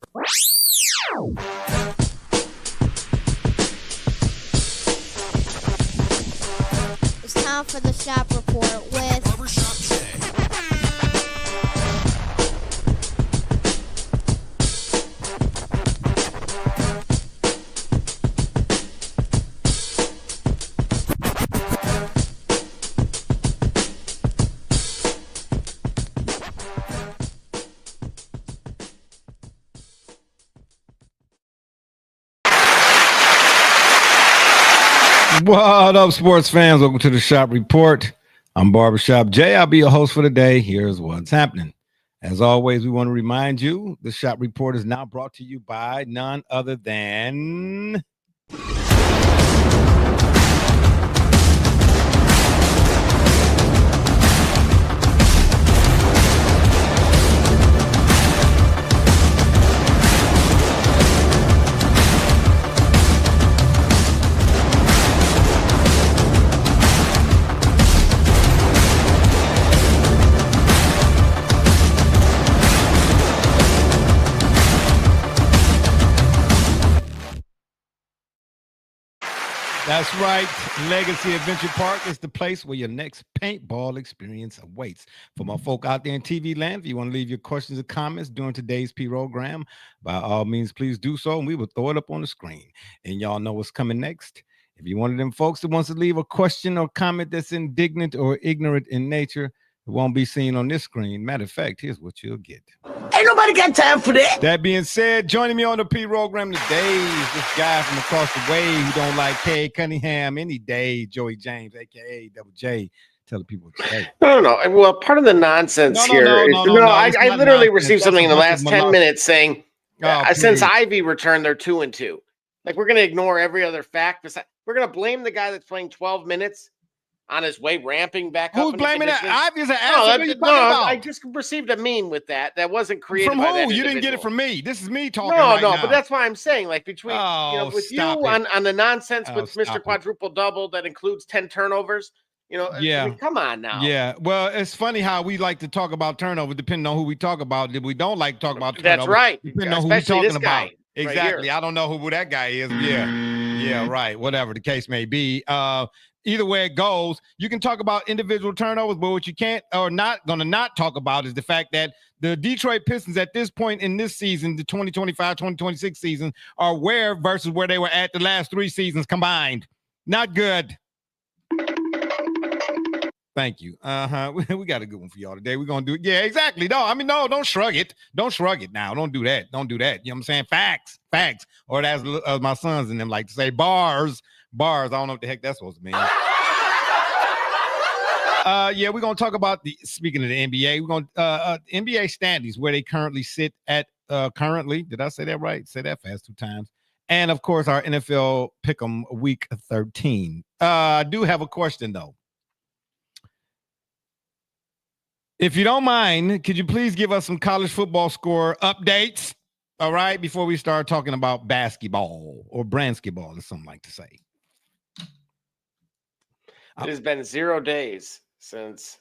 It's time for the shop report with Barbershop Jay. What up, sports fans? Welcome to the Shop Report. I'm Barbershop Jay. I'll be your host for the day. Here's what's happening. As always, we want to remind you the Shop Report is now brought to you by none other than That's right. Legacy Adventure Park is the place where your next paintball experience awaits. For my folk out there in TV land, if you want to leave your questions or comments during today's program, by all means, please do so, and we will throw it up on the screen. And y'all know what's coming next. If you're one of them folks that wants to leave a question or comment that's indignant or ignorant in nature, it won't be seen on this screen. Matter of fact, here's what you'll get. Ain't nobody got time for that. That being said, joining me on the program today is this guy from across the way who don't like Kay Cunningham any day, Joey James, a.k.a. Double J. Tell the people what you say. I don't know. Well, part of the nonsense I literally received something in the last 10 minutes saying, since Ivy returned, they're 2-2. Like, we're going to ignore every other fact. We're going to blame the guy that's playing 12 minutes on his way ramping back up. Who's blaming that? Ivy's an I just received a meme with that. That wasn't created from by who? You didn't get it from me. This is me talking. No, but that's why I'm saying, like, between with you on the nonsense with Mr. Quadruple Double that includes 10 turnovers. I mean, come on now. Yeah. Well, it's funny how we like to talk about turnover depending on who we talk about. If we don't like to talk about turnover, that's right. Depending on who we're talking about. Exactly. Right, I don't know who that guy is. Yeah, right. Whatever the case may be. Either way it goes, you can talk about individual turnovers, but what you can't or not going to not talk about is the fact that the Detroit Pistons at this point in this season, the 2025-2026 season, are where versus where they were at the last 3 seasons combined. Not good. Thank you. We got a good one for y'all today. We're going to do it. Yeah, exactly. No, don't shrug it. Don't shrug it now. Don't do that. You know what I'm saying? Facts. Or as my sons and them like to say, bars. I don't know what the heck that's supposed to mean. We're going to talk about speaking of the NBA, we're going to NBA standings, where they currently sit at currently. Did I say that right? Say that fast 2 times. And of course, our NFL Pick'em Week 13. I do have a question though. If you don't mind, could you please give us some college football score updates? All right, before we start talking about basketball or Branskyball, as some like to say. It has been 0 days since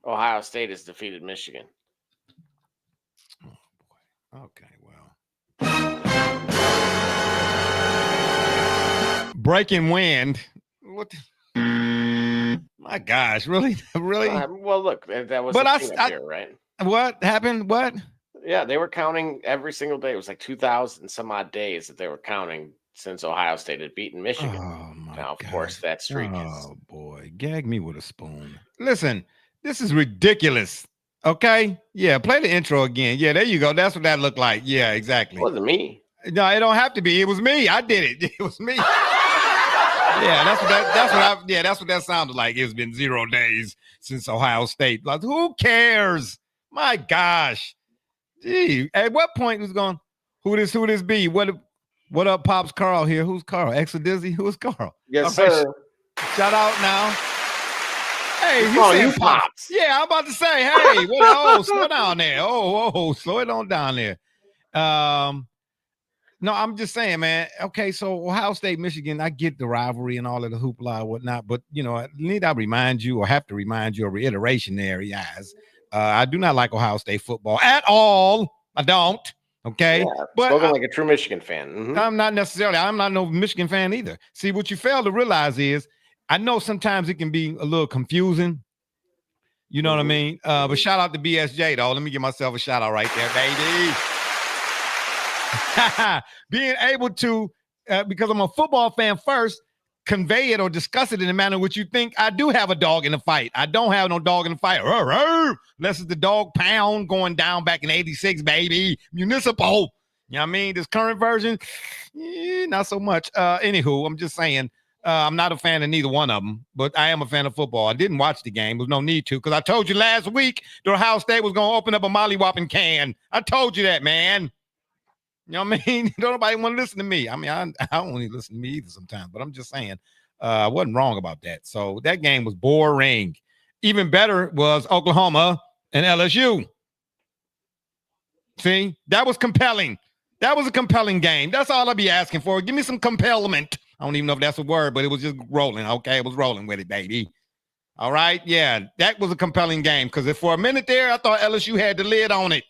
Ohio State has defeated Michigan. Oh, boy. Okay, well. Breaking wind. What the... My gosh, really? Well, look, that was here, right? What happened? What? Yeah, they were counting every single day. It was like 2,000 some odd days that they were counting since Ohio State had beaten Michigan. Oh, my now, of course, that streak is... Oh, boy. Gag me with a spoon. Listen, this is ridiculous. Okay? Yeah, play the intro again. Yeah, there you go. That's what that looked like. Yeah, exactly. It wasn't me. No, it don't have to be. It was me. I did it. It was me. Yeah, that's what that sounded like. It's been 0 days since Ohio State. Like, who cares? My gosh. Gee, at what point was going, who this be? What up, Pops? Carl here. Who's Carl? Exodizzy? Who's Carl? Yes, sir. Shout out now. Hey, you Pops. Yeah, I'm about to say, hey, slow down there. Slow it on down there. No, I'm just saying, man. Okay, so Ohio State, Michigan, I get the rivalry and all of the hoopla and whatnot, but, need I remind you or have to remind you a reiteration there, guys. I do not like Ohio State football at all. I don't. Okay, yeah, but spoken like a true Michigan fan. Mm-hmm. I'm not no Michigan fan either. See, what you fail to realize is, I know sometimes it can be a little confusing. You know what I mean? But shout out to BSJ though. Let me give myself a shout out right there, baby. Being able to, because I'm a football fan first, convey it or discuss it in a manner which you think I do have a dog in the fight. I don't have no dog in the fight. Unless it's the dog pound going down back in 86, baby. Municipal. You know what I mean? This current version, not so much. Anywho, I'm just saying, I'm not a fan of neither one of them, but I am a fan of football. I didn't watch the game. There's no need to, because I told you last week that Ohio State was going to open up a molly-whopping can. I told you that, man. You know what I mean? Don't nobody want to listen to me. I mean, I don't really listen to me either sometimes, but I'm just saying I wasn't wrong about that. So that game was boring. Even better was Oklahoma and LSU. See, that was compelling. That was a compelling game. That's all I'll be asking for. Give me some compelment. I don't even know if that's a word, but it was just rolling. Okay, it was rolling with it, baby. All right, yeah, that was a compelling game, because if for a minute there, I thought LSU had the lid on it.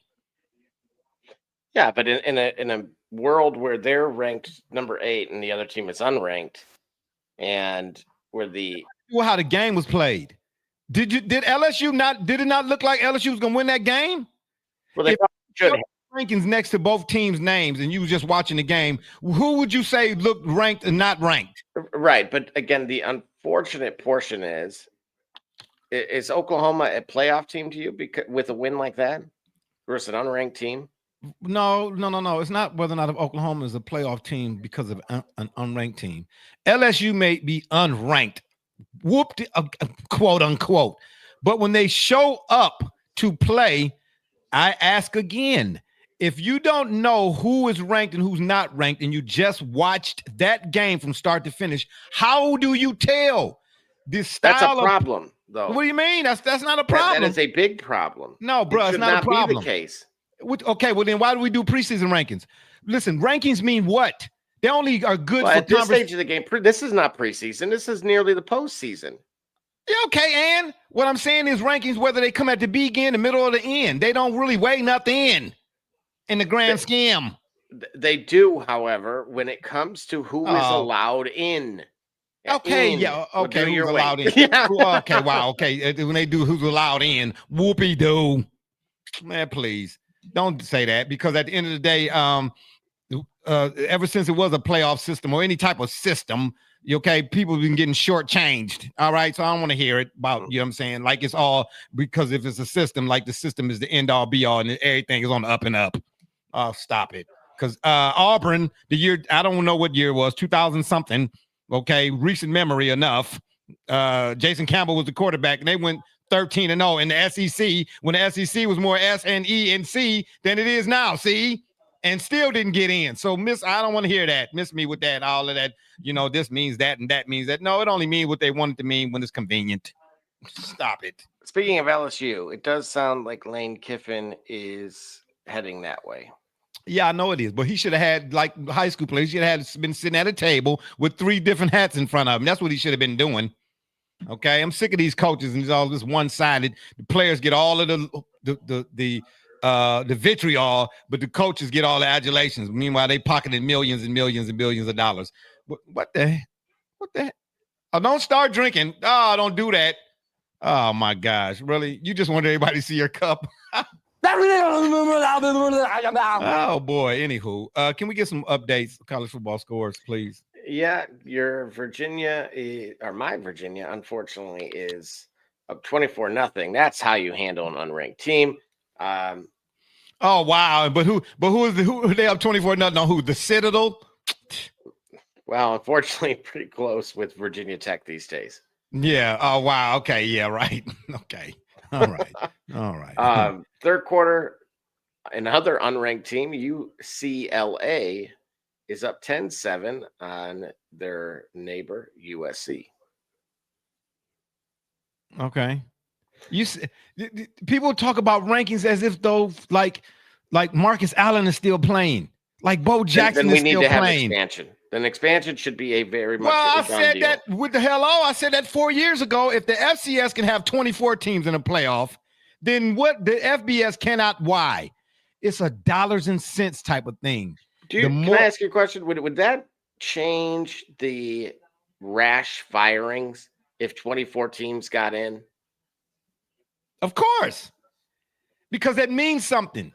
Yeah, but in a world where they're ranked number 8 and the other team is unranked, and where how the game was played, did LSU not? Did it not look like LSU was gonna win that game? Well, they should have rankings next to both teams' names, and you was just watching the game. Who would you say looked ranked and not ranked? Right, but again, the unfortunate portion is Oklahoma a playoff team to you because with a win like that versus an unranked team? No. It's not whether or not Oklahoma is a playoff team because of an unranked team. LSU may be unranked, whooped, quote unquote. But when they show up to play, I ask again, if you don't know who is ranked and who's not ranked, and you just watched that game from start to finish, how do you tell this style? That's a problem, though. What do you mean? That's not a problem. That is a big problem. No, bro, it's not a problem. Be the case. Okay, well then why do we do preseason rankings? Listen, rankings mean what? They only are good for at this stage of the game. This is not preseason. This is nearly the postseason. Yeah, okay, and what I'm saying is rankings, whether they come at the beginning, the middle, or the end, they don't really weigh nothing in the grand scheme. They do, however, when it comes to who is allowed in. Okay, yeah, okay, who's allowed in? Yeah. Okay, wow, okay. When they do who's allowed in, whoopee-doo. Man, please. Don't say that, because at the end of the day, ever since it was a playoff system or any type of system, okay, people have been getting shortchanged. All right, so I don't want to hear it about, you know what I'm saying? Like it's all because if it's a system, like the system is the end all be all and everything is on the up and up. Oh, stop it. Because Auburn, the year, I don't know what year it was, 2000 something. Okay, recent memory enough. Jason Campbell was the quarterback, and they went 13-0 in the SEC when the SEC was more S and E and C than it is now. See, and still didn't get in. So, I don't want to hear that. Miss me with that. All of that. You know, this means that and that means that. No, it only means what they want it to mean when it's convenient. Stop it. Speaking of LSU, it does sound like Lane Kiffin is heading that way. Yeah, I know it is, but he should have had, like high school players, he should have been sitting at a table with 3 different hats in front of him. That's what he should have been doing. Okay, I'm sick of these coaches and all this one-sided. The players get all of the vitriol, but the coaches get all the adulations. Meanwhile, they pocketed millions and millions and billions of dollars. What the? Oh, don't start drinking. Oh, don't do that. Oh my gosh, really? You just want everybody to see your cup? Oh boy. Anywho, can we get some updates, college football scores, please? Yeah, your Virginia or my Virginia, unfortunately, is up 24-0. That's how you handle an unranked team. Oh wow! But who are they up 24-0 on? Who? The Citadel? Well, unfortunately, pretty close with Virginia Tech these days. Yeah. Oh wow. Okay. Yeah. Right. Okay. All right. All right. Third quarter, another unranked team, UCLA, is up 10-7 on their neighbor USC. Okay. People talk about rankings as if though like Marcus Allen is still playing, like Bo Jackson is still playing. Then we need to have expansion. Then expansion should be a very much. Well, I said that with the hello. I said that 4 years ago. If the FCS can have 24 teams in a playoff, then what the FBS cannot? Why? It's a dollars and cents type of thing. Can I ask you a question? Would that change the rash firings if 24 teams got in? Of course, because that means something.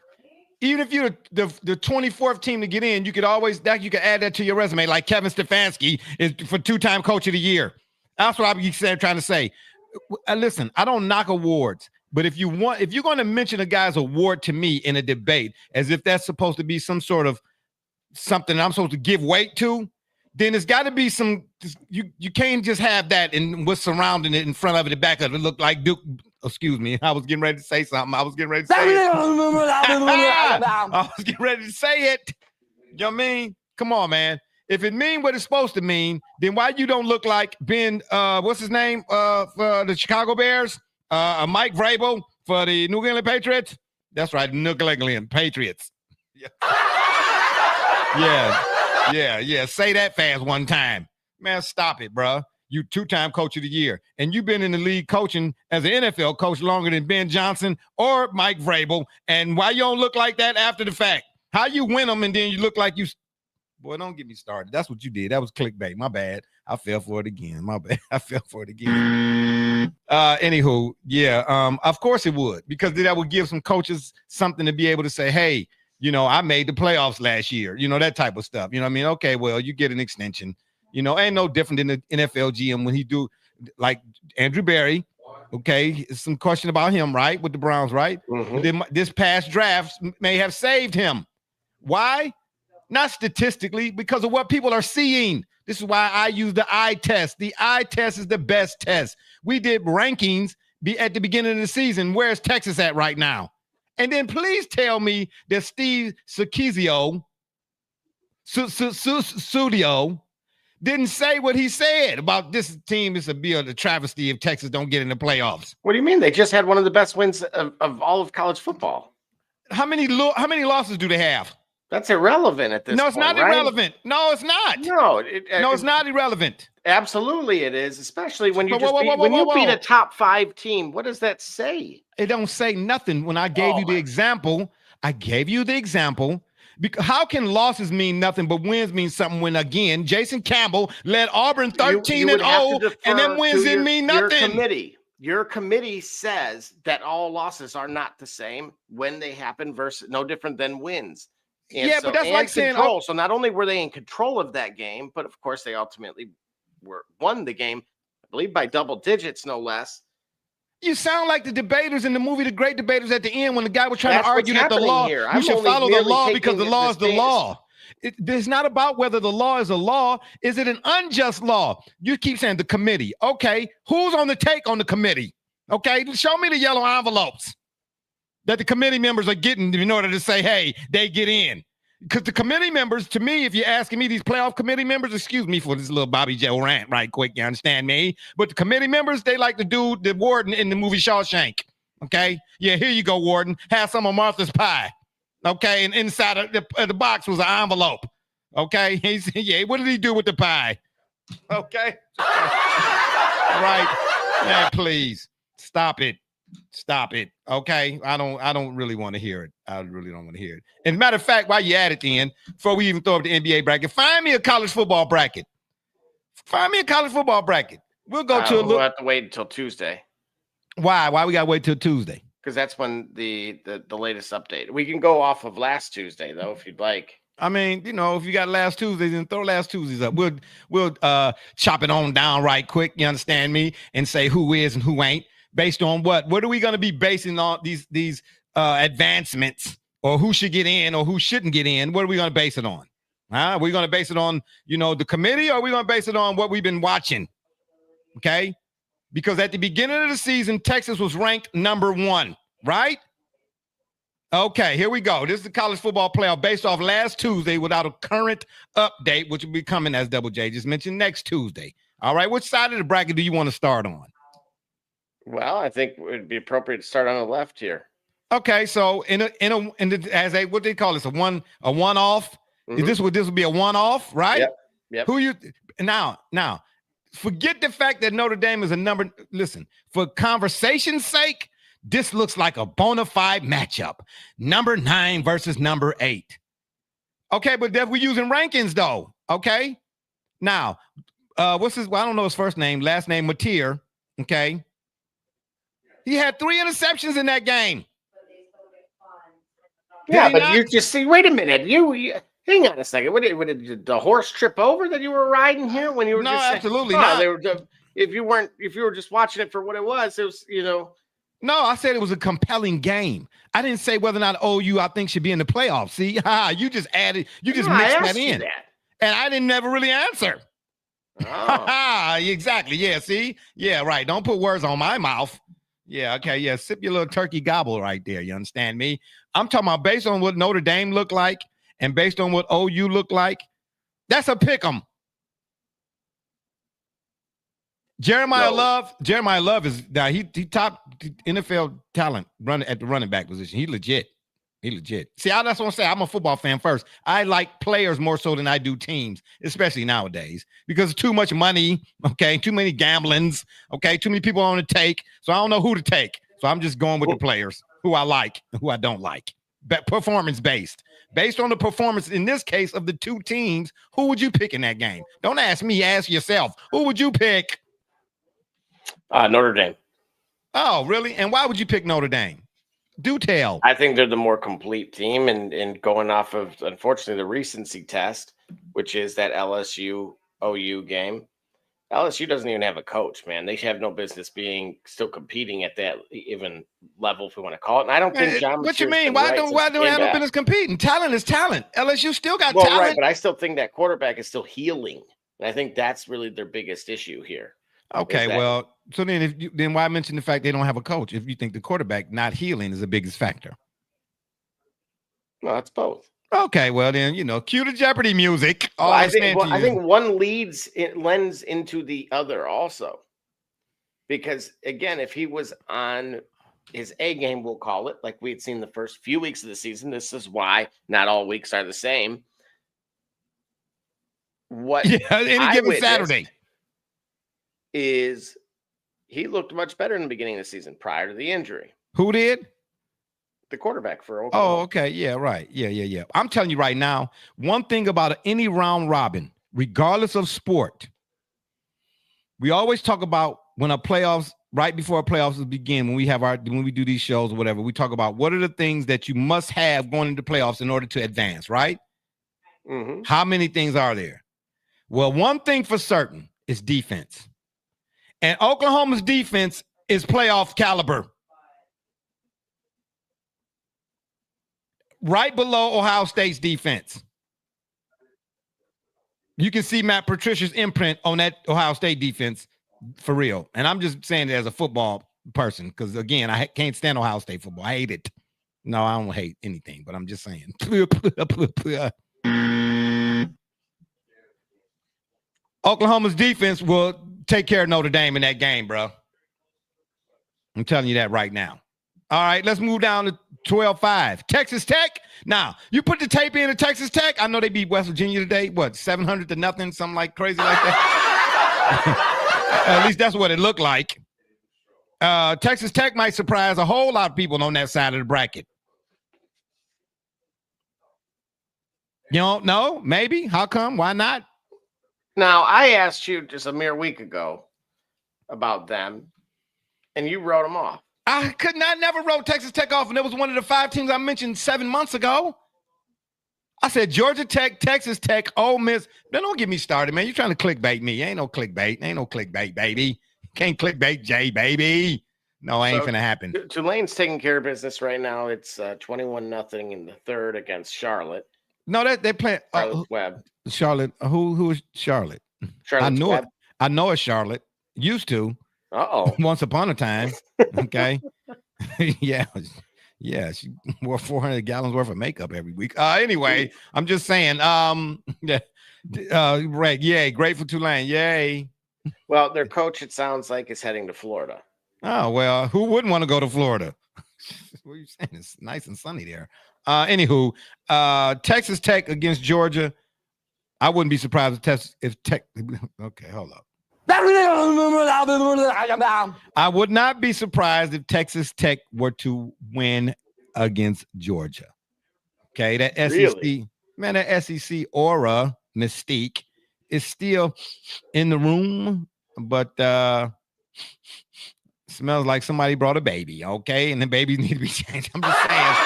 Even if you're the 24th team to get in, you could add that to your resume, like Kevin Stefanski is for 2-time coach of the year. That's what I'm trying to say. Listen, I don't knock awards, but if you're going to mention a guy's award to me in a debate as if that's supposed to be some sort of something I'm supposed to give weight to, then there's got to be some. You can't just have that and what's surrounding it in front of it, the back of it look like Duke. Excuse me, I was getting ready to say something. I was getting ready to say it. I was getting ready to say it. You know what I mean? Come on, man. If it mean what it's supposed to mean, then why you don't look like Ben, what's his name, for the Chicago Bears? Mike Vrabel for the New England Patriots? That's right, New England Patriots. Yeah. Yeah. Say that fast one time. Man, stop it, bro. You 2-time coach of the year. And you've been in the league coaching as an NFL coach longer than Ben Johnson or Mike Vrabel. And why you don't look like that after the fact? How you win them and then you look like you... Boy, don't get me started. That's what you did. That was clickbait. My bad. I fell for it again. My bad. I fell for it again. Anywho, yeah, of course it would. Because that would give some coaches something to be able to say, hey, I made the playoffs last year. That type of stuff. You know what I mean? Okay, well, you get an extension. Ain't no different than the NFL GM when he do like Andrew Berry. Okay, some question about him, right? With the Browns, right? Mm-hmm. Then this past draft may have saved him. Why? Not statistically, because of what people are seeing. This is why I use the eye test. The eye test is the best test. We did rankings at the beginning of the season. Where's Texas at right now? And then please tell me that Steve Sarkisian didn't say what he said about this team. It's a travesty if Texas don't get in the playoffs. What do you mean? They just had one of the best wins of all of college football. How many losses do they have? That's irrelevant at this point. No, it's not irrelevant. No, it's not. No, it's not irrelevant. Absolutely it is, especially when you beat a top 5 team. What does that say? It don't say nothing. When I gave you the example, because how can losses mean nothing but wins mean something when, again, Jason Campbell led Auburn 13-0, and then wins didn't mean nothing. Your committee says that all losses are not the same when they happen versus no different than wins. But that's like saying control. So not only were they in control of that game, but of course they ultimately won the game, I believe by double digits, no less. You sound like the debaters in the movie, The Great Debaters, at the end when the guy was trying to argue that the law, you should follow the law because the law is the law. It's not about whether the law is a law. Is it an unjust law? You keep saying the committee. Okay, who's on the take on the committee? Okay, show me the yellow envelopes that the committee members are getting in order to say, hey, they get in. Because the committee members, to me, if you're asking me, these playoff committee members, excuse me for this little Bobby Joe rant right quick, you understand me? But the committee members, they like to do the Warden in the movie Shawshank, okay? Yeah, here you go, Warden. Have some of Martha's pie, okay? And inside of the box was an envelope, okay? Yeah, what did he do with the pie? Okay? Right? Yeah, please, stop it. Stop it. Okay. I don't really want to hear it. I really don't want to hear it. As a matter of fact, while you're at it then, before we even throw up the NBA bracket, find me a college football bracket. We'll go to we'll have to wait until Tuesday. Why? Why we gotta wait till Tuesday? Because that's when the latest update. We can go off of last Tuesday though, if you'd like. I mean, if you got last Tuesday, then throw last Tuesdays up. We'll chop it on down right quick, you understand me, and say who is and who ain't. Based on what? What are we going to be basing on these advancements, or who should get in or who shouldn't get in? What are we going to base it on? Are we going to base it on, the committee, or are we going to base it on what we've been watching? Okay? Because at the beginning of the season, Texas was ranked number 1, right? Okay, here we go. This is the college football playoff based off last Tuesday without a current update, which will be coming, as Double J just mentioned, next Tuesday. All right, which side of the bracket do you want to start on? Well, I think it would be appropriate to start on the left here. Okay, so as a what they call this, a one-off. Mm-hmm. This would be a one-off, right? Yep. Who you now? Forget the fact that Notre Dame is a number. Listen, for conversation's sake, This looks like a bona fide matchup. Number 9 versus number 8. Okay, but we're using rankings though. Okay. Now, what's his? Well, I don't know his first name. Last name Mateer. Okay. He had 3 interceptions in that game. Yeah, but you just see. Wait a minute. You hang on a second. What did the horse trip over that you were riding here when you were? No, just absolutely not. They were, if you were just watching it for what it was No, I said it was a compelling game. I didn't say whether or not OU I think should be in the playoffs. See, you just added, you just mixed that in, and I didn't never really answer. Oh. Exactly. Yeah. See. Yeah. Right. Don't put words on my mouth. Yeah. Okay. Yeah. Sip your little turkey gobble right there. You understand me? I'm talking about based on what Notre Dame looked like and based on what OU looked like. That's a pick 'em. Jeremiah Love is now he top NFL talent at the running back position. He legit. See, that's what I'm saying. I'm a football fan first. I like players more so than I do teams, especially nowadays, because too much money, okay, too many gamblings, okay, too many people on the take. So I don't know who to take. So I'm just going with the players who I like, who I don't like. Performance based. Based on the performance in this case of the two teams, who would you pick in that game? Don't ask me, ask yourself. Who would you pick? Notre Dame. Oh, really? And why would you pick Notre Dame? Do tell. I think they're the more complete team, and going off of, unfortunately, the recency test, which is that LSU OU game. LSU doesn't even have a coach, man. They have no business being still competing at that even level, if we want to call it. And I don't think John. What you mean? Why don't they have no business competing? Talent is talent. LSU still got talent. Right, but I still think that quarterback is still healing, and I think that's really their biggest issue here. Okay, well, so then why mention the fact they don't have a coach if you think the quarterback not healing is the biggest factor? No, it's both. Okay, well then, cue the Jeopardy music. I think one lends into the other also. Because again, if he was on his A game, we'll call it, like we had seen the first few weeks of the season, this is why not all weeks are the same. Any given Saturday is he looked much better in the beginning of the season prior to the injury. Who did? The quarterback for Oklahoma. Oh, okay. Yeah, right. Yeah. I'm telling you right now, one thing about any round robin, regardless of sport, we always talk about when right before our playoffs begin, when we do these shows or whatever, we talk about what are the things that you must have going into playoffs in order to advance, right? Mm-hmm. How many things are there? Well, one thing for certain is defense. And Oklahoma's defense is playoff caliber. Right below Ohio State's defense. You can see Matt Patricia's imprint on that Ohio State defense for real. And I'm just saying it as a football person because, again, I can't stand Ohio State football. I hate it. No, I don't hate anything, but I'm just saying. Oklahoma's defense will take care of Notre Dame in that game, bro. I'm telling you that right now. All right, let's move down to 12-5. Texas Tech. Now, you put the tape in to Texas Tech. I know they beat West Virginia today. What, 700-0, something like crazy like that? At least that's what it looked like. Texas Tech might surprise a whole lot of people on that side of the bracket. You don't know? Maybe? How come? Why not? Now, I asked you just a mere week ago about them, and you wrote them off. I never wrote Texas Tech off, and it was one of the 5 teams I mentioned 7 months ago. I said Georgia Tech, Texas Tech, Ole Miss. Now, don't get me started, man. You're trying to clickbait me. Ain't no clickbait, baby. Can't clickbait Jay, baby. No, ain't finna happen. Tulane's taking care of business right now. It's 21-0 in the third against Charlotte. No, they're playing Webb. Charlotte. Who is Charlotte? I know it. I know it's Charlotte. Used to. Once upon a time. Okay. Yeah. She wore 400 gallons worth of makeup every week. Anyway, I'm just saying. Right. Yay. Great for Tulane. Yay. Well, their coach, it sounds like, is heading to Florida. Oh, well, who wouldn't want to go to Florida? What are you saying? It's nice and sunny there. Anywho, Texas Tech against Georgia. I wouldn't be surprised if Tech. Okay, hold up. I would not be surprised if Texas Tech were to win against Georgia. Okay, that SEC, really? Man, that SEC aura mystique is still in the room, but smells like somebody brought a baby. Okay, and the babies need to be changed. I'm just saying.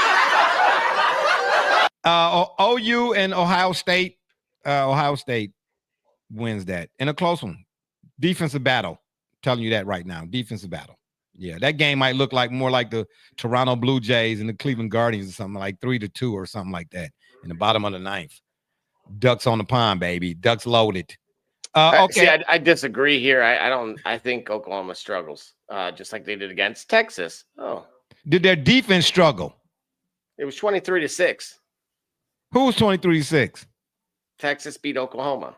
OU and Ohio State. Ohio State wins that in a close one. Defensive battle. I'm telling you that right now. Defensive battle. Yeah, that game might look like more like the Toronto Blue Jays and the Cleveland Guardians or something like 3-2 or something like that in the bottom of the ninth. Ducks on the pond, baby. Ducks loaded. Okay. See, I disagree here. I think Oklahoma struggles, just like they did against Texas. Oh, did their defense struggle? It was 23-6. Who was 23-6? Texas beat Oklahoma.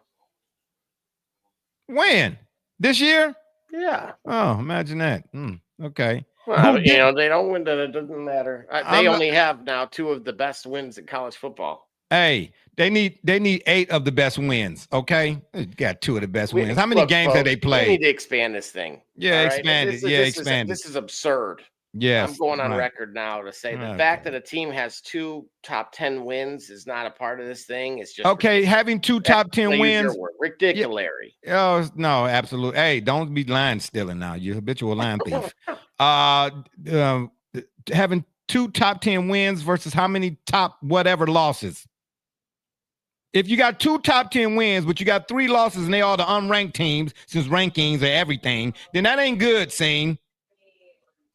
When? This year? Yeah. Oh, imagine that. Okay. Well, they don't win, that it doesn't matter. They only have now 2 of the best wins in college football. Hey, they need 8 of the best wins. Okay, you got 2 of the best wins. How many games have they played? We need to expand this thing. Yeah, expand it. Expand it. This is absurd. Yes, I'm going on record now to say the fact that a team has 2 top 10 wins is not a part of this thing. It's just okay. Having 2 top 10 wins, ridiculous. Yeah. Oh no, absolutely. Hey, don't be line stealing now. You're a habitual line thief. Having 2 top 10 wins versus how many top whatever losses? If you got 2 top 10 wins, but you got 3 losses and they are the unranked teams, since rankings are everything, then that ain't good, Scene.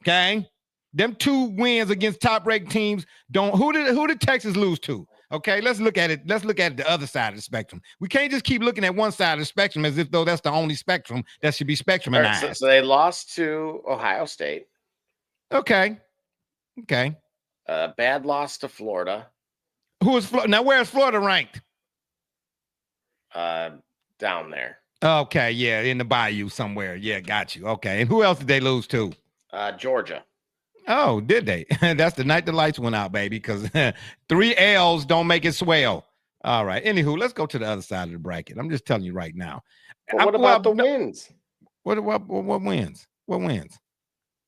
Okay, them 2 wins against top-ranked teams don't. Who did Texas lose to? Okay, let's look at it. Let's look at the other side of the spectrum. We can't just keep looking at one side of the spectrum as if though that's the only spectrum that should be spectrumized. Right, so they lost to Ohio State. Okay. Bad loss to Florida. Who is Florida? Now, where is Florida ranked? Down there. Okay, yeah, in the bayou somewhere. Yeah, got you. Okay, and who else did they lose to? Georgia. Oh, did they? That's the night the lights went out, baby, because 3 L's don't make it swell. All right. Anywho, let's go to the other side of the bracket. I'm just telling you right now. Well, what about the wins? What wins? What wins?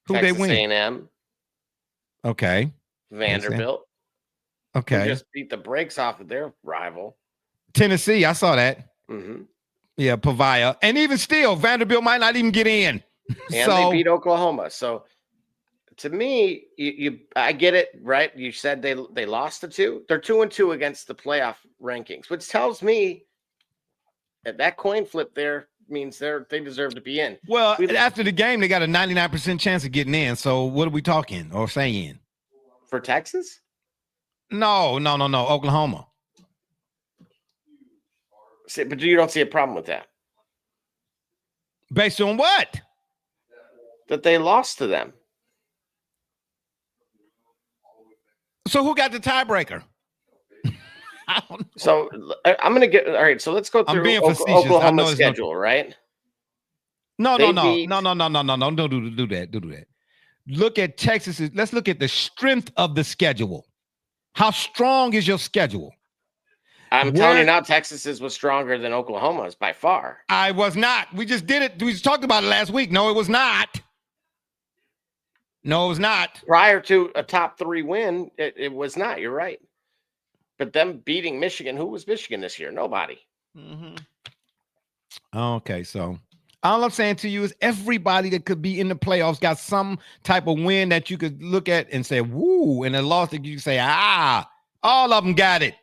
Who Texas they win? A&M. Okay. Vanderbilt. Okay. Who just beat the brakes off of their rival. Tennessee. I saw that. Mm-hmm. Yeah, Pavia. And even still, Vanderbilt might not even get in. And they beat Oklahoma. So to me, I get it, right? You said they lost the 2. They're 2-2 against the playoff rankings, which tells me that coin flip there means they deserve to be in. Well, after the game, they got a 99% chance of getting in. So what are we talking or saying? For Texas? No. Oklahoma. See, but you don't see a problem with that. Based on what? That they lost to them. So who got the tiebreaker? So I'm going to get all right. So let's go through Oklahoma's schedule, right? No. Don't do that. Look at Texas. Let's look at the strength of the schedule. How strong is your schedule? I'm telling you now, Texas's was stronger than Oklahoma's by far. I was not. We just did it. We just talked about it last week. No, it was not. Prior to a top 3 win, it was not. You're right. But them beating Michigan, who was Michigan this year? Nobody. Mm-hmm. Okay, so all I'm saying to you is everybody that could be in the playoffs got some type of win that you could look at and say, woo, and a loss that you can say, all of them got it.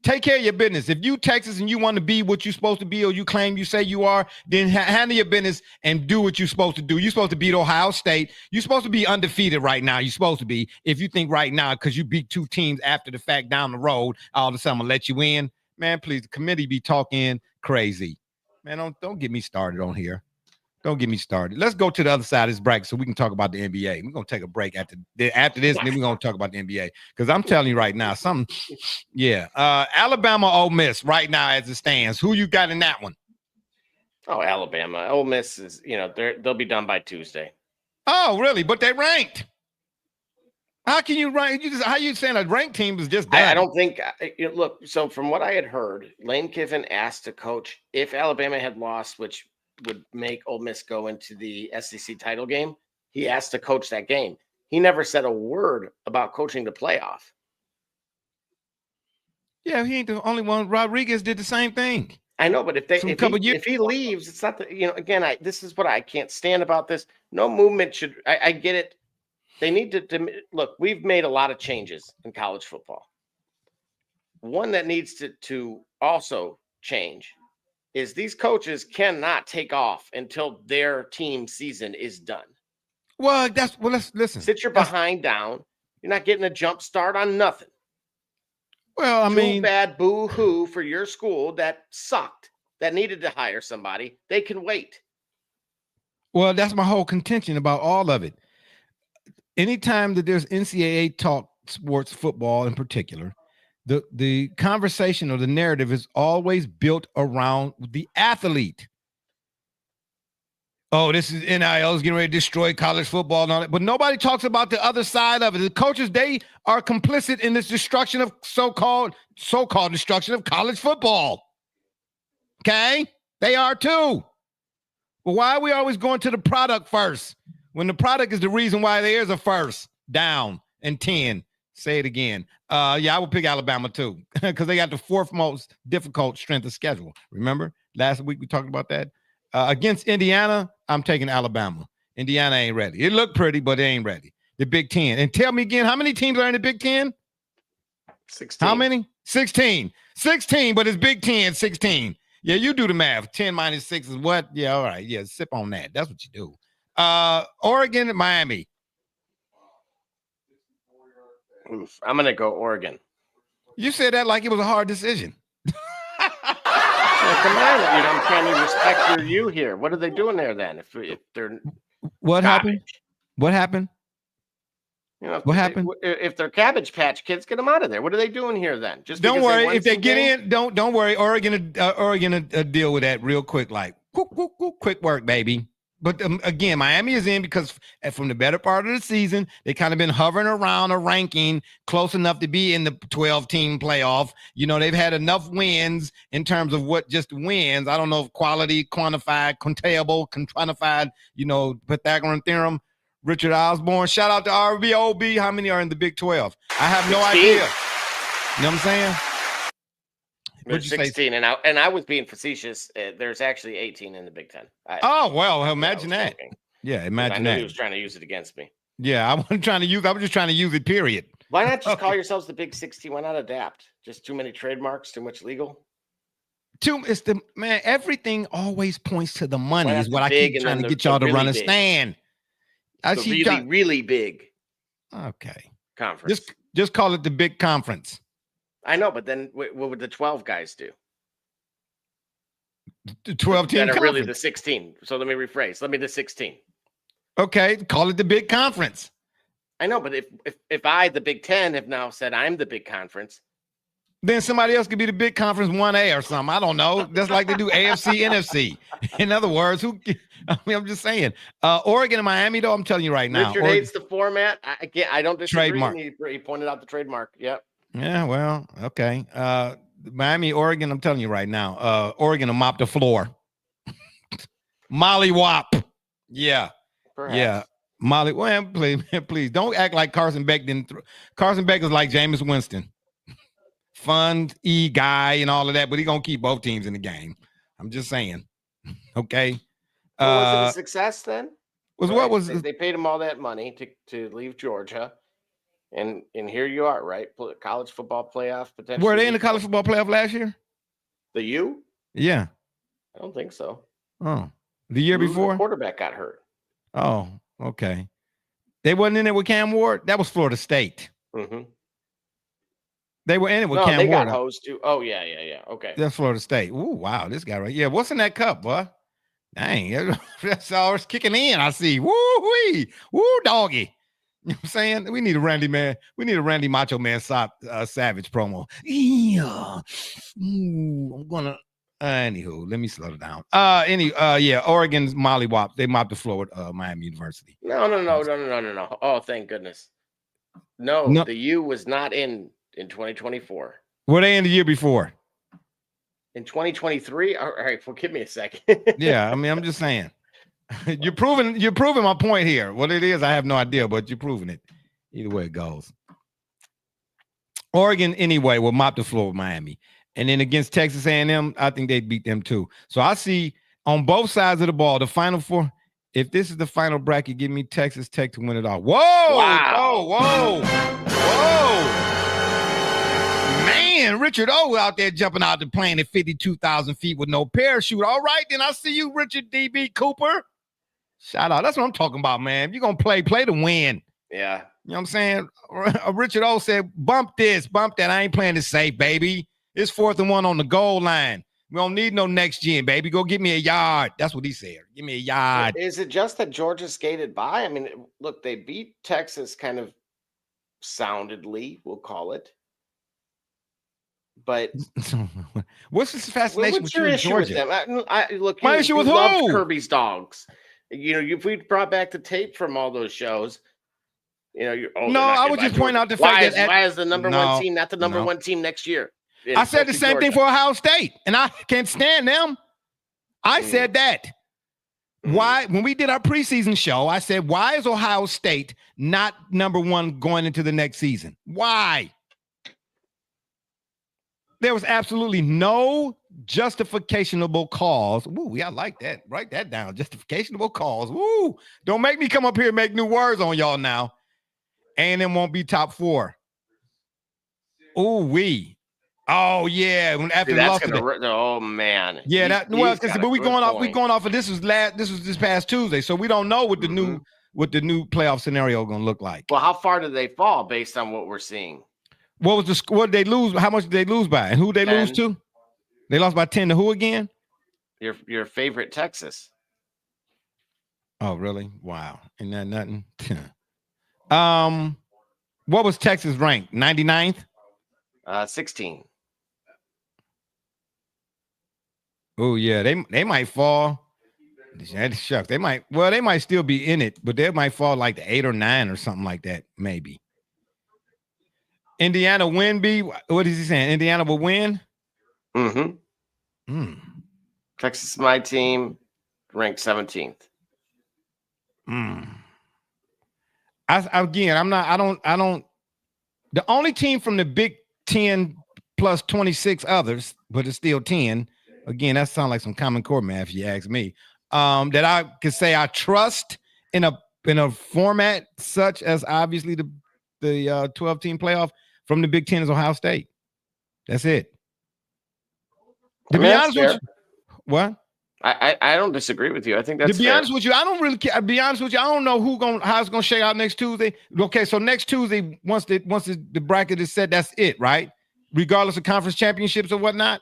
Take care of your business. If you Texas and you want to be what you're supposed to be or you claim you say you are, then handle your business and do what you're supposed to do. You're supposed to beat Ohio State. You're supposed to be undefeated right now. You're supposed to be. If you think right now, because you beat 2 teams after the fact down the road, all of a sudden I'm going to let you in. Man, please, the committee be talking crazy. Man, don't get me started on here. Don't get me started. Let's go to the other side of this bracket so we can talk about the NBA. We're going to take a break after this, and then we're going to talk about the NBA. Because I'm telling you right now, Alabama, Ole Miss right now as it stands. Who you got in that one? Oh, Alabama. Ole Miss is, they'll be done by Tuesday. Oh, really? But they ranked. How can you rank? How you saying a ranked team is just done? I don't think. Look, so from what I had heard, Lane Kiffin asked to coach if Alabama had lost, which would make Ole Miss go into the SEC title game. He asked to coach that game. He never said a word about coaching the playoff. Yeah, he ain't the only one. Rodriguez did the same thing. I know, but if he leaves, it's not that, again, this is what I can't stand about this. No movement should. I get it. They need to look. We've made a lot of changes in college football. One that needs to also change is these coaches cannot take off until their team season is done. Well, let's listen. Sit your behind down. You're not getting a jump start on nothing. Well, Too bad, boo-hoo for your school that sucked, that needed to hire somebody. They can wait. Well, that's my whole contention about all of it. Anytime that there's NCAA talk sports football in particular, the conversation or the narrative is always built around the athlete. Oh, this is NIL is getting ready to destroy college football and all that. But nobody talks about the other side of it. The coaches, they are complicit in this destruction of so-called destruction of college football. Okay? They are too. But why are we always going to the product first when the product is the reason why there's a first down and 10? Say it again. I would pick Alabama too because they got the fourth most difficult strength of schedule. Remember? Last week we talked about that. Against Indiana, I'm taking Alabama. Indiana ain't ready. It looked pretty, but they ain't ready. The Big Ten. And tell me again, how many teams are in the Big Ten? 16. How many? 16. 16, but it's Big Ten, 16. Yeah, you do the math. 10 minus 6 is what? Yeah, all right. Yeah, sip on that. That's what you do. Oregon and Miami. Oof, I'm going to go Oregon. You said that like it was a hard decision. Come on, I'm trying to respect your you here. What are they doing there then? If they're what happened? What happened? What happened? If they're Cabbage Patch Kids, get them out of there. What are they doing here then? Just don't worry. If they get in, don't worry. Oregon deal with that real quick. Like quick work, baby. But again, Miami is in because from the better part of the season, they kind of been hovering around a ranking close enough to be in the 12-team playoff. They've had enough wins in terms of what just wins. I don't know if quality, quantified, quantified, Pythagorean theorem. Richard Osborne, shout out to RBOB. How many are in the Big 12? I have no idea. You know what I'm saying? There's 16, and I was being facetious. There's actually 18 in the Big 10. Imagine that. Joking. Yeah, imagine that. He was trying to use it against me. Yeah, I wasn't trying to use. I was just trying to use it. Period. Why not just call yourselves the Big 16? Why not adapt? Just too many trademarks, too much legal. Everything always points to the money. Is what I keep trying to get y'all to really understand. Really, really big. Okay. Conference. Just call it the Big Conference. I know, but then what would the 12 guys do? The 12-team that are really the 16. So let me rephrase. Let me the 16. Okay, call it the Big Conference. I know, but if I, the Big 10, have now said I'm the Big Conference, then somebody else could be the Big Conference 1A or something. I don't know. That's like they do AFC, NFC. In other words, I'm just saying. Oregon and Miami, though, I'm telling you right now. Richard hates the format. I don't disagree. Trademark. He pointed out the trademark. Yep. Yeah, well, okay. Miami, Oregon, I'm telling you right now. Oregon will mop the floor. Molly Wop. Yeah. Perhaps. Yeah. Molly, well, please don't act like Carson Beck didn't. Carson Beck is like Jameis Winston. Fun guy and all of that, but he's going to keep both teams in the game. I'm just saying. Okay. Was it a success then? They paid him all that money to leave Georgia. And here you are, right? College football playoff potential. Were they in the college football playoff last year? The U? Yeah. I don't think so. Oh, the year before? The quarterback got hurt. Oh, okay. They wasn't in it with Cam Ward? That was Florida State. Mm-hmm. They were in it with Cam Ward. They got hosed too. Oh, yeah. Okay. That's Florida State. Ooh, wow, this guy right. Yeah, what's in that cup, boy? Dang, that's always kicking in. I see. Woo-wee. Woo, doggy. You know what I'm saying? We need a Randy Man. We need a Randy Macho Man Savage promo. Yeah. Ooh, I'm gonna. Anywho, let me slow it down. Oregon's Molly Wop. They mopped the floor with Miami University. No. Oh, thank goodness. No, the U was not in 2024. Were they in the year before? In 2023? All right, well, give me a second. Yeah, I mean, I'm just saying. You're proving my point here. What it is, I have no idea, but you're proving it. Either way it goes. Oregon, anyway, will mop the floor with Miami. And then against Texas A&M, I think they'd beat them too. So I see on both sides of the ball, the Final Four, if this is the final bracket, give me Texas Tech to win it all. Whoa! Wow. Whoa! Man, Richard O out there jumping out the plane at 52,000 feet with no parachute. All right, then I see you, Richard D.B. Cooper. Shout out. That's what I'm talking about, man. If you're going to play to win. Yeah. You know what I'm saying? Richard O said, bump this, bump that. I ain't playing it safe, baby. It's 4th and 1 on the goal line. We don't need no next gen, baby. Go get me a yard. That's what he said. Give me a yard. Is it just that Georgia skated by? I mean, look, they beat Texas kind of soundedly, we'll call it. But what's this fascination with your you issue Georgia? with them? Look, my issue with who? Kirby's dogs. You know, if we brought back the tape from all those shows, you know, no, I would just point out the fact that why is the number one team not the number one team next year? I said the same thing for Ohio State, and I can't stand them. I said that. Why, when we did our preseason show, I said, why is Ohio State not number one going into the next season? Why? There was absolutely no justificationable cause. Ooh, I like that. Write that down. Justificationable cause. Ooh, don't make me come up here and make new words on y'all now. A&M won't be top 4. Ooh, oh yeah. After oh man. Yeah, but we going off of this was this past Tuesday, so we don't know what the new playoff scenario gonna look like. Well, how far did they fall based on what we're seeing? What did they lose? How much did they lose by? And who did they lose to? They lost by 10 to who again? Your favorite Texas. Oh, really? Wow. Isn't that nothing? What was Texas ranked? 99th? 16. Oh, yeah. They might fall. Shucks. They might still be in it, but they might fall like to 8 or 9 or something like that, maybe. Indiana win, B? What is he saying? Indiana will win? Mm-hmm. Texas is my team, ranked 17th. The only team from the Big 10 plus 26 others, but it's still 10. Again, that sounds like some Common Core math, if you ask me. That I could say I trust in a format such as obviously the 12-team playoff from the Big 10 is Ohio State. That's it. To be honest with you, what? I don't disagree with you. I think that's to be honest with you. I don't really care. To be honest with you, I don't know how it's gonna shake out next Tuesday. Okay, so next Tuesday, once the bracket is set, that's it, right? Regardless of conference championships or whatnot.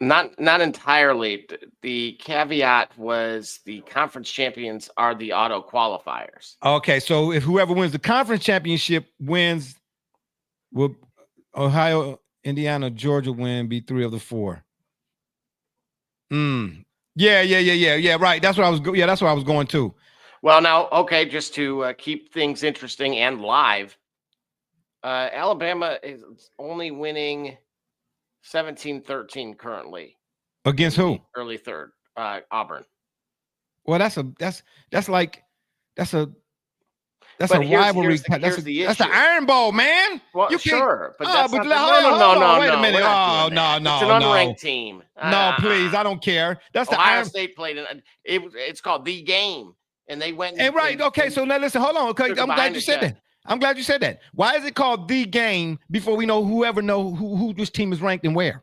Not entirely. The caveat was the conference champions are the auto qualifiers. Okay, so if whoever wins the conference championship wins, will Ohio, Indiana, Georgia win? Be 3 of the 4. Yeah. Right. That's what I was. Yeah, that's what I was going to. Well, now, okay, just to keep things interesting and live, Alabama is only winning 17-13 currently. Against who? Early third, Auburn. Well, that's a rivalry. That's the Iron Bowl, man. Well, sure, but that's no. Wait a minute. Oh, no. It's an unranked team. No, please, I don't care. That's the Ohio State played it's called The Game, and they went. And right, okay. So now listen, hold on. Okay, I'm glad you said that. I'm glad you said that. Why is it called The Game before we know who this team is ranked and where?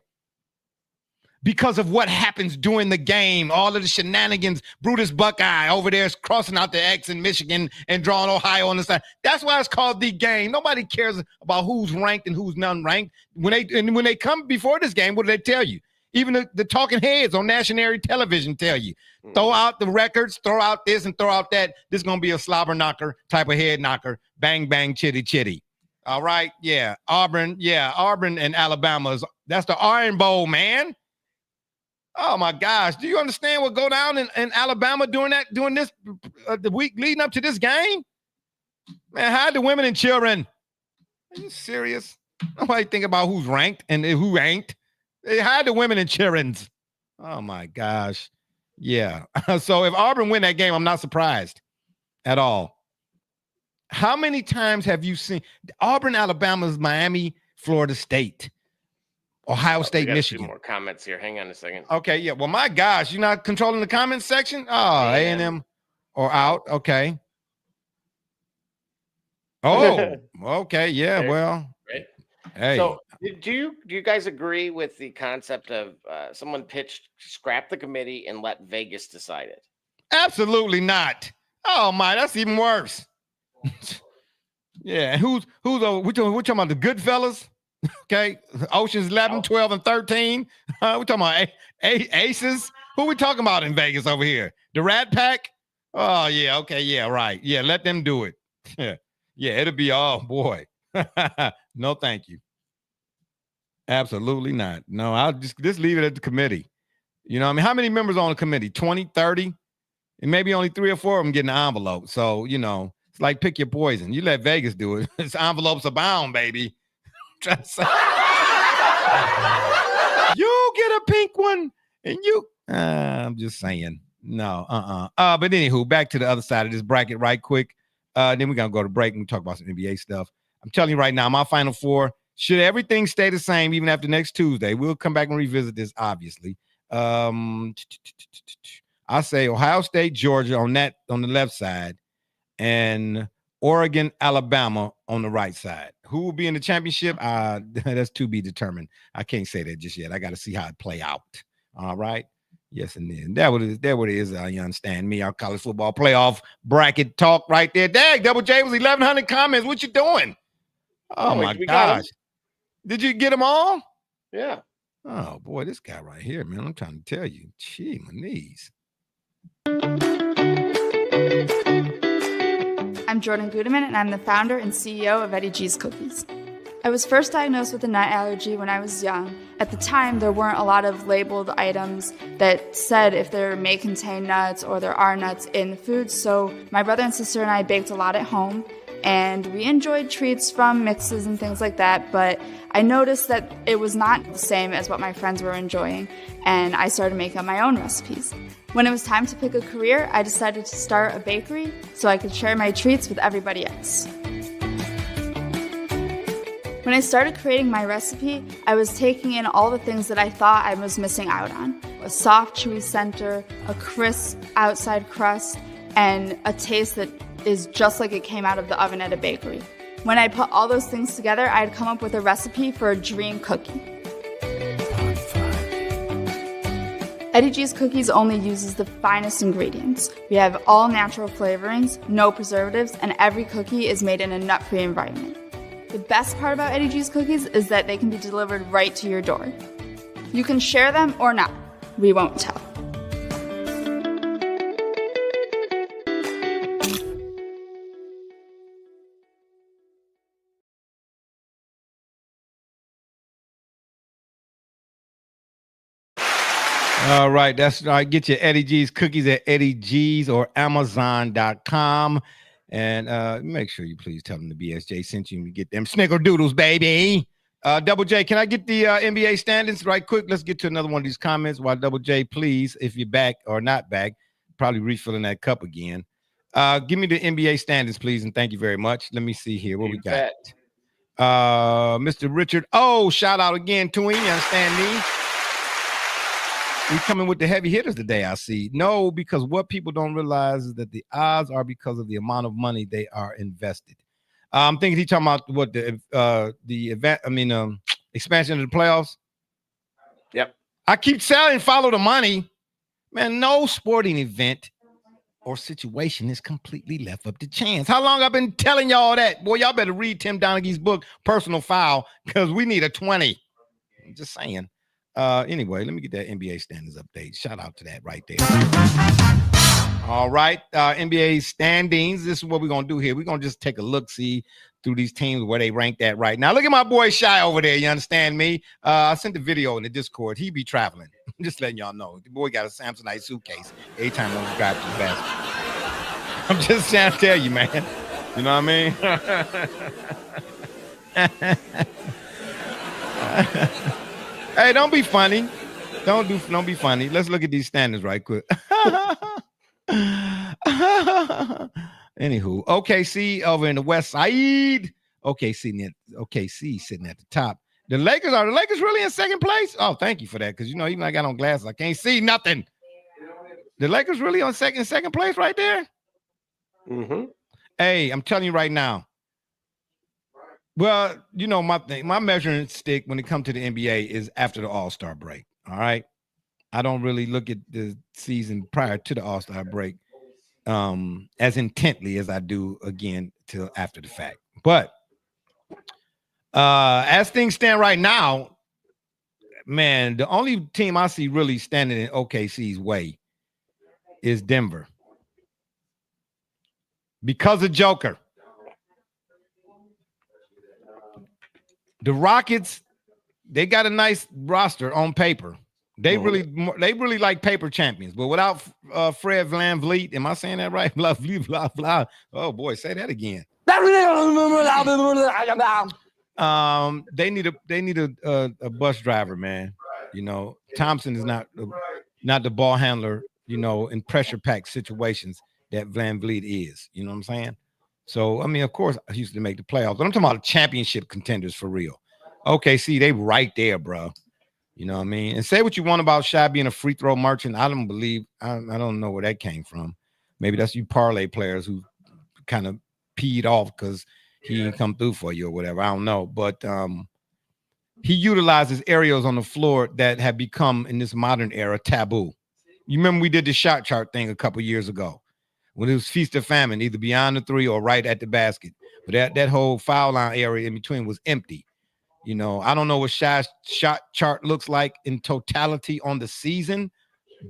Because of what happens during the game, all of the shenanigans, Brutus Buckeye over there is crossing out the X in Michigan and drawing Ohio on the side. That's why it's called The Game. Nobody cares about who's ranked and who's non-ranked. When they come before this game, what do they tell you? Even the talking heads on national television tell you, throw out the records, throw out this and throw out that. This is going to be a slobber knocker type of head knocker. Bang, bang, chitty, chitty. All right. Yeah. Auburn and Alabama. That's the Iron Bowl, man. Oh my gosh! Do you understand what go down in Alabama during this the week leading up to this game? Man, hide the women and children. Are you serious? Nobody think about who's ranked and who ain't. They hide the women in cheerings. Oh my gosh. Yeah. So if Auburn win that game, I'm not surprised at all. How many times have you seen Auburn, Alabama's Miami, Florida State, Ohio State, Michigan? More comments here. Hang on a second. Okay. Yeah. Well, my gosh, you're not controlling the comments section? Oh, A&M or out. Okay. Oh, okay. Yeah. Well, right. Hey. So do you guys agree with the concept of someone pitched scrap the committee and let Vegas decide it? Absolutely not. Oh my, that's even worse. Yeah, who's we're talking about the Goodfellas? Okay, Ocean's 11, 12, and 13. We're talking about Aces. Who we talking about in Vegas over here? The Rat Pack? Oh yeah, okay, yeah, right. Yeah, let them do it. Yeah, it'll be boy. No, thank you. Absolutely not. No, I'll just leave it at the committee. You know what I mean? How many members on the committee? 20, 30? And maybe only 3 or 4 of them getting an envelope. So, you know, it's like pick your poison. You let Vegas do it. It's envelopes abound, baby. You get a pink one and you I'm just saying. No, but anywho, back to the other side of this bracket right quick. Then we're gonna go to break and talk about some NBA stuff. I'm telling you right now, my Final Four, should everything stay the same even after next Tuesday? We'll come back and revisit this, obviously. I say Ohio State, Georgia on the left side, and Oregon, Alabama on the right side. Who will be in the championship? That's to be determined. I can't say that just yet. I got to see how it play out. All right. Yes, and then that what it is. You understand me? Our college football playoff bracket talk right there. Dang, Double J was 1,100 comments. What you doing? Oh my gosh! Did you get them all? Yeah. Oh boy, this guy right here, man. I'm trying to tell you. Gee, my knees. I'm Jordan Gudeman, and I'm the founder and CEO of Eddie G's Cookies. I was first diagnosed with a nut allergy when I was young. At the time, there weren't a lot of labeled items that said if there may contain nuts or there are nuts in the food, so my brother and sister and I baked a lot at home, and we enjoyed treats from mixes and things like that, but I noticed that it was not the same as what my friends were enjoying, and I started making my own recipes. When it was time to pick a career, I decided to start a bakery so I could share my treats with everybody else. When I started creating my recipe, I was taking in all the things that I thought I was missing out on. A soft, chewy center, a crisp outside crust, and a taste that is just like it came out of the oven at a bakery. When I put all those things together, I'd come up with a recipe for a dream cookie. Eddie G's Cookies only uses the finest ingredients. We have all natural flavorings, no preservatives, and every cookie is made in a nut-free environment. The best part about Eddie G's Cookies is that they can be delivered right to your door. You can share them or not. We won't tell. All right, that's right. Get your Eddie G's Cookies at Eddie G's or Amazon.com. And make sure you please tell them the BSJ sent you and get them snickerdoodles, baby. Double J, can I get the NBA standings right quick? Let's get to another one of these comments while Double J, please, if you're back or not back, probably refilling that cup again. Give me the NBA standings, please, and thank you very much. Let me see here what we got. Mr. Richard. Oh, shout out again to him. You understand me? We coming with the heavy hitters today, I see. No, because what people don't realize is that the odds are because of the amount of money they are invested. I'm thinking he's talking about what the event. Expansion of the playoffs. Yep. I keep saying follow the money, man. No sporting event or situation is completely left up to chance. How long I've been telling y'all that? Boy, y'all better read Tim Donaghy's book, Personal Foul, because we need a 20. I'm just saying. Anyway, let me get that NBA standings update. Shout out to that right there. All right, NBA standings. This is what we're gonna do here. We're gonna just take a look-see through these teams where they ranked at right now. Look at my boy Shy over there. You understand me? I sent the video in the Discord. He be traveling. I'm just letting y'all know. The boy got a Samsonite suitcase every time when he grabs his basket. I'm just trying to tell you, man. You know what I mean? Hey, don't be funny. Don't be funny. Let's look at these standings right quick. Anywho, OKC over in the West Side. OKC sitting at the top. The Lakers really in second place? Oh, thank you for that. Because even I got on glasses, I can't see nothing. The Lakers really on second place right there? Mm-hmm. Hey, I'm telling you right now. Well, my measuring stick when it comes to the NBA is after the All-Star break. All right. I don't really look at the season prior to the All-Star break as intently as I do again till after the fact. But as things stand right now, man, the only team I see really standing in OKC's way is Denver. Because of Joker. The Rockets, they got a nice roster on paper. They really like paper champions, but without Fred VanVleet, am I saying that right? Blah, blah, blah. Oh boy, say that again. They need a bus driver, man. Thompson is not the ball handler, in pressure packed situations that VanVleet is. You know what I'm saying? So, I mean, of course, Houston to make the playoffs, but I'm talking about championship contenders for real. Okay, see, they right there, bro. You know what I mean? And say what you want about Shy being a free throw merchant. I don't know where that came from. Maybe that's you parlay players who kind of peed off because he didn't come through for you or whatever. I don't know. But he utilizes areas on the floor that have become, in this modern era, taboo. You remember we did the shot chart thing a couple years ago when it was feast or famine, either beyond the three or right at the basket. But that whole foul line area in between was empty. I don't know what Shy's shot chart looks like in totality on the season,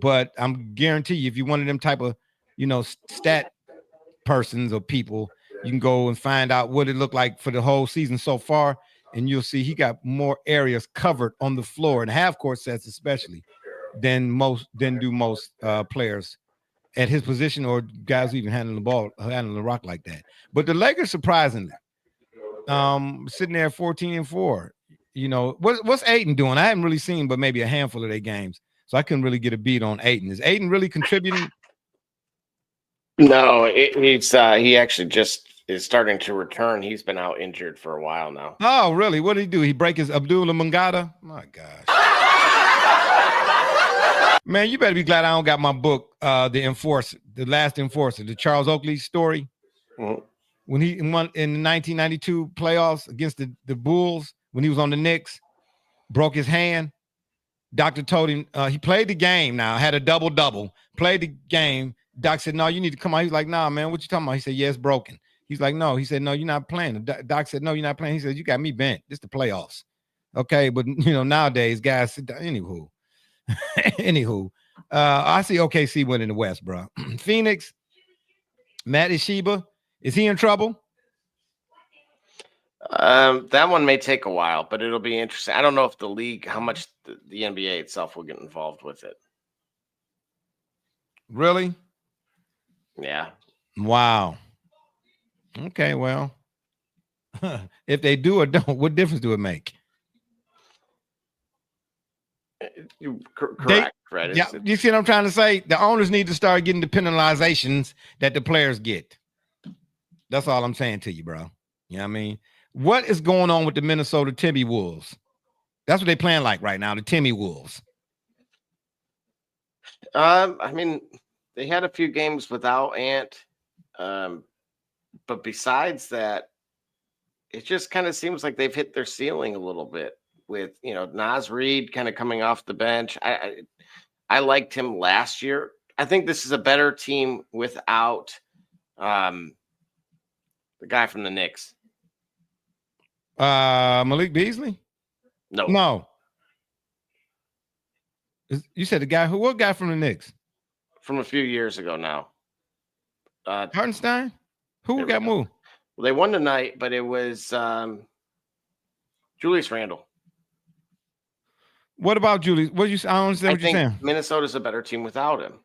but I'm guarantee you, if you're one of them type of, stat persons or people, you can go and find out what it looked like for the whole season so far, and you'll see he got more areas covered on the floor and half court sets especially than most players at his position or guys who even handling the rock like that. But the Lakers, surprisingly, sitting there 14-4. What's Ayton doing? I haven't really seen but maybe a handful of their games, so I couldn't really get a beat on Ayton. Is Ayton really contributing? No, he actually just is starting to return. He's been out injured for a while now. Oh, really? What did he do? He break his Abdullah Mangata? My gosh. Man, you better be glad I don't got my book, The Last Enforcer, the Charles Oakley story. Mm-hmm. When he won in the 1992 playoffs against the Bulls, when he was on the Knicks, broke his hand. Doctor told him he played the game now, had a double-double, played the game. Doc said, no, you need to come out. He's like, nah, man, what you talking about? He said, yeah, it's broken. He's like, no. He said, no, you're not playing. The doc said, no, you're not playing. He said, you got me bent. This the playoffs. Okay, but, nowadays, guys, anywho. I see OKC winning the West, bro. Phoenix, Matt Ishibia, is he in trouble? That one may take a while, but it'll be interesting. I don't know if the league, how much the NBA itself will get involved with it. Really? Yeah. Wow. Okay, well, if they do or don't, what difference do it make? Correct, right? Yeah, you see what I'm trying to say? The owners need to start getting the penalizations that the players get. That's all I'm saying to you, bro. You know what I mean? What is going on with the Minnesota Timberwolves? That's what they're playing like right now, the Timberwolves. I mean, they had a few games without Ant. But besides that, it just kind of seems like they've hit their ceiling a little bit with, Naz Reid kind of coming off the bench. I liked him last year. I think this is a better team without the guy from the Knicks. Malik Beasley? No. You said the guy what guy from the Knicks? From a few years ago now. Hartenstein? Who got moved? Well, they won tonight, but it was Julius Randle. What about Julius? I don't understand what you're saying. Minnesota's a better team without him.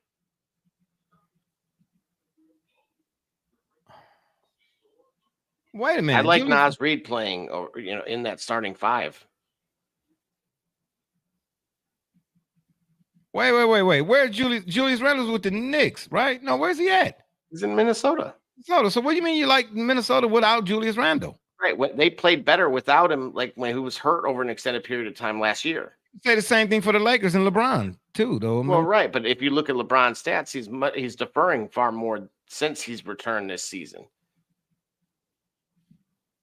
Wait a minute. I like Naz Reid playing, or in that starting five. Wait. Where's Julius Randle's with the Knicks, right? No, where's he at? He's in Minnesota. So what do you mean you like Minnesota without Julius Randle? Right. They played better without him, like when he was hurt over an extended period of time last year. Say the same thing for the Lakers and LeBron too, though. Well, right, but if you look at LeBron's stats, he's deferring far more since he's returned this season.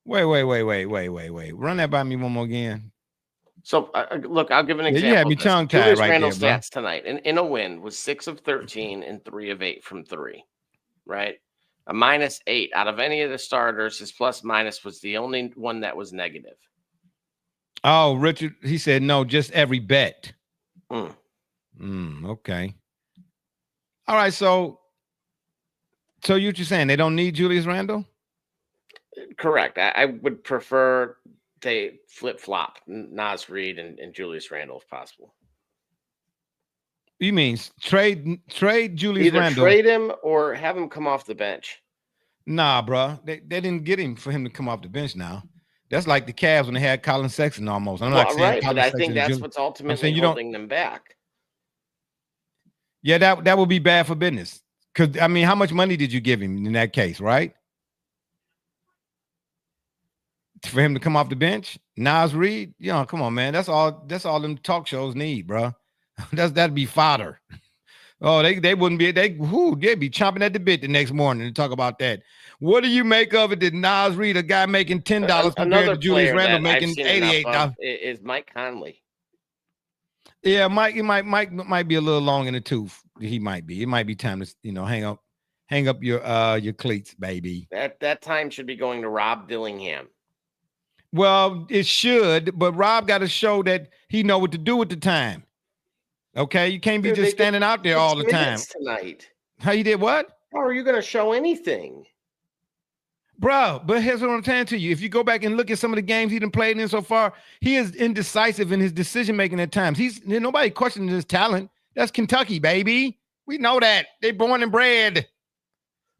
Wait. Run that by me one more again. So look, I'll give an example. You had me tongue tied Julius right Randle's there, stats tonight in a win was 6 of 13 and 3 of 8 from 3. Right, a -8 out of any of the starters. His plus minus was the only one that was negative. Oh, Richard, he said no, just every bet. Okay. All right, so you're saying they don't need Julius Randle? Correct. I would prefer they flip-flop Naz Reid and Julius Randle if possible. You mean trade Julius Either Randle? Trade him or have him come off the bench. Nah, bro. They didn't get him for him to come off the bench now. That's like the Cavs when they had Colin Sexton almost. I'm not saying right, Colin but I Sexton think that's what's ultimately holding them back. Yeah, that would be bad for business. Because, I mean, how much money did you give him in that case, right? For him to come off the bench? Naz Reid? Come on, man. That's all them talk shows need, bro. That'd be fodder. Oh, they wouldn't be, they'd be chomping at the bit the next morning to talk about that. What do you make of it that Naz Reid, a guy making $10 compared to Julius Randle making $88? Is Mike Conley. Yeah, Mike might be a little long in the tooth. He might be. It might be time to, hang up your cleats, baby. That time should be going to Rob Dillingham. Well, it should, but Rob got to show that he know what to do with the time. Okay, you can't be just standing out there all the time. Tonight. How you did what? How are you going to show anything? Bro, but here's what I'm saying to you. If you go back and look at some of the games he's been playing in so far, he is indecisive in his decision-making at times. Nobody questioning his talent. That's Kentucky, baby. We know that. They're born and bred.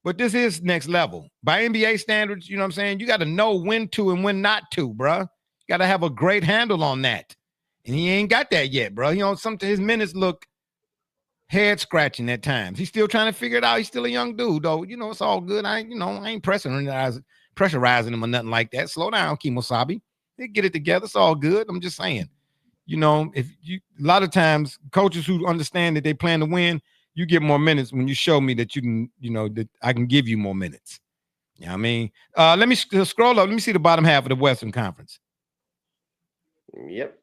But this is next level. By NBA standards, you know what I'm saying? You got to know when to and when not to, bro. You got to have a great handle on that. And he ain't got that yet, bro. Sometimes his minutes look head-scratching at times. He's still trying to figure it out. He's still a young dude, though. It's all good. I ain't pressurizing him or nothing like that. Slow down, Kemosabe. They get it together. It's all good. I'm just saying. A lot of times coaches who understand that they plan to win, you get more minutes when you show me that you can, that I can give you more minutes. You know what I mean? Let me scroll up. Let me see the bottom half of the Western Conference. Yep.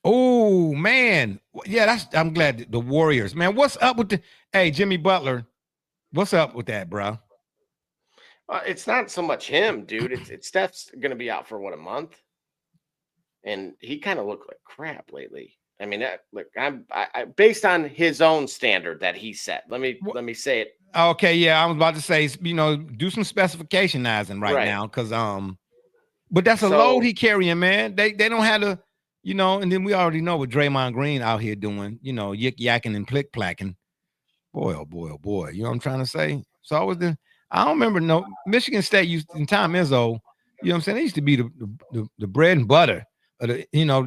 Oh, man. Yeah, I'm glad the Warriors, man. What's up with Jimmy Butler? What's up with that, bro? It's not so much him, dude. It's Steph's going to be out for a month. And he kind of looked like crap lately. I mean, I based on his own standard that he set. Let me say it. Okay, yeah, I was about to say, do some specificationizing right now, because but that's a load he carrying, man. They don't have to, and then we already know what Draymond Green out here doing, yik-yakking and plick-placking. Boy, oh boy, oh boy. You know what I'm trying to say? So I don't remember, Michigan State used, in Tom Izzo, you know what I'm saying? They used to be the bread and butter of the,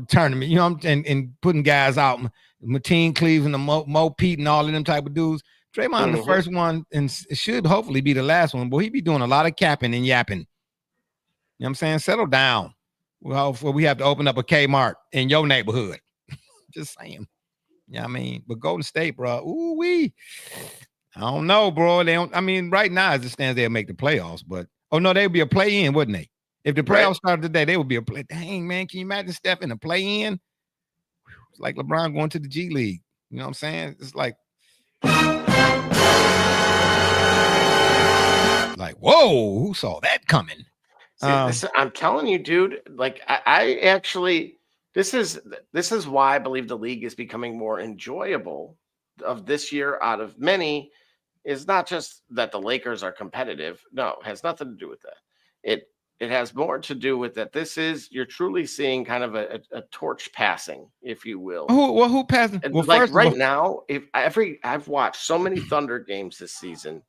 tournament, and putting guys out, Mateen Cleveland, the Mo Pete and all of them type of dudes. Draymond the first one, and it should hopefully be the last one, but he be doing a lot of capping and yapping. You know what I'm saying? Settle down. Well, we have to open up a Kmart in your neighborhood. Just saying. Yeah, what I mean, but Golden State, bro, I don't know, bro. Right now as it stands, they'll make the playoffs, but they'd be a play-in, wouldn't they? If the playoffs started today, they would be a play. Dang, man, can you imagine Steph in a play-in? It's like LeBron going to the G League. You know what I'm saying? It's like whoa, who saw that coming? I'm telling you, dude. Like I actually, this is why I believe the league is becoming more enjoyable of this year out of many. Is not just that the Lakers are competitive. No, it has nothing to do with that. It has more to do with that. You're truly seeing kind of a torch passing, if you will. Who passing? Well, like right now, I've watched so many Thunder games this season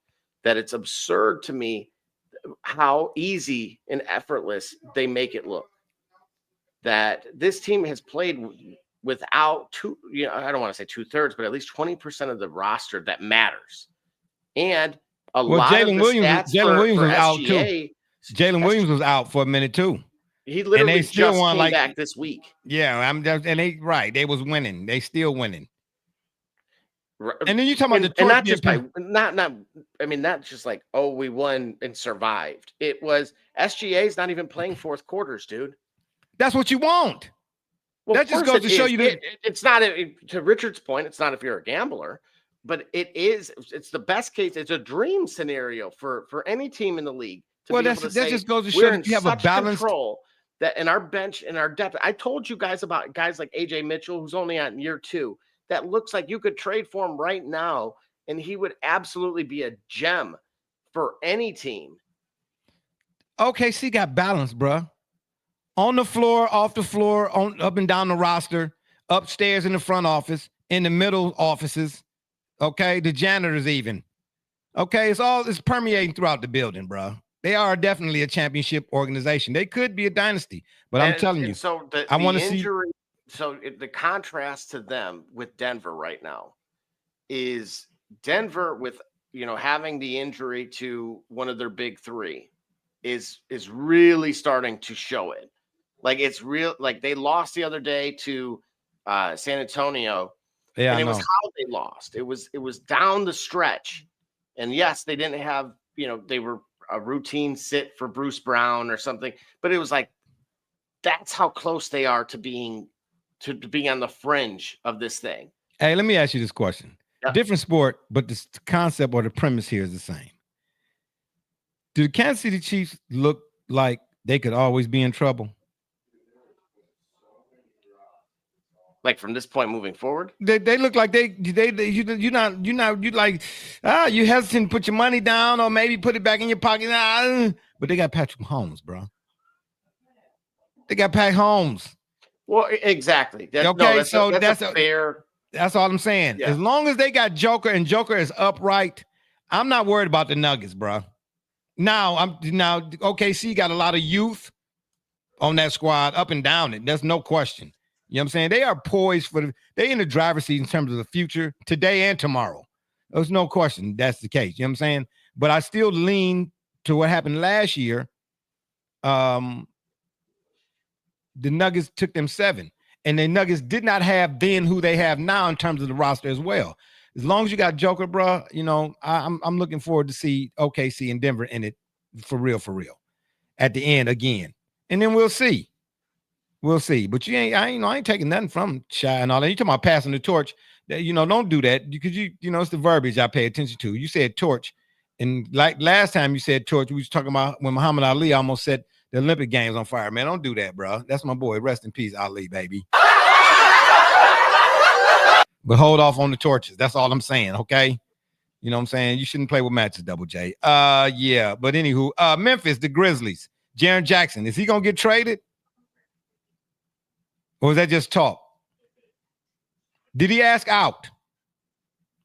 that it's absurd to me how easy and effortless they make it look. That this team has played without I don't want to say 2/3, but at least 20% of the roster that matters. And a lot Jalen of Williams, Jalen Williams was out too. Jalen Williams was out for a minute too. He literally still just came back this week. Yeah, they was winning. They still winning. And then you talking about and not just not just like, oh, we won and survived. It was SGA's not even playing fourth quarters, dude. That's what you want. Well, that just goes to show you that it's not to Richard's point. It's not if you're a gambler, but it's the best case. It's a dream scenario for any team in the league. That just goes to show that you have a balanced control. That in our bench and our depth. I told you guys about guys like AJ Mitchell, who's only on year 2. That looks like you could trade for him right now, and he would absolutely be a gem for any team. OKC got balance, bro. On the floor, off the floor, up and down the roster, upstairs in the front office, in the middle offices. Okay, the janitors even. Okay, it's permeating throughout the building, bro. They are definitely a championship organization. They could be a dynasty, but I'm telling you, so I want to see. So the contrast to them with Denver right now is Denver with, having the injury to one of their big 3 is really starting to show it. Like it's real, like they lost the other day to San Antonio. Yeah, and it was how they lost. It was down the stretch. And yes, they didn't have, they were a routine sit for Bruce Brown or something, but it was like, that's how close they are to being on the fringe of this thing. Hey, let me ask you this question. Yeah. Different sport, but the concept or the premise here is the same. Do the Kansas City Chiefs look like they could always be in trouble? Like from this point moving forward? They look like you hesitant to put your money down or maybe put it back in your pocket. But they got Patrick Mahomes, bro. They got Pat Holmes. Well, exactly. That's fair. That's all I'm saying. Yeah. As long as they got Joker and Joker is upright, I'm not worried about the Nuggets, bro. Now OKC got a lot of youth on that squad up and down it. There's no question. You know what I'm saying? They are poised they in the driver's seat in terms of the future today and tomorrow. There's no question that's the case. You know what I'm saying? But I still lean to what happened last year. The Nuggets took them 7, and the Nuggets did not have then who they have now in terms of the roster as well. As long as you got Joker, bro, I'm looking forward to see OKC and Denver in it for real at the end again, and then we'll see. But I ain't taking nothing from Shy and all that. You talking about passing the torch? Don't do that because it's the verbiage I pay attention to. You said torch, and like last time you said torch, we was talking about when Muhammad Ali almost set the Olympic Games on fire. Man, don't do that, bro. That's my boy. Rest in peace, Ali, baby. But hold off on the torches. That's all I'm saying, okay? You know what I'm saying? You shouldn't play with matches, Double J. Yeah. But anywho, Memphis, the Grizzlies, Jaren Jackson, is he gonna get traded? Or is that just talk? Did he ask out?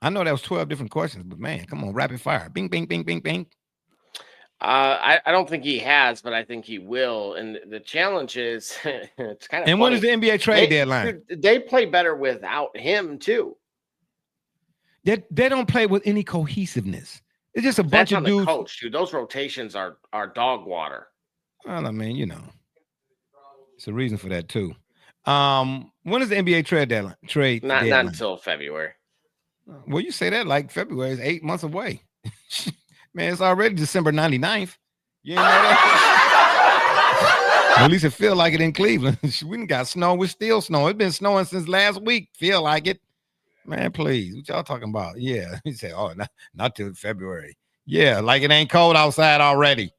I know that was 12 different questions, but man, come on, rapid fire. Bing, bing, bing, bing, bing. I don't think he has, but I think he will. And the challenge is it's kind of. And when is the NBA trade deadline? They play better without him too. They don't play with any cohesiveness. It's just a bunch of dudes. Coach, dude, those rotations are dog water. Well, I mean, it's a reason for that too. When is the NBA trade deadline? Not until February. Well, you say that like February is 8 months away. Man, it's already December 99th. You ain't know that? At least it feel like it in Cleveland. We done got snow. We're still snowing. It's been snowing since last week. Feel like it. Man, please. What y'all talking about? Yeah. He said, not till February. Yeah, like it ain't cold outside already.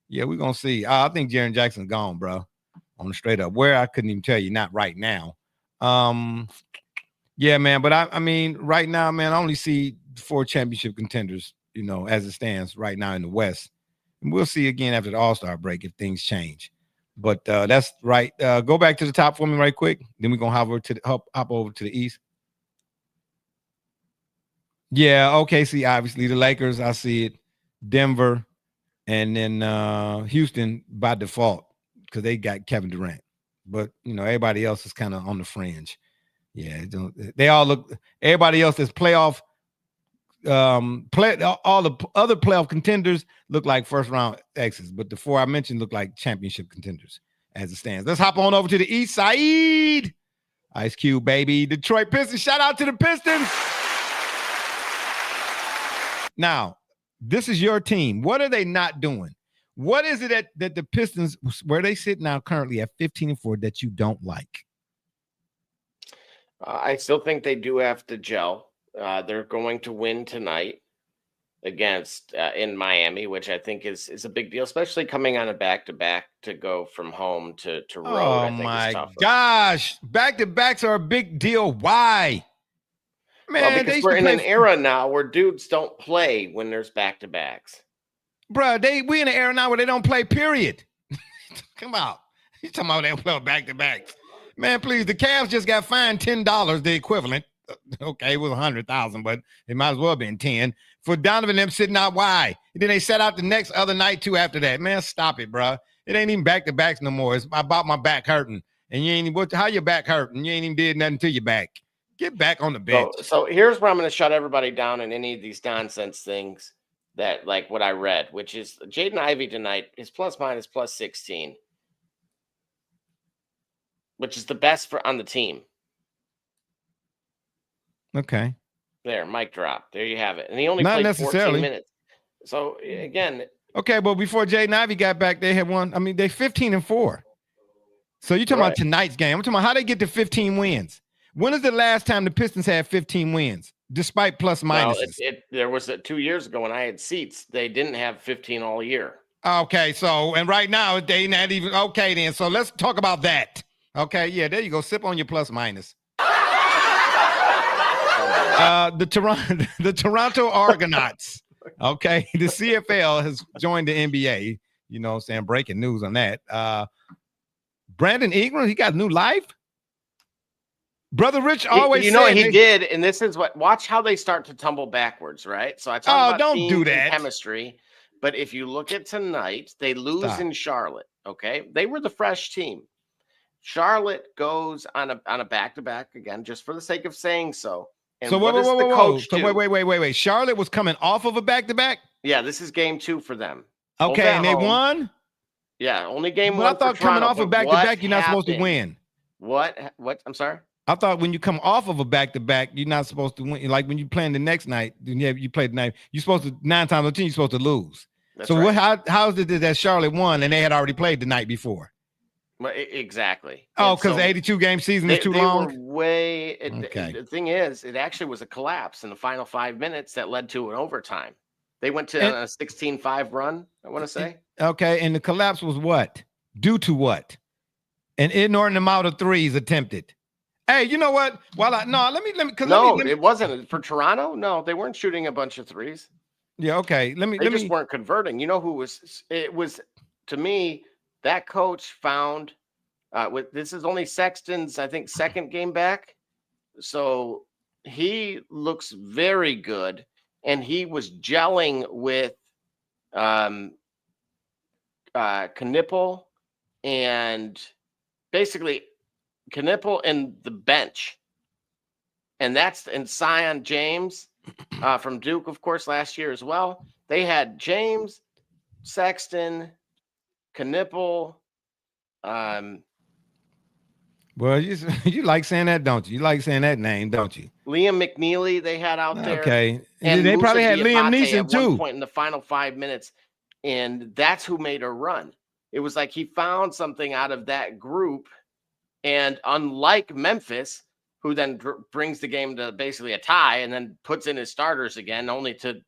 Yeah, we're going to see. I think Jaren Jackson's gone, bro. On the straight up. Where, I couldn't even tell you. Not right now. Yeah, man. But I mean, right now, man, I only see 4 championship contenders, as it stands right now in the West. And we'll see again after the All-Star break if things change. But that's right. Go back to the top for me right quick. Then we're going to hop over to the East. Yeah, OKC, obviously. The Lakers, I see it. Denver and then Houston by default because they got Kevin Durant. But everybody else is kind of on the fringe. Yeah, they all look. Everybody else is playoff. All the other playoff contenders look like first round exits, but the 4 I mentioned look like championship contenders as it stands. Let's hop on over to the East Side. Ice Cube, baby. Detroit Pistons. Shout out to the Pistons. Now, this is your team. What are they not doing? What is it that the Pistons, where they sit now currently at 15-4, that you don't like? I still think they do have to gel. They're going to win tonight against in Miami, which I think is a big deal, especially coming on a back-to-back to go from home to road. Oh, I think my gosh. Back-to-backs are a big deal. Why? Man, well, because we're in an era now where dudes don't play when there's back-to-backs. Bro, we in an era now where they don't play, period. Come on. You talking about they don't play back-to-backs. Man, please, the Cavs just got fined $10, the equivalent. Okay, it was 100,000, but it might as well have been 10 for Donovan them sitting out wide. And then they sat out the next other night too after that. Man, stop it, bro. It ain't even back-to-backs no more. It's about my back hurting. And you ain't even, how your back hurting? You ain't even did nothing to your back. Get back on the bench. So here's where I'm going to shut everybody down in any of these nonsense things that, like what I read, which is Jaden Ivey tonight, his plus-minus plus 16, which is the best on the team. Okay. There, mic drop. There you have it. And he only Not played necessarily 14 minutes. So, again. Okay, but before Jaden Ivey got back, they had won. I mean, they 15-4. So you're talking about tonight's game. I'm talking about how they get to 15 wins. When is the last time the Pistons had 15 wins, despite plus minuses? Well, there was 2 years ago when I had seats. They didn't have 15 all year. Okay, so, and right now, they not even, okay then. So let's talk about that. Okay, yeah, there you go. Sip on your plus minus. The Toronto Argonauts. Okay, the CFL has joined the NBA. You know what I'm saying? Breaking news on that. Brandon Ingram, he got new life. Brother Rich always said he did, and this is what, watch how they start to tumble backwards, right? So I talk about don't do that. Chemistry, but if you look at tonight, they lose in Charlotte, okay? They were the fresh team. Charlotte goes on a back-to-back again, just for the sake of saying so. And so wait. Charlotte was coming off of a back-to-back? Yeah, this is game 2 for them. Okay, and they won? Yeah, only game 1. But I thought coming off a back-to-back, you're not supposed to win. What? I'm sorry? I thought when you come off of a back-to-back, you're not supposed to win. Like when you playing the next night, you play the night, you're supposed to, 9 times out of 10, you're supposed to lose. That's so right. how is it that Charlotte won and they had already played the night before? Well, exactly. Oh, because the 82-game season is too long? The thing is, it actually was a collapse in the final 5 minutes that led to an overtime. They went to a 16-5 run, I want to say. Okay, and the collapse was what? Due to what? An inordinate amount of threes attempted. Hey, you know what? It wasn't for Toronto. No, they weren't shooting a bunch of threes. Yeah, okay. They just weren't converting. You know who was? It was, to me, that coach found. This is only Sexton's, I think, second game back, so he looks very good, and he was gelling with Knipple and basically Knipple and the bench, and Zion James from Duke, of course, last year as well. They had James, Sexton, Knipple. Well, you like saying that, don't you? You like saying that name, don't you? Liam McNeely they had out there. Okay, and they probably had Liam Neeson at too. One point in the final 5 minutes, and that's who made a run. It was like he found something out of that group. And unlike Memphis, who then brings the game to basically a tie and then puts in his starters again, only to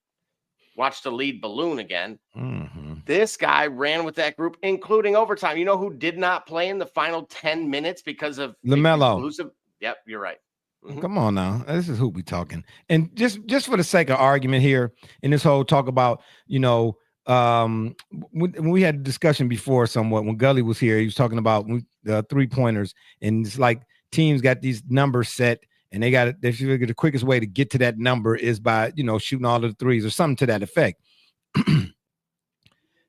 watch the lead balloon again. Mm-hmm. This guy ran with that group, including overtime. You know who did not play in the final 10 minutes because of LaMelo? Yep, you're right. Mm-hmm. Come on now. This is who we talking. And just for the sake of argument here, in this whole talk about, when we had a discussion before somewhat, when Gully was here, he was talking about 3-pointers, and it's like teams got these numbers set, and they figure the quickest way to get to that number is by shooting all of the threes or something to that effect.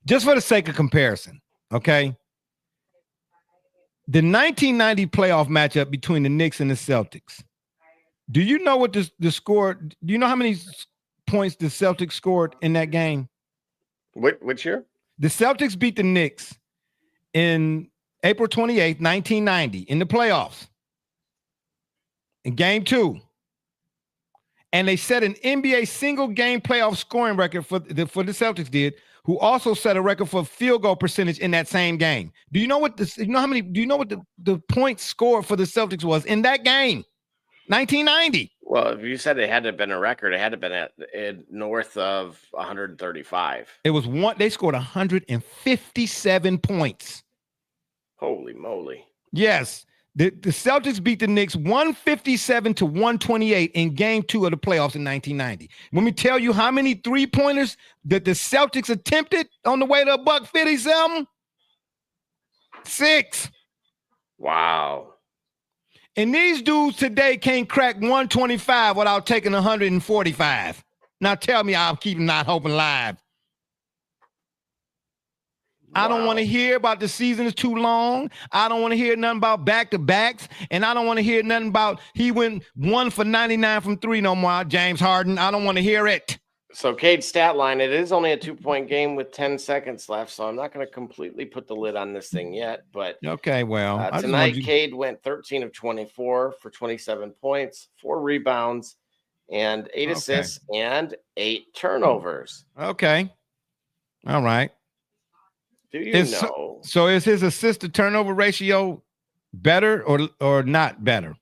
just for the sake of comparison, okay? The 1990 playoff matchup between the Knicks and the Celtics. Do you know what the score? Do you know how many points the Celtics scored in that game? Which year? The Celtics beat the Knicks in April 28th, 1990, in the playoffs, in game 2. And they set an NBA single game playoff scoring record for the Celtics did, who also set a record for field goal percentage in that same game. Do you know what the points scored for the Celtics was in that game? 1990. Well, if you said it had to have been a record, it had to have been at north of 135. It was they scored 157 points. Holy moly. Yes. The Celtics beat the Knicks 157-128 in game 2 of the playoffs in 1990. Let me tell you how many three-pointers that the Celtics attempted on the way to $157. 6. Wow. And these dudes today can't crack 125 without taking 145. Now tell me I'm keeping Not Hoping live. I don't want to hear about the season is too long. I don't want to hear nothing about back-to-backs. And I don't want to hear nothing about he went 1 for 99 from 3 no more, James Harden. I don't want to hear it. So Cade's stat line, it is only a 2-point game with 10 seconds left, so I'm not going to completely put the lid on this thing yet. But okay, well. Tonight, Cade went 13 of 24 for 27 points, 4 rebounds, and 8 assists and 8 turnovers. Okay. All right. Do you know? So is his assist to turnover ratio better or not better?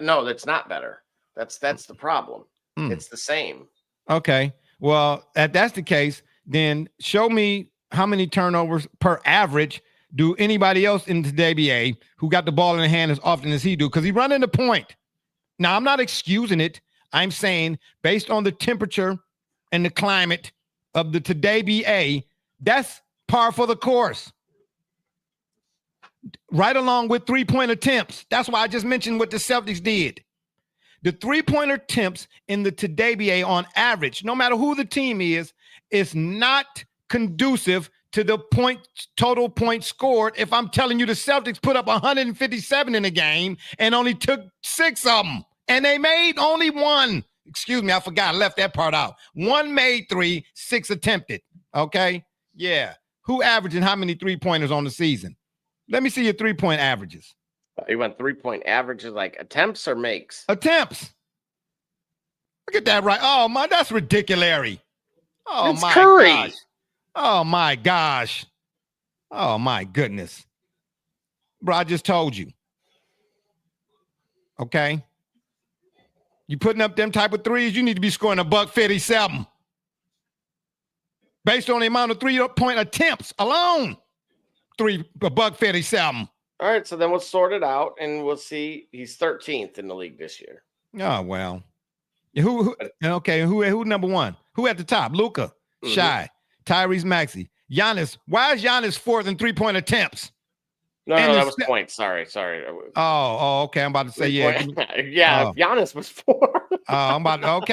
No, that's not better. That's the problem. It's the same. Okay. Well, if that's the case, then show me how many turnovers per average do anybody else in the WBA who got the ball in the hand as often as he do, because he running the point. Now, I'm not excusing it. I'm saying based on the temperature and the climate of the WBA, that's par for the course. Right along with three-point attempts. That's why I just mentioned what the Celtics did. The three-pointer attempts in the WBA on average, no matter who the team is not conducive to the total points scored. If I'm telling you the Celtics put up 157 in the game and only took 6 of them, and they made only 1. Excuse me, I forgot. I left that part out. 1 made 3, 6 attempted. Okay? Yeah. Who averaging how many three-pointers on the season? Let me see your three-point averages. You want 3-point averages like attempts or makes? Attempts. Look at that, right? Oh, my, that's ridiculous. Oh, it's my Curry. Gosh. Oh, my gosh. Oh, my goodness. Bro, I just told you. Okay? You putting up them type of threes, you need to be scoring $157. Based on the amount of 3-point attempts alone. $157. All right, so then we'll sort it out, and we'll see. He's 13th in the league this year. Oh, well. Who number 1? Who at the top? Luka, Shai, Tyrese Maxey, Giannis. Why is Giannis 4th in 3-point attempts? No, that was points. Sorry. Oh, okay. I'm about to say, yeah. Yeah, Giannis was 4. I'm about to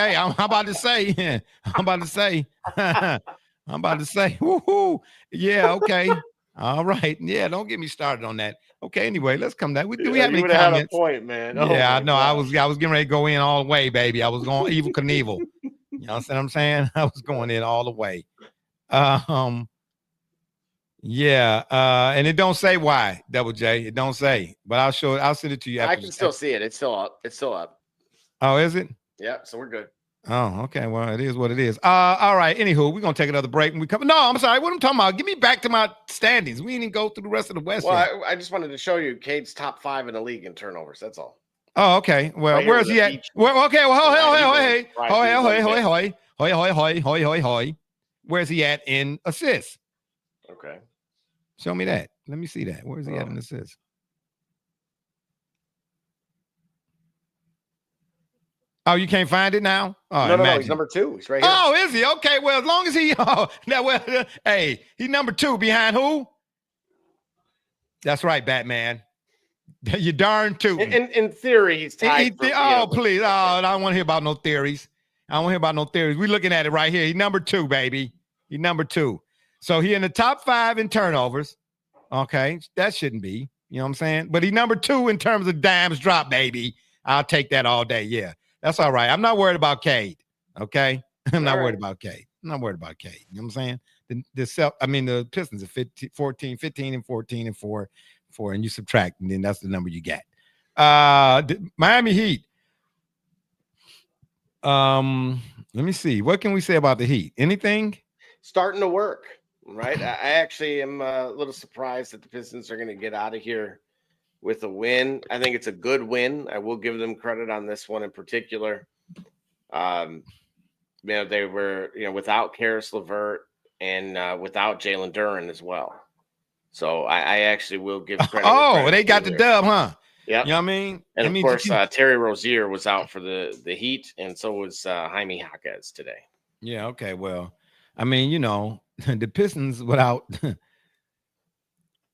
say, woohoo. Yeah, okay. All right. Yeah, don't get me started on that. Okay, anyway, let's come back. Do we have any comments? Had a point, man. Yeah, I know. I was getting ready to go in all the way, baby. I was going Evel Knievel. You know what I'm saying? I was going in all the way. Yeah, and it don't say why, Double J. It don't say, but I'll show it. I'll send it to you. I can still see it. It's still up. Oh, is it? Yeah, so we're good. Oh, okay. Well, it is what it is. All right. Anywho, we're gonna take another break when we come. No, I'm sorry. What I'm talking about? Give me back to my standings. We didn't go through the rest of the West. Well, I just wanted to show you Cade's top 5 in the league in turnovers. That's all. Oh, okay. Well, where is he at? Well, okay. Well, hey. Where's he at in assists? Okay. Show me that. Let me see that. Where's he at in assists? Oh, you can't find it now? Oh, no, he's number 2. He's right here. Oh, is he? Okay, well, as long as he, hey, he's number 2 behind who? That's right, Batman. You darn tootin'. In theory, he's tied. Please. Oh, I don't want to hear about no theories. We're looking at it right here. He's number 2, baby. He's number 2. So he in the top 5 in turnovers. Okay, that shouldn't be. You know what I'm saying? But he number 2 in terms of dimes drop, baby. I'll take that all day. Yeah, that's all right. I'm not worried about Cade. Okay, I'm not worried about Cade. I'm not worried about Cade. You know what I'm saying? The Pistons are 15 and 14 and 4, and you subtract, and then that's the number you get. Miami Heat. Let me see. What can we say about the Heat? Anything? Starting to work, right? I actually am a little surprised that the Pistons are going to get out of here with a win. I think it's a good win. I will give them credit on this one in particular. They were, without Karis LeVert and without Jalen Duren as well. So I actually will give credit. Oh, they got the dub, huh? Yeah. You know what I mean? And of course, Terry Rozier was out for the Heat, and so was Jaime Jaquez today. Yeah, okay. Well, I mean, the Pistons without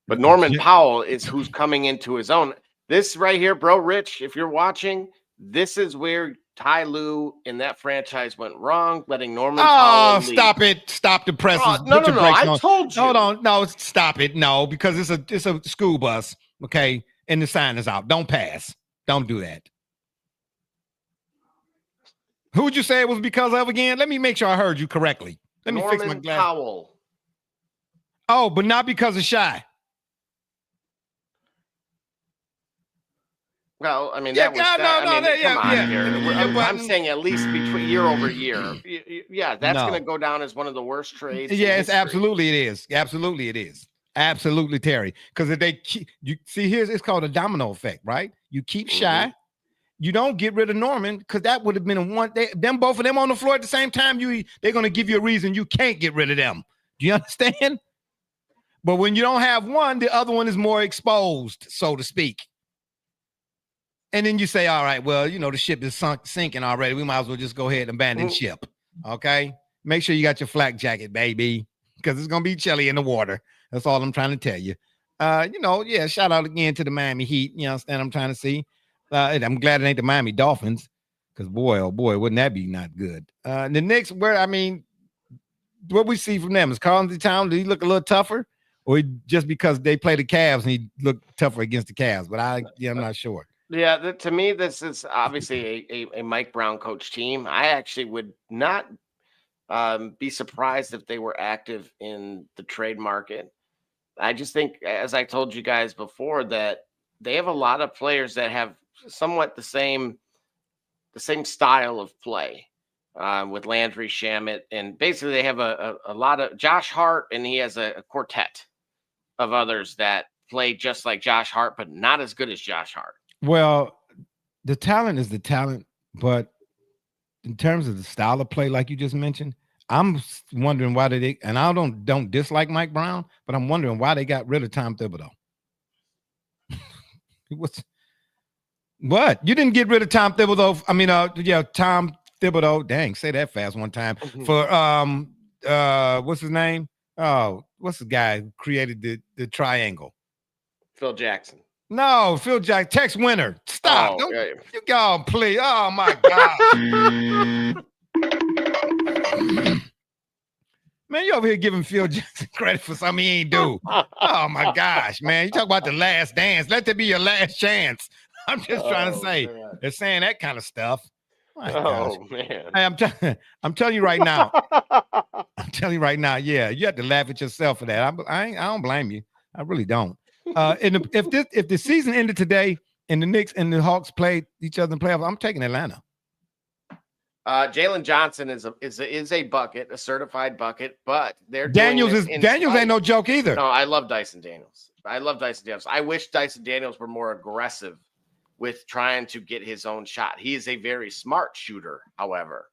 but Norman Powell is who's coming into his own. This right here, bro, Rich, if you're watching, this is where Ty Lue in that franchise went wrong, letting Norman Powell lead. Stop it. Stop the presses. No, I told you. Hold on. No, stop it. No, because it's a school bus, okay? And the sign is out. Don't pass. Don't do that. Who would you say it was because of again? Let me make sure I heard you correctly. Let me fix my glass. Powell. Oh, but not because of Shy. Well, I mean, that was that. Here. I'm saying at least between year over year. Yeah, that's going to go down as one of the worst trades. Yes, absolutely it is. Absolutely it is. Absolutely, Terry. Because if they it's called a domino effect, right? You keep Shy. You don't get rid of Norman because that would have been both of them on the floor at the same time. They're going to give you a reason you can't get rid of them. Do you understand? But when you don't have one, the other one is more exposed, so to speak. And then you say, all right, well, the ship is sinking already. We might as well just go ahead and abandon ship. Okay? Make sure you got your flak jacket, baby, because it's going to be chilly in the water. That's all I'm trying to tell you. Shout out again to the Miami Heat. You understand what I'm trying to see? I'm glad it ain't the Miami Dolphins because, boy, oh, boy, wouldn't that be not good? The Knicks, what we see from them, is Karl-Anthony Towns, did he look a little tougher? Or just because they play the Cavs and he looked tougher against the Cavs? But I'm not sure. Yeah, to me, this is obviously a Mike Brown coach team. I actually would not be surprised if they were active in the trade market. I just think, as I told you guys before, that they have a lot of players that have somewhat the same style of play with Landry Shamet. And basically they have a lot of Josh Hart, and he has a quartet of others that play just like Josh Hart, but not as good as Josh Hart. Well, the talent is the talent, but in terms of the style of play, like you just mentioned, I'm wondering why and I don't dislike Mike Brown, but I'm wondering why they got rid of Tom Thibodeau. What? You didn't get rid of Tom Thibodeau. Tom Thibodeau. Dang, say that fast one time. For what's his name? Oh, what's the guy who created the triangle? Phil Jackson. No, Phil Jackson. Tex Winter. Stop. You go, please. Oh my God. Man, you over here giving Phil Jackson credit for something he ain't do. Oh my gosh, man. You talk about the last dance. Let that be your last chance. I'm just trying to say, they're saying that kind of stuff. Man. Hey, I'm telling you right now. Yeah, you have to laugh at yourself for that. I don't blame you. I really don't. And if the season ended today and the Knicks and the Hawks played each other in playoffs, I'm taking Atlanta. Jalen Johnson is a bucket, a certified bucket, but Daniels ain't no joke either. No, I love Dyson Daniels. I wish Dyson Daniels were more aggressive with trying to get his own shot. He is a very smart shooter, however.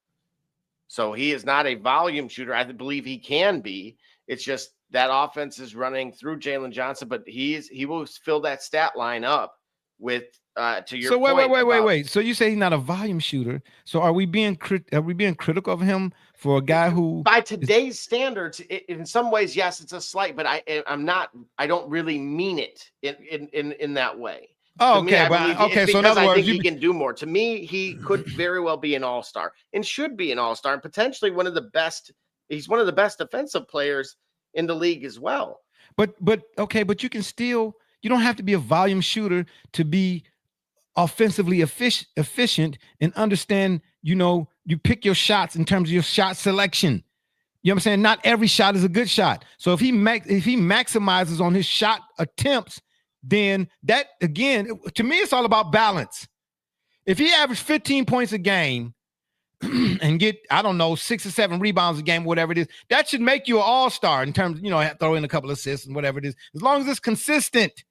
So he is not a volume shooter. I believe he can be. It's just that offense is running through Jalen Johnson, but he will fill that stat line up with to your point. Wait. So you say he's not a volume shooter. So are we being critical of him for a guy who, by today's standards, in some ways, yes, it's a slight, but I don't really mean it in that way. Oh, okay. So in other words, I think he can do more. To me, he could very well be an all-star and should be an all-star and potentially one of the best. He's one of the best defensive players in the league as well. But you can still, you don't have to be a volume shooter to be offensively efficient and understand, you pick your shots in terms of your shot selection. You know what I'm saying? Not every shot is a good shot. So if he maximizes on his shot attempts, then that, again, to me, it's all about balance. If he averaged 15 points a game and get, I don't know, 6 or 7 rebounds a game, whatever it is, that should make you an all-star in terms of, throw in a couple of assists and whatever it is. As long as it's consistent.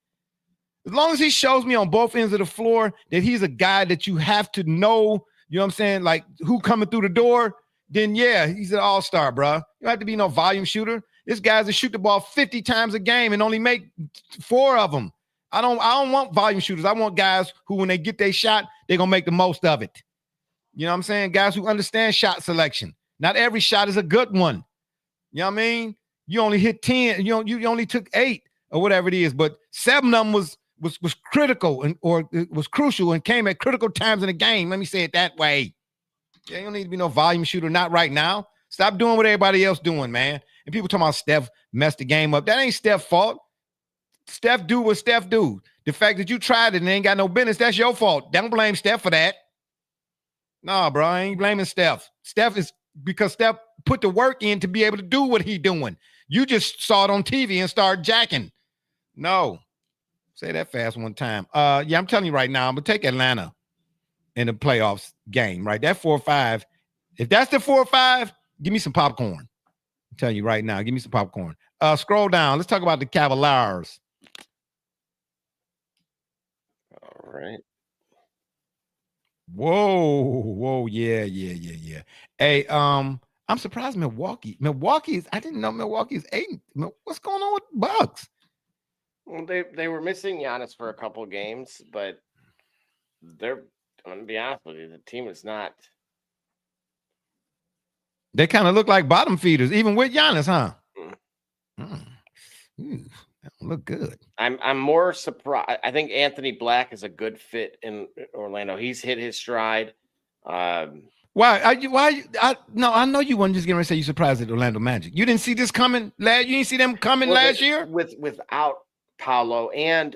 As long as he shows me on both ends of the floor that he's a guy that you have to know, you know what I'm saying, like who coming through the door, then yeah, he's an all-star, bro. You don't have to be no volume shooter. This guy's to shoot the ball 50 times a game and only make 4 of them. I don't want volume shooters. I want guys who, when they get their shot, they're going to make the most of it. You know what I'm saying? Guys who understand shot selection. Not every shot is a good one. You know what I mean? You only hit 10. You only took 8 or whatever it is, but 7 of them was critical or it was crucial and came at critical times in the game. Let me say it that way. Yeah, you don't need to be no volume shooter. Not right now. Stop doing what everybody else doing, man. And people talking about Steph messed the game up. That ain't Steph's fault. Steph do what Steph do. The fact that you tried it and ain't got no business, that's your fault. Don't blame Steph for that. Nah, bro, I ain't blaming Steph. Steph is because Steph put the work in to be able to do what he doing. You just saw it on TV and started jacking. No. Say that fast one time. Yeah, I'm telling you right now, I'm going to take Atlanta in the playoffs game, right? That 4-5. If that's the 4-5, give me some popcorn. I'm telling you right now, give me some popcorn. Scroll down. Let's talk about the Cavaliers. All right. Whoa, yeah. Hey, I'm surprised Milwaukee is, I didn't know Milwaukee is 8. What's going on with Bucks? Well, they were missing Giannis for a couple of games, but I'm going to be honest with you, the team is not. They kind of look like bottom feeders, even with Giannis, huh? That look good. I'm more surprised. I think Anthony Black is a good fit in Orlando. He's hit his stride. Why? I know you weren't just going to say you're surprised at Orlando Magic. You didn't see this coming last. You didn't see them coming last year without Paolo, and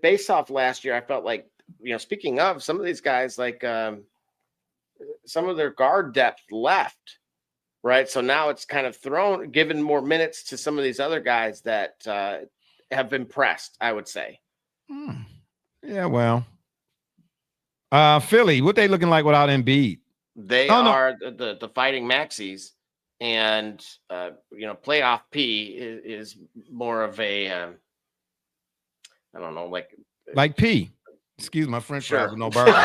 based off last year, I felt like, speaking of some of these guys, like some of their guard depth left. Right. So now it's kind of given more minutes to some of these other guys that have been pressed, I would say. Yeah, well. Philly, what they looking like without Embiid? They are the Fighting Maxis, and playoff P is more of a I don't know, like P. Excuse my French fries with no burger.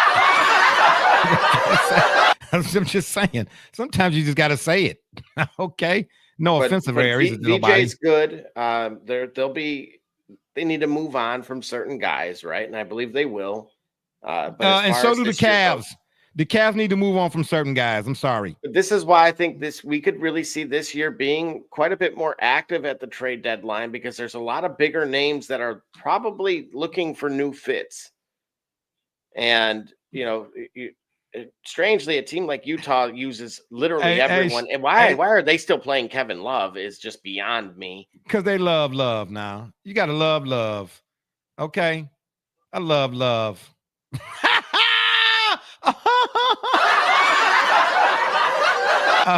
I'm just saying. Sometimes you just got to say it. Okay. No offensive areas to nobody. VJ's good. They need to move on from certain guys, right? And I believe they will. And so do the Cavs. The Cavs need to move on from certain guys. I'm sorry. But this is why I think we could really see this year being quite a bit more active at the trade deadline, because there's a lot of bigger names that are probably looking for new fits. And, strangely, a team like Utah uses literally everyone. And why are they still playing Kevin Love is just beyond me. Because they love now. You got to love. Okay? I love.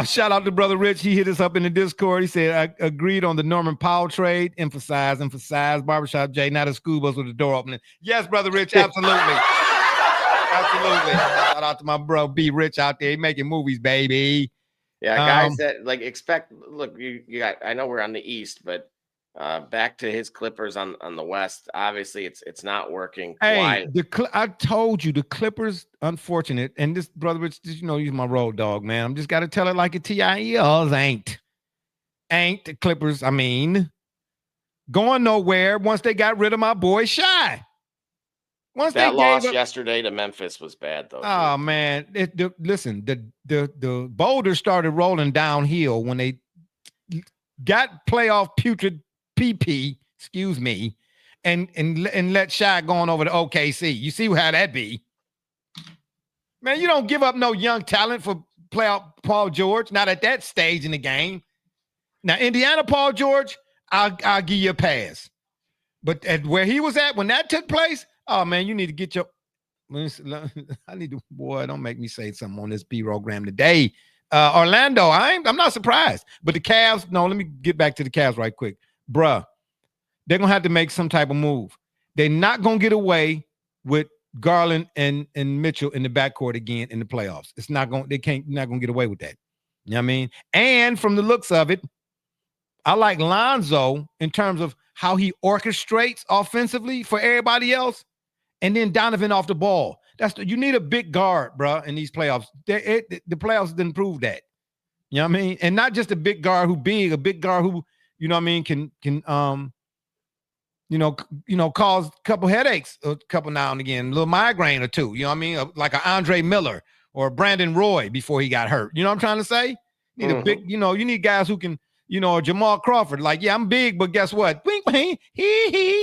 Shout out to Brother Rich. He hit us up in the Discord. He said, I agreed on the Norman Powell trade. Emphasize. Barbershop J, not a school bus with the door opening. Yes, Brother Rich, absolutely. Absolutely. Shout out to my bro B Rich out there. He making movies, baby. Yeah, guys that expect. Look, you got. I know we're on the East, but back to his Clippers on the West. Obviously, it's not working. Hey, I told you the Clippers. Unfortunate, and this Brother Rich, he's my road dog, man. I'm just got to tell it like a TIELs ain't the Clippers. I mean, going nowhere once they got rid of my boy Shy. Once that loss yesterday to Memphis was bad, though. Oh man, listen, the boulders started rolling downhill when they got playoff putrid PP, excuse me, and let Shaq go on over to OKC. You see how that be? Man, you don't give up no young talent for playoff Paul George, not at that stage in the game. Now, Indiana, Paul George, I'll give you a pass. But at where he was at when that took place, oh man, you need to get your. I need to, boy, don't make me say something on this program today. Orlando, I'm not surprised. But the Cavs, no, let me get back to the Cavs right quick. Bruh, they're gonna have to make some type of move. They're not gonna get away with Garland and Mitchell in the backcourt again in the playoffs. It's not going, not gonna get away with that. You know what I mean? And from the looks of it, I like Lonzo in terms of how he orchestrates offensively for everybody else. And then Donovan off the ball. You need a big guard, bro, in these playoffs. The playoffs didn't prove that. You know what I mean? And not just a big guard who big, a big guard who, you know what I mean, can cause a couple headaches, a couple now and again, a little migraine or two. You know what I mean? Like an Andre Miller or Brandon Roy before he got hurt. You know what I'm trying to say? You need a big, you need guys who can, or Jamal Crawford. Like, yeah, I'm big, but guess what? Wink, wink,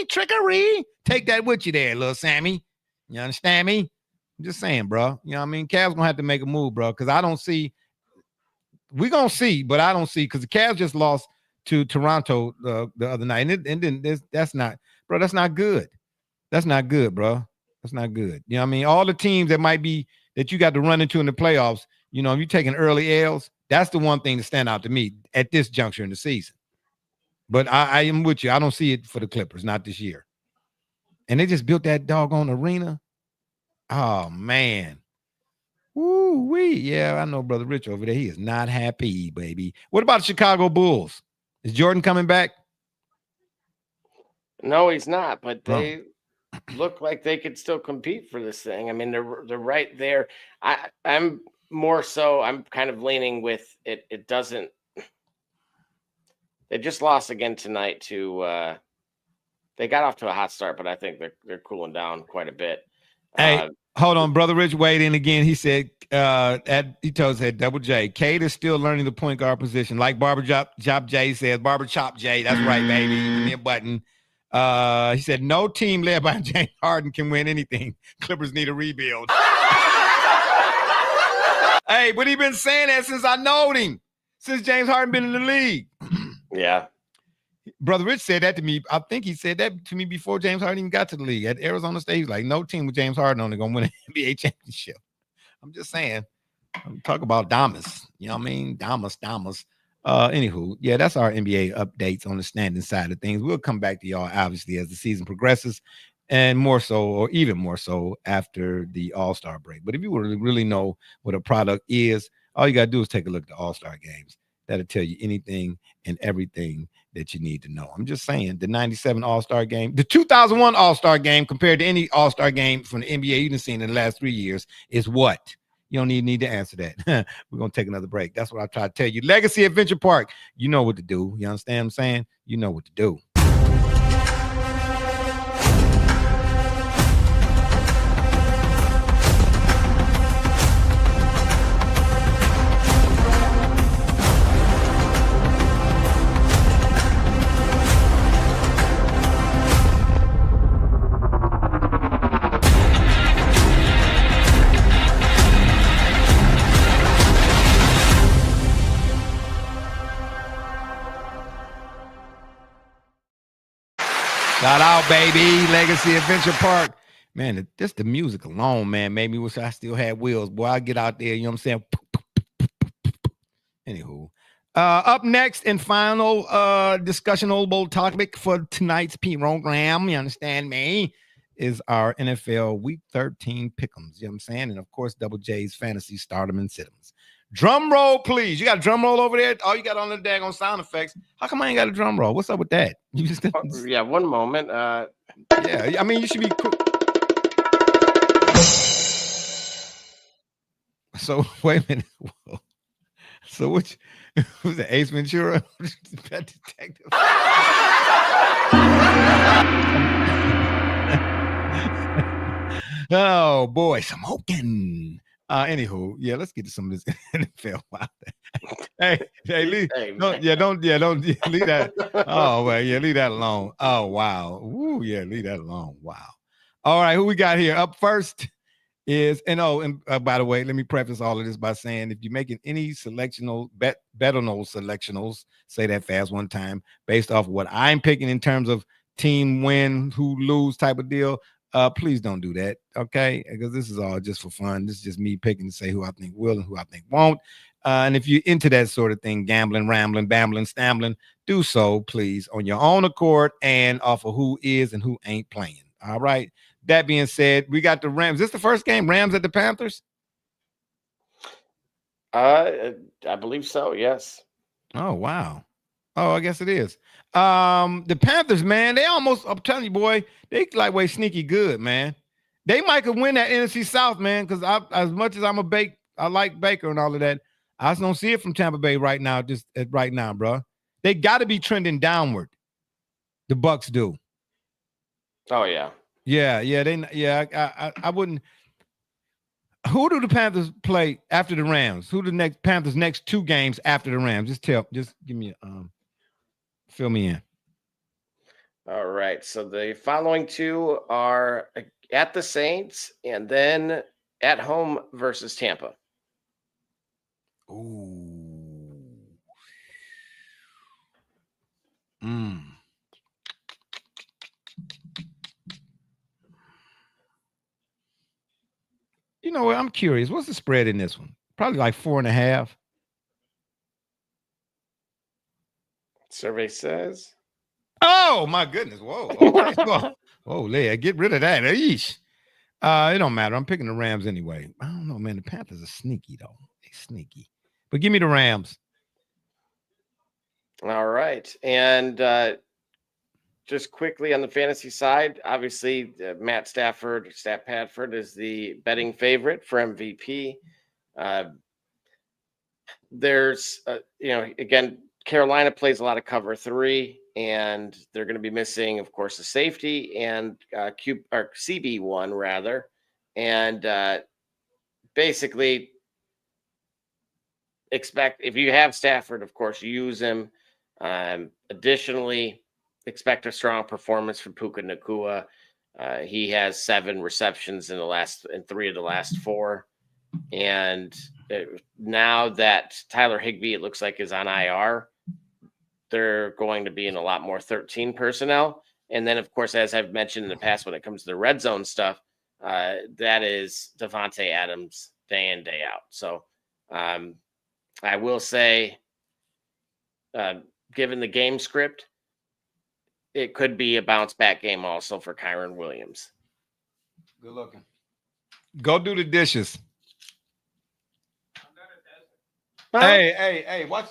trickery. Take that with you there, little Sammy. You understand me? I'm just saying, bro. You know what I mean? Cavs gonna have to make a move, bro, because I don't see. We're gonna see, but I don't see, because the Cavs just lost to Toronto the other night, and then that's not, bro. That's not good. That's not good, bro. That's not good. You know what I mean? All the teams that you got to run into in the playoffs, if you're taking early L's, that's the one thing to stand out to me at this juncture in the season. But I am with you. I don't see it for the Clippers, not this year. And they just built that doggone arena. Oh, man. Woo-wee. Yeah, I know Brother Rich over there. He is not happy, baby. What about the Chicago Bulls? Is Jordan coming back? No, he's not, but they look like they could still compete for this thing. I mean, they're right there. I'm more so, I'm kind of leaning with it. It doesn't. They just lost again tonight to they got off to a hot start, but I think they're cooling down quite a bit. Hey, hold on, Brother Rich weighed in again. He said, he told us that Double J, Cade is still learning the point guard position. Like Barber Chop J says, Barber Chop J, that's right, baby. Give me a button. He said, no team led by James Harden can win anything. Clippers need a rebuild. Hey, but he been saying that since I knowed him, since James Harden been in the league. Yeah. Brother Rich said that to me. I think he said that to me before James Harden even got to the league. At Arizona State, he's like, no team with James Harden on it going to win an NBA championship. I'm just saying. Talk about Damas. You know what I mean? Damas. Anywho, yeah, that's our NBA updates on the standing side of things. We'll come back to y'all, obviously, as the season progresses, and more so, or even more so, after the All-Star break. But if you really know what a product is, all you got to do is take a look at the All-Star games. That'll tell you anything and everything that you need to know. I'm just saying, the 97 All-Star game, the 2001 All-Star game compared to any All-Star game from the NBA you've seen in the last 3 years is what? You don't need to answer that. We're going to take another break. That's what I try to tell you. Legacy Adventure Park, you know what to do. You understand what I'm saying? You know what to do. Shout out, baby. Legacy Adventure Park. Man, just the music alone, man, made me wish I still had wheels. Boy, I get out there, you know what I'm saying? Anywho. Up next and final discussion old bowl topic for tonight's program, you understand me, is our NFL Week 13 pick'ems. You know what I'm saying? And of course, Double J's fantasy stardom and sit-ems. Drum roll, please. You got a drum roll over there? Oh, you got on the daggone sound effects. How come I ain't got a drum roll? What's up with that? You just yeah, one moment. Yeah, I mean, you should be quick. So wait a minute. Whoa. So which was it, Ace Ventura? Pet Detective. Oh boy, smoking. Anywho, yeah, let's get to some of this NFL. Hey, leave, don't leave that. Oh well, yeah, leave that alone. Oh wow, ooh, yeah, leave that alone. Wow. All right, who we got here? Up first is, and by the way, let me preface all of this by saying, if you're making any selectional selectionals, say that fast one time, based off what I'm picking in terms of team win, who lose type of deal, please don't do that, okay? Because this is all just for fun. This is just me picking to say who I think will and who I think won't. And if you're into that sort of thing, gambling, rambling, bambling, stambling, do so, please, on your own accord and off of who is and who ain't playing. All right. That being said, we got the Rams. Is this the first game? Rams at the Panthers? I believe so, yes. Oh, wow. Oh, I guess it is. The Panthers, man, they almost, I'm telling you, boy, they like way sneaky good, man. They might could win that NFC South, man, because as much as I like Baker and all of that, I just don't see it from Tampa Bay right now, bro. They got to be trending downward. The Bucs do. Oh, yeah. Yeah. I wouldn't. Who do the Panthers play after the Rams? Who the Panthers next 2 games after the Rams? Just give me fill me in. All right. So the following 2 are at the Saints and then at home versus Tampa. Ooh. You know what? I'm curious. What's the spread in this one? Probably like 4.5. Survey says. Oh my goodness! Whoa! Okay. Whoa, Leah, get rid of that. Eesh. It don't matter. I'm picking the Rams anyway. I don't know, man. The Panthers are sneaky though. They're sneaky. But give me the Rams. All right, and just quickly on the fantasy side, obviously Matt Stafford is the betting favorite for MVP. There's, again, Carolina plays a lot of cover 3, and they're going to be missing, of course, the safety and CB1 rather, and basically expect, if you have Stafford, of course, use him. Additionally, expect a strong performance from Puka Nacua. He has 7 receptions in 3 of the last 4. And now that Tyler Higbee, it looks like, is on IR, they're going to be in a lot more 13 personnel. And then, of course, as I've mentioned in the past, when it comes to the red zone stuff, that is Davante Adams day in, day out. So I will say, given the game script, it could be a bounce back game also for Kyren Williams. Good looking. Go do the dishes. Huh? Hey, watch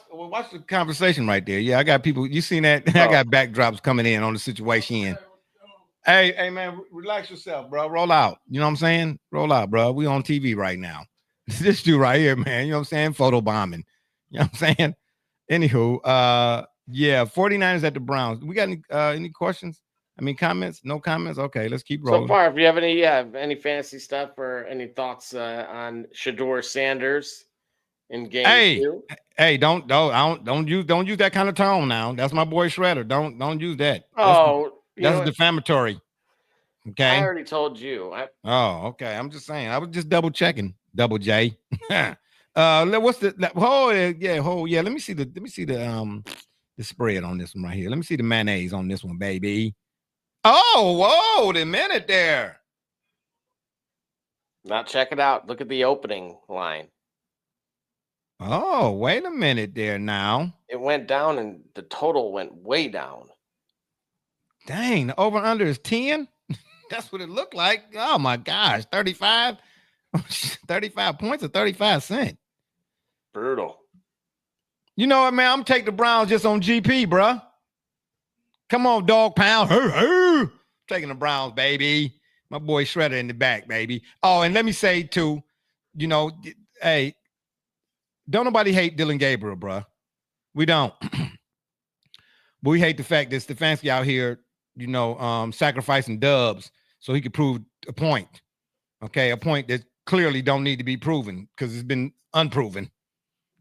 the conversation right there. Yeah, I got people. You seen that? I got backdrops coming in on the situation. Hey, man, relax yourself, bro. Roll out. You know what I'm saying? Roll out, bro. We on TV right now. This dude right here, man. You know what I'm saying? Photo bombing. You know what I'm saying? Anywho, yeah, 49ers at the Browns. We got any questions? I mean, comments? No comments? Okay, let's keep rolling. So far, if you have any fantasy stuff or any thoughts on Shedeur Sanders in game 2? Hey, don't use that kind of tone now. That's my boy Shredder. Don't use that. That's defamatory. Okay. I already told you. Okay. I'm just saying. I was just double checking. Double J. What's the Let me see the spread on this one right here. Let me see the mayonnaise on this one, baby. Oh, whoa, the minute there. Now check it out. Look at the opening line. Oh, wait a minute there now. It went down and the total went way down. Dang, the over under is 10. That's what it looked like. Oh my gosh, 35 points or 35 cents. Brutal. You know what, man? I'm taking the Browns just on GP, bro. Come on, dog pound. Taking the Browns, baby. My boy Shredder in the back, baby. Oh, and let me say, too, hey, don't nobody hate Dylan Gabriel, bro. We don't. But we hate the fact that Stefanski out here, sacrificing dubs so he could prove a point. Okay, a point that clearly don't need to be proven because it's been unproven.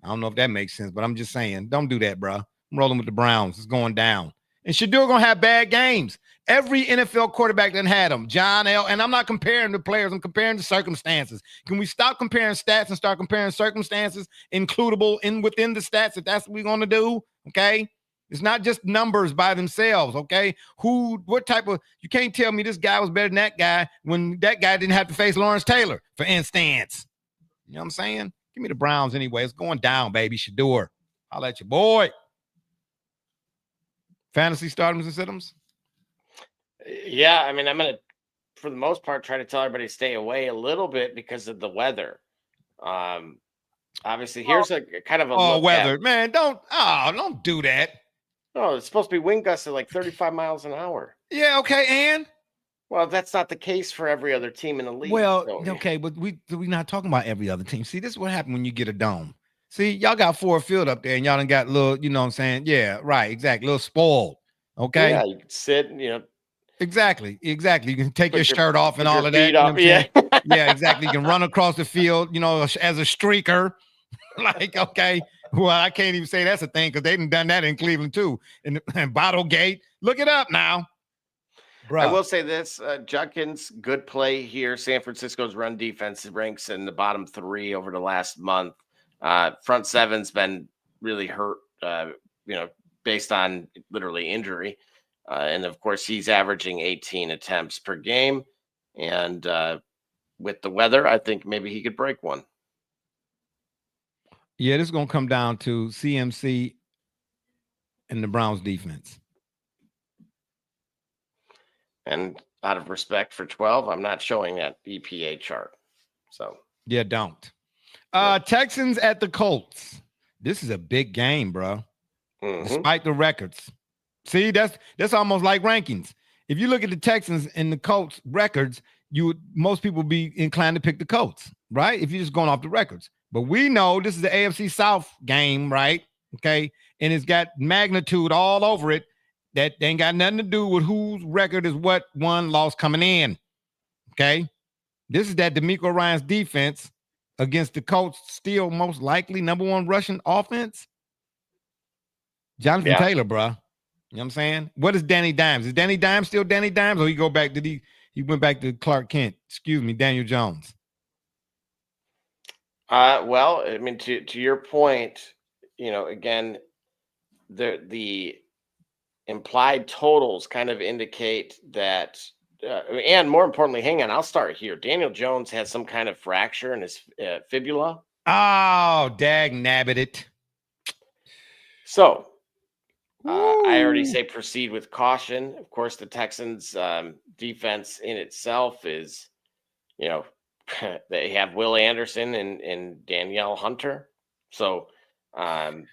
I don't know if that makes sense, but I'm just saying, don't do that, bro. I'm rolling with the Browns. It's going down. And Shedeur going to have bad games. Every NFL quarterback that had them, John L. And I'm not comparing the players. I'm comparing the circumstances. Can we stop comparing stats and start comparing circumstances, includable within the stats, if that's what we're going to do? Okay. It's not just numbers by themselves. Okay. What type of, you can't tell me this guy was better than that guy when that guy didn't have to face Lawrence Taylor, for instance. You know what I'm saying? Give me the Browns anyway. It's going down, baby. Shador. I'll let you, boy. Fantasy starters and sit-ems? Yeah, I mean, I'm going to, for the most part, try to tell everybody to stay away a little bit because of the weather. Obviously, here's a kind of a weather. Man, don't do that. No, it's supposed to be wind gusts at like 35 miles an hour. Yeah, okay, and? Well, that's not the case for every other team in the league. Well, okay, but we're not talking about every other team. See, this is what happened when you get a dome. See, y'all got Ford Field up there, and y'all done got little, you know what I'm saying? Yeah, right, exactly. Little spoiled. Okay. Yeah, you can sit, Exactly. You can take your shirt off and all of that. Yeah. Yeah, exactly. You can run across the field, as a streaker. Like, okay. Well, I can't even say that's a thing because they've done that in Cleveland too. And Bottlegate. Look it up now. Bruh. I will say this, Judkins, good play here. San Francisco's run defense ranks in the bottom 3 over the last month. Front 7's been really hurt, based on literally injury. And of course, he's averaging 18 attempts per game. And with the weather, I think maybe he could break one. Yeah, this is going to come down to CMC and the Browns defense. And out of respect for 12, I'm not showing that EPA chart. So yeah, don't. Texans at the Colts. This is a big game, bro. Mm-hmm. Despite the records. See, that's almost like rankings. If you look at the Texans and the Colts records, most people would be inclined to pick the Colts, right? If you're just going off the records. But we know this is the AFC South game, right? Okay. And it's got magnitude all over it. That ain't got nothing to do with whose record is what one loss coming in. Okay. This is that DeMeco Ryans defense against the Colts, still most likely number 1 rushing offense. Jonathan Taylor, bro. You know what I'm saying? What is Danny Dimes? Is Danny Dimes still Danny Dimes, or he go back? He went back to Clark Kent? Excuse me, Daniel Jones. Well, I mean, to your point, again, the implied totals kind of indicate that, and more importantly, hang on, I'll start here. Daniel Jones has some kind of fracture in his fibula. Oh, dag nabbit it. So I already say proceed with caution. Of course, the Texans defense in itself is, they have Will Anderson and Danielle Hunter. So who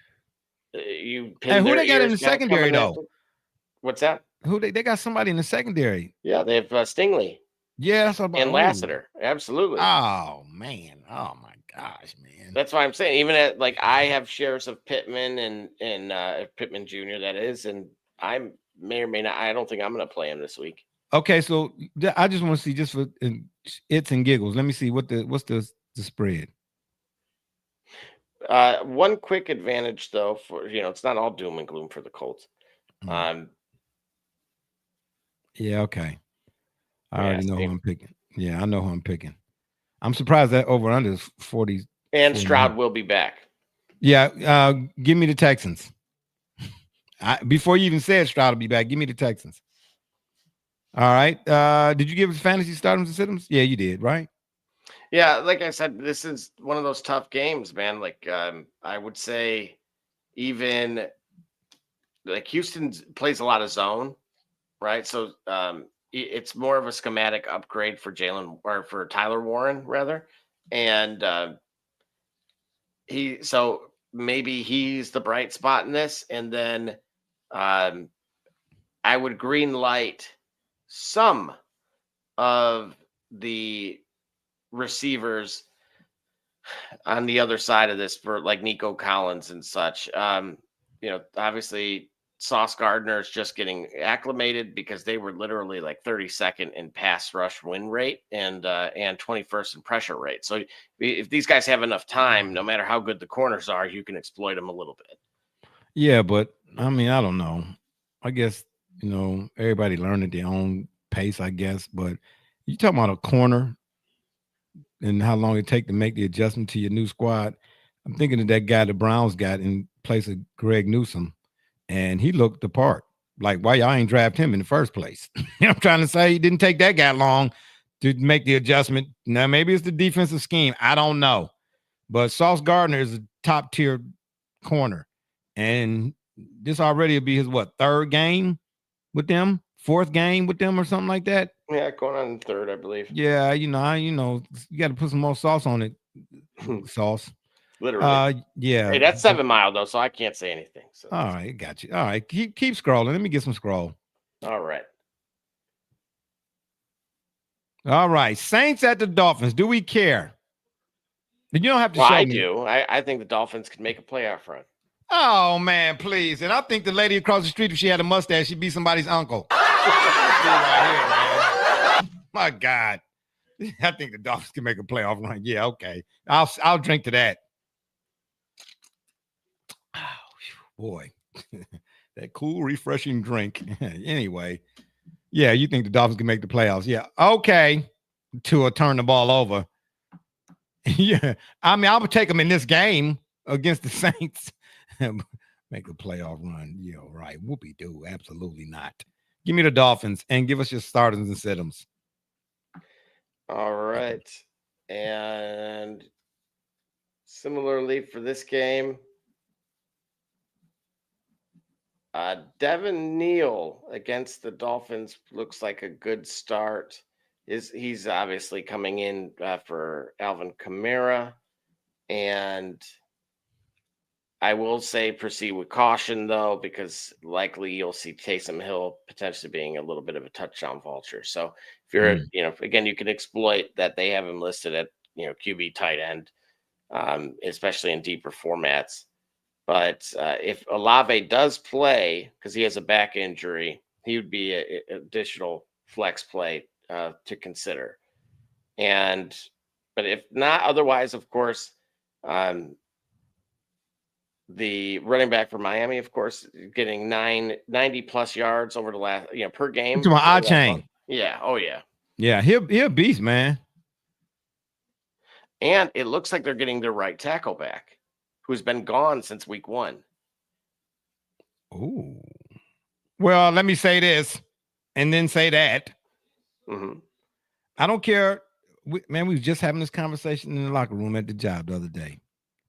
they got in the secondary though? What's that? Who they got somebody in the secondary? Yeah, they have Stingley. Yeah, and Lassiter. Absolutely. Oh man. Oh my gosh, man. That's why I'm saying, even at I have shares of Pittman and Pittman Jr. that is, and I may or may not. I don't think I'm going to play him this week. Okay, so I just want to see, just for its and giggles. Let me see what's the spread. One quick advantage though, for it's not all doom and gloom for the Colts. Yeah, okay. I already know who I'm picking. Yeah, I know who I'm picking. I'm surprised that over under is 40. And Stroud will be back. Yeah, give me the Texans. Before you even said Stroud will be back, give me the Texans. All right. Did you give us fantasy starters and sit-ems? Yeah, you did, right? Yeah, like I said, this is one of those tough games, man. I would say even Houston plays a lot of zone, right? So it's more of a schematic upgrade for for Tyler Warren, rather. And so maybe he's the bright spot in this. And then I would green light some of the receivers on the other side of this for Nico Collins and such. Obviously Sauce Gardner is just getting acclimated because they were literally 32nd in pass rush win rate and 21st in pressure rate. So if these guys have enough time, no matter how good the corners are, you can exploit them a little bit. Yeah, but I mean, I don't know. I guess You know, everybody learned at their own pace, I guess. But you talking about a corner and how long it take to make the adjustment to your new squad. I'm thinking of that guy the Browns got in place of Greg Newsome, and he looked the part. Like, why y'all ain't draft him in the first place? You know what I'm trying to say? It didn't take that guy long to make the adjustment. Now, maybe it's the defensive scheme. I don't know. But Sauce Gardner is a top-tier corner. And this already will be his, third game with them? Fourth game with them or something like that? Yeah, going on third, I believe. Yeah, you got to put some more sauce on it. Sauce. Literally. Yeah. Hey, that's 7 Mile, though, so I can't say anything. So. All right, got you. All right, keep scrolling. Let me get some scroll. All right. All right, Saints at the Dolphins. Do we care? You don't have to show I me. do. I think the Dolphins could make a playoff run. Oh, man, please. And I think the lady across the street, if she had a mustache, she'd be somebody's uncle. My God. I think the Dolphins can make a playoff run. Yeah, okay. I'll drink to that. Oh, boy. That cool, refreshing drink. Anyway. Yeah, you think the Dolphins can make the playoffs. Yeah. Okay. To turn the ball over. Yeah. I mean, I would take them in this game against the Saints. Make a playoff run. Yeah, right. Whoopie-doo. Absolutely not. Give me the Dolphins and give us your starters and sit-ems. All right. And similarly for this game, Devin Neal against the Dolphins looks like a good start. He's obviously coming in for Alvin Kamara, and I will say proceed with caution, though, because likely you'll see Taysom Hill potentially being a little bit of a touchdown vulture. So if you're, again, you can exploit that they have him listed at, QB tight end, especially in deeper formats. But if Olave does play, because he has a back injury, he would be an additional flex play to consider. But if not, otherwise, of course, the running back for Miami, of course, getting 90 plus yards over the last, per game. To my Achane. Yeah. Oh yeah. Yeah. He'll a beast, man. And it looks like they're getting their right tackle back, who's been gone since week 1. Ooh. Well, let me say this and then say that. Mm-hmm. I don't care. We were just having this conversation in the locker room at the job the other day.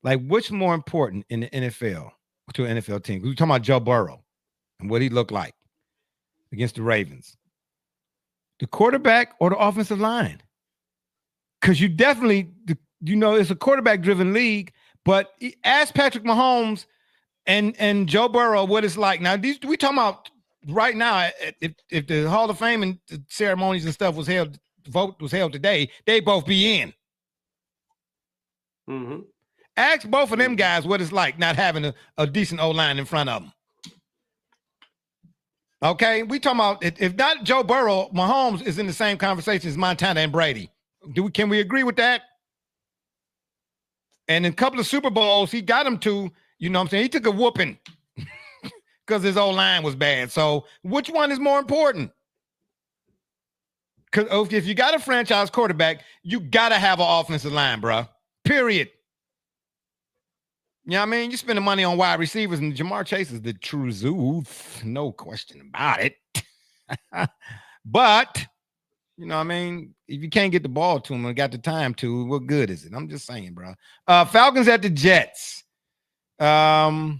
Like, what's more important in the NFL to an NFL team? We're talking about Joe Burrow and what he looked like against the Ravens. The quarterback or the offensive line? Because you definitely, it's a quarterback-driven league, but ask Patrick Mahomes and Joe Burrow what it's like. Now, we talking about right now, if the Hall of Fame and the ceremonies and stuff vote was held today, they both be in. Mm-hmm. Ask both of them guys what it's like not having a decent O-line in front of them. Okay, we talking about if not Joe Burrow, Mahomes is in the same conversation as Montana and Brady. Can we agree with that? And in a couple of Super Bowls, he got him to, he took a whooping because his O-line was bad. So which one is more important? Because if you got a franchise quarterback, you got to have an offensive line, bro. Period. You know what I mean? You spend the money on wide receivers, and Jamar Chase is the true truth. No question about it. But, you know what I mean? If you can't get the ball to him and got the time to, what good is it? I'm just saying, bro. Falcons at the Jets. Hold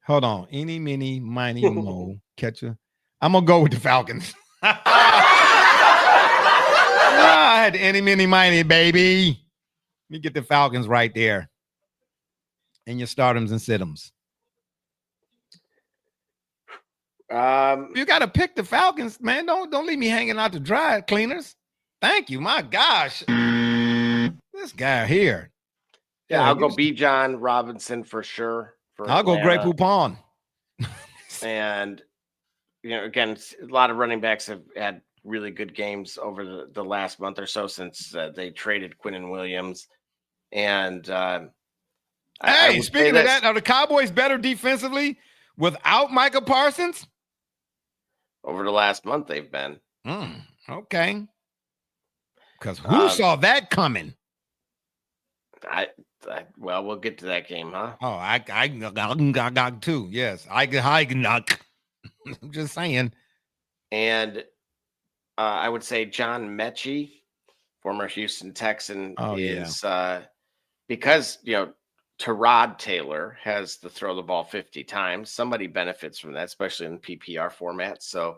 on. Eeny, meeny, miny, mo, catcher. I'm going to go with the Falcons. I had eeny, meeny, miny, baby. Let me get the Falcons right there. And your startums and sit-ems. You got to pick the Falcons, man. Don't leave me hanging out to dry cleaners. Thank you. My gosh. This guy here. Yeah, I'll go Bijan Robinson for sure. I'll go Grey Poupon. And, again, a lot of running backs have had really good games over the last month or so since they traded Quinnen Williams. And hey, speaking of that, are the Cowboys better defensively without Micah Parsons? over the last month they've been. Okay. Because who saw that coming? Well, we'll get to that game, huh? Oh, I got too. Yes, I knock. I'm just saying. And I would say John Mechie, former Houston Texan, is because Tyrod Taylor has to throw the ball 50 times. Somebody benefits from that, especially in PPR format. So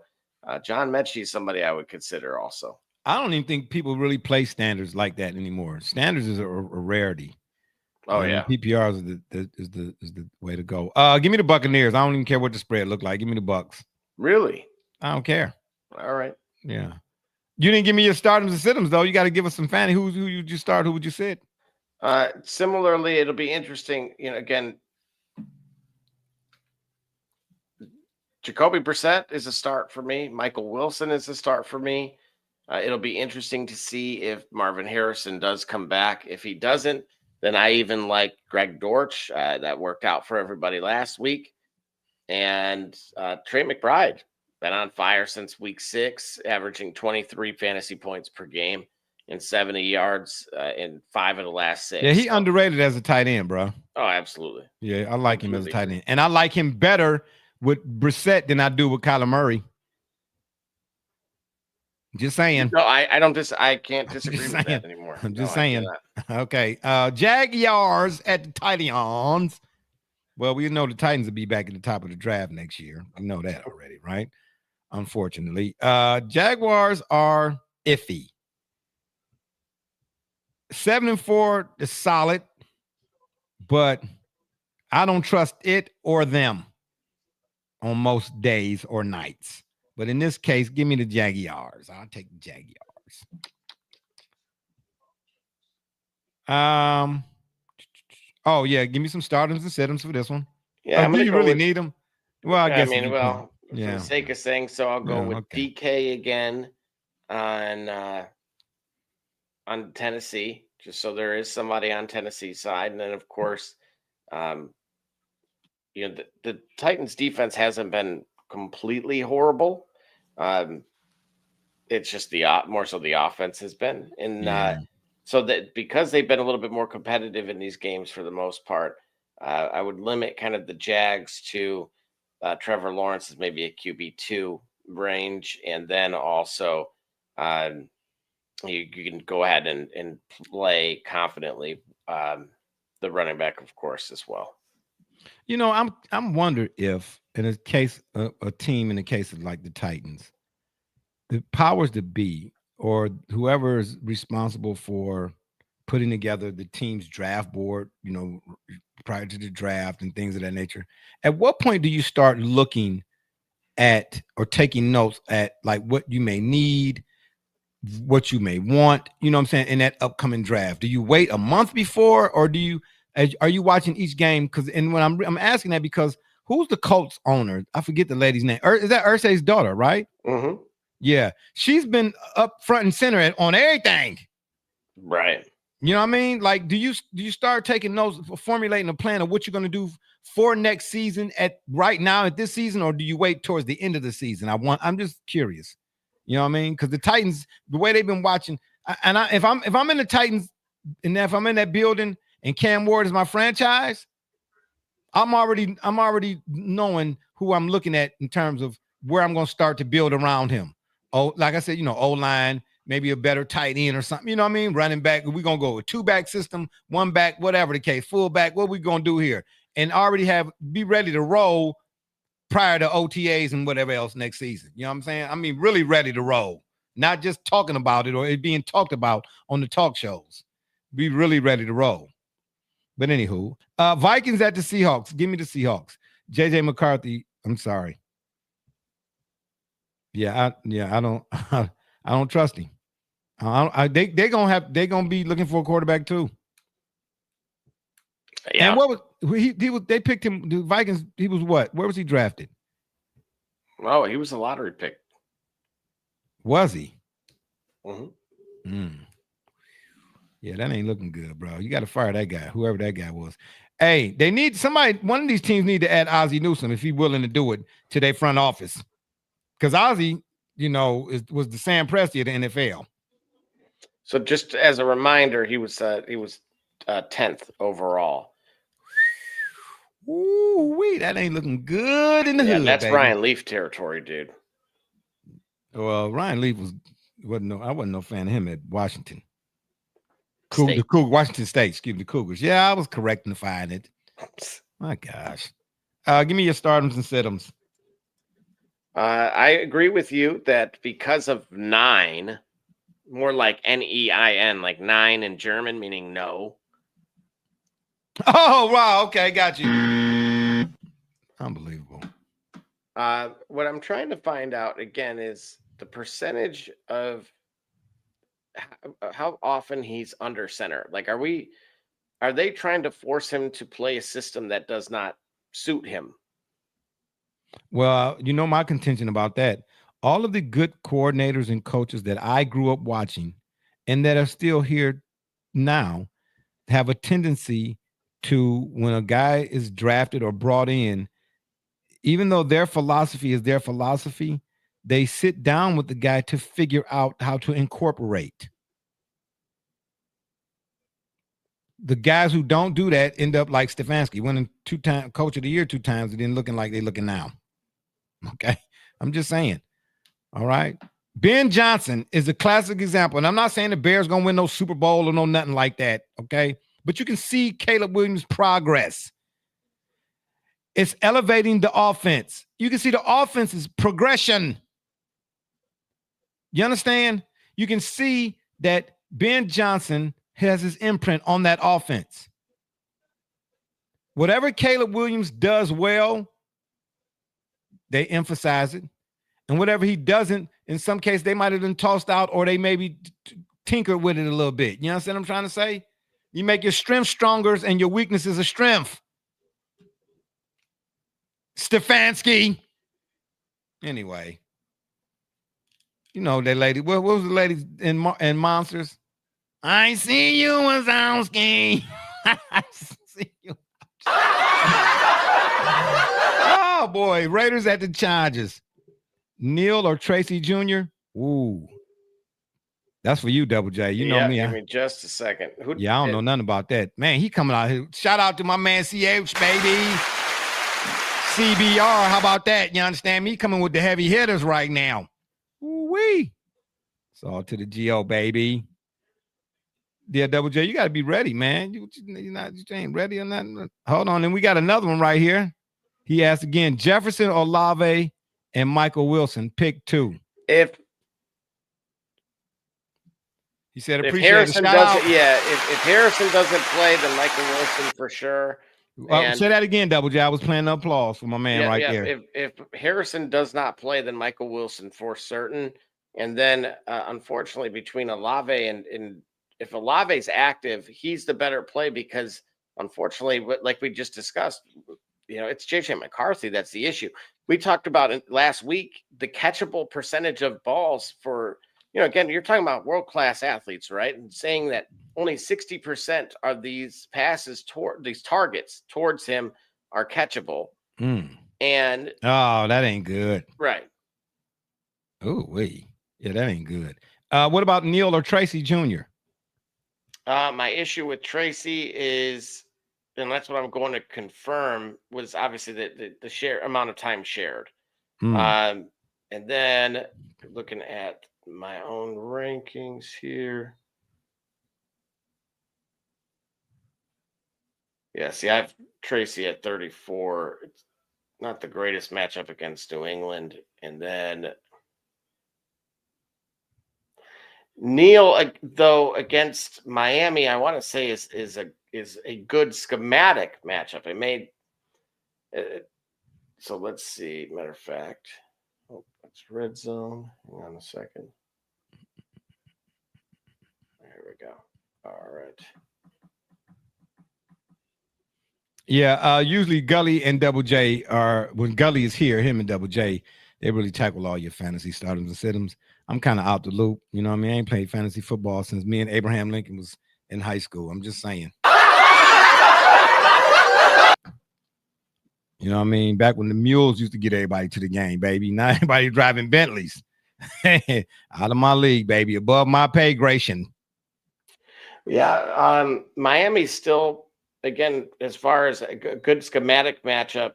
John Mechie is somebody I would consider also. I don't even think people really play standards like that anymore. Standards is a rarity. Oh yeah, PPR is the way to go. Give me the Buccaneers. I don't even care what the spread look like. Give me the Bucks. Really? I don't care. All right. Yeah. You didn't give me your starters and sit-ems though. You got to give us some fanny. Who would you start? Who would you sit? Similarly, it'll be interesting. Again, Jacoby Brissett is a start for me. Michael Wilson is a start for me. It'll be interesting to see if Marvin Harrison does come back. If he doesn't, then I even like Greg Dortch. That worked out for everybody last week. And Trey McBride, been on fire since week 6, averaging 23 fantasy points per game and 70 yards in 5 of the last 6. Yeah, he underrated as a tight end, bro. Oh, absolutely. Yeah, I like him as a tight end. And I like him better with Brissett than I do with Kyler Murray. Just saying. No, I can't disagree with that anymore. I'm just saying. Okay. Jaguars at the Titans. Well, we know the Titans will be back at the top of the draft next year. We know that already, right? Unfortunately. Jaguars are iffy. 7-4 is solid, but I don't trust it or them on most days or nights. But in this case, give me the Jaguars. I'll take the Jaguars. Oh yeah, give me some starters and sit-ems for this one. Yeah, do you really need them? Well, I guess. For the sake of saying so, I'll go with DK again on Tennessee, just so there is somebody on Tennessee side, and then of course, the Titans defense hasn't been completely horrible. It's just more so the offense has been, and so that because they've been a little bit more competitive in these games for the most part, I would limit kind of the Jags to Trevor Lawrence is maybe a QB2 range, and then also you can go ahead and play confidently the running back, of course, as well. I'm wondering if, in a case, a team in the case of like the Titans, the powers that be, or whoever is responsible for putting together the team's draft board, prior to the draft and things of that nature, at what point do you start looking at or taking notes at like what you may need, what you may want, what I'm saying, in that upcoming draft? Do you wait a month before, or are you watching each game? And when I'm asking that because who's the Colts owner? I forget the lady's name. Is that Irsay's daughter, right? Mm-hmm. Yeah, she's been up front and center on everything. Right. You know what I mean? Like, do you start taking notes, formulating a plan of what you're going to do for next season right now at this season, or do you wait towards the end of the season? I'm just curious. You know what I mean? Because the Titans, the way they've been watching, if I'm in the Titans, and if I'm in that building and Cam Ward is my franchise, I'm already knowing who I'm looking at in terms of where I'm going to start to build around him. Oh, like I said, O-line, maybe a better tight end or something. You know what I mean? Running back, we're going to go with 2-back system, 1-back, whatever the case, full back. What we going to do here? And already be ready to roll prior to OTAs and whatever else next season. You know what I'm saying? I mean, really ready to roll, not just talking about it or it being talked about on the talk shows. Be really ready to roll. But anywho, Vikings at the Seahawks. Give me the Seahawks. JJ McCarthy. I'm sorry. Yeah, I don't trust him. They're gonna be looking for a quarterback too. Yeah. And they picked him, the Vikings, he was what? Where was he drafted? Oh, he was a lottery pick. Was he? Mm-hmm. Yeah, that ain't looking good, bro. You got to fire that guy, whoever that guy was. Hey, they need somebody. One of these teams need to add Ozzie Newsome if he's willing to do it to their front office, because Ozzie, was the Sam Presti of the NFL. So just as a reminder, he was 10th overall. Ooh, that ain't looking good in the hood. That's baby. Ryan Leaf territory, dude. Well, Ryan Leaf I wasn't no fan of him at Washington. Washington State, excuse me, the Cougars. Yeah, I was correctifying it. My gosh. Give me your startums and situms. I agree with you that because of 9, more like N-E-I-N, like 9 in German, meaning no. Oh, wow. Okay, got you. Unbelievable. What I'm trying to find out again is the percentage of how often he's under center. Like, are they trying to force him to play a system that does not suit him? Well, my contention about that, all of the good coordinators and coaches that I grew up watching and that are still here now have a tendency to, when a guy is drafted or brought in, even though their philosophy is their philosophy, they sit down with the guy to figure out how to incorporate. The guys who don't do that end up like Stefanski, winning 2-time coach of the year 2 times, and then looking like they're looking now. Okay. I'm just saying. All right. Ben Johnson is a classic example. And I'm not saying the Bears going to win no Super Bowl or no nothing like that. Okay. But you can see Caleb Williams' progress. It's elevating the offense. You can see the offense's progression. You understand? You can see that Ben Johnson has his imprint on that offense. Whatever Caleb Williams does well, they emphasize it. And whatever he doesn't, in some case, they might have been tossed out or they maybe tinkered with it a little bit. You know what I'm trying to say? You make your strengths stronger and your weaknesses a strength. Stefanski. Anyway. That lady. What was the lady in Monsters? I see you, Wazowski. I see you. Oh, boy. Raiders at the Chargers. Neal or Tracy Jr.? Ooh. That's for you, Double J. You know me. Give me just a second. I don't know nothing about that. Man, he coming out here. Shout out to my man, CH, baby. CBR. How about that? You understand me? Coming with the heavy hitters right now. Ooh-wee. It's all to the GO, baby. Yeah, Double J, you got to be ready, man. You ain't ready or nothing. Hold on. And we got another one right here. He asked again, Jefferson, Olave, and Michael Wilson. Pick 2. He said, appreciate Harrison it. If Harrison doesn't play, then Michael Wilson for sure. Say that again, Double J. I was playing the applause for my man there. If Harrison does not play, then Michael Wilson for certain. And then, unfortunately, between Olave and if Olave's active, he's the better play because, unfortunately, like we just discussed, it's J.J. McCarthy that's the issue. We talked about it last week, the catchable percentage of balls for, again, you're talking about world-class athletes, right? And saying that only 60% of these passes toward these targets towards him are catchable. And that ain't good. Right. Oh, wait. Yeah, that ain't good. What about Neal or Tracy Jr.? My issue with Tracy is, and that's what I'm going to confirm, was obviously the share amount of time shared. And then looking at my own rankings here. Yeah, see, I have Tracy at 34. It's not the greatest matchup against New England. And then Neal, though, against Miami, I want to say is a good schematic matchup. It made so let's see. Matter of fact, it's red zone. Hang on a second. There we go. All right. Yeah, usually Gully and Double J when Gully is here, him and Double J, they really tackle all your fantasy starters and sit-ems. I'm kind of out the loop. You know what I mean? I ain't played fantasy football since me and Abraham Lincoln was in high school. I'm just saying. You know what I mean? Back when the mules used to get everybody to the game, baby. Now everybody driving Bentleys. Out of my league, baby. Above my pay grade. Yeah, Miami's still, again, as far as a good schematic matchup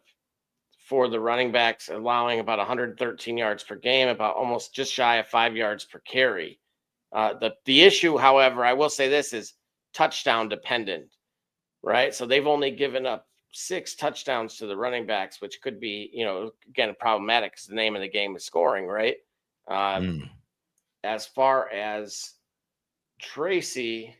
for the running backs, allowing about 113 yards per game, about almost just shy of 5 yards per carry. The issue, however, I will say this, is touchdown dependent, right? So they've only given up 6 touchdowns to the running backs, which could be, again, problematic because the name of the game is scoring, right? As far as Tracy,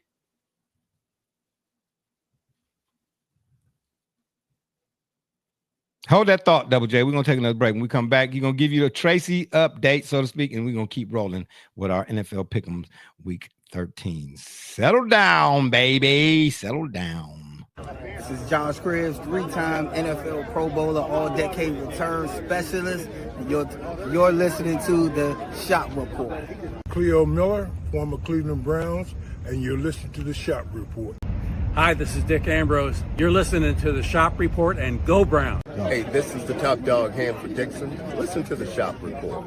hold that thought, Double J. We're going to take another break. When we come back, he's going to give you the Tracy update, so to speak, and we're going to keep rolling with our NFL Pick'ems Week 13. Settle down, baby. Settle down. This is Josh Cribbs, 3-time NFL Pro Bowler, all-decade return specialist. You're listening to the Shop Report. Cleo Miller, former Cleveland Browns, and you're listening to the Shop Report. Hi, this is Dick Ambrose. You're listening to the Shop Report, and go Brown. Hey, this is the top dog, Hanford Dixon. Listen to the Shop Report.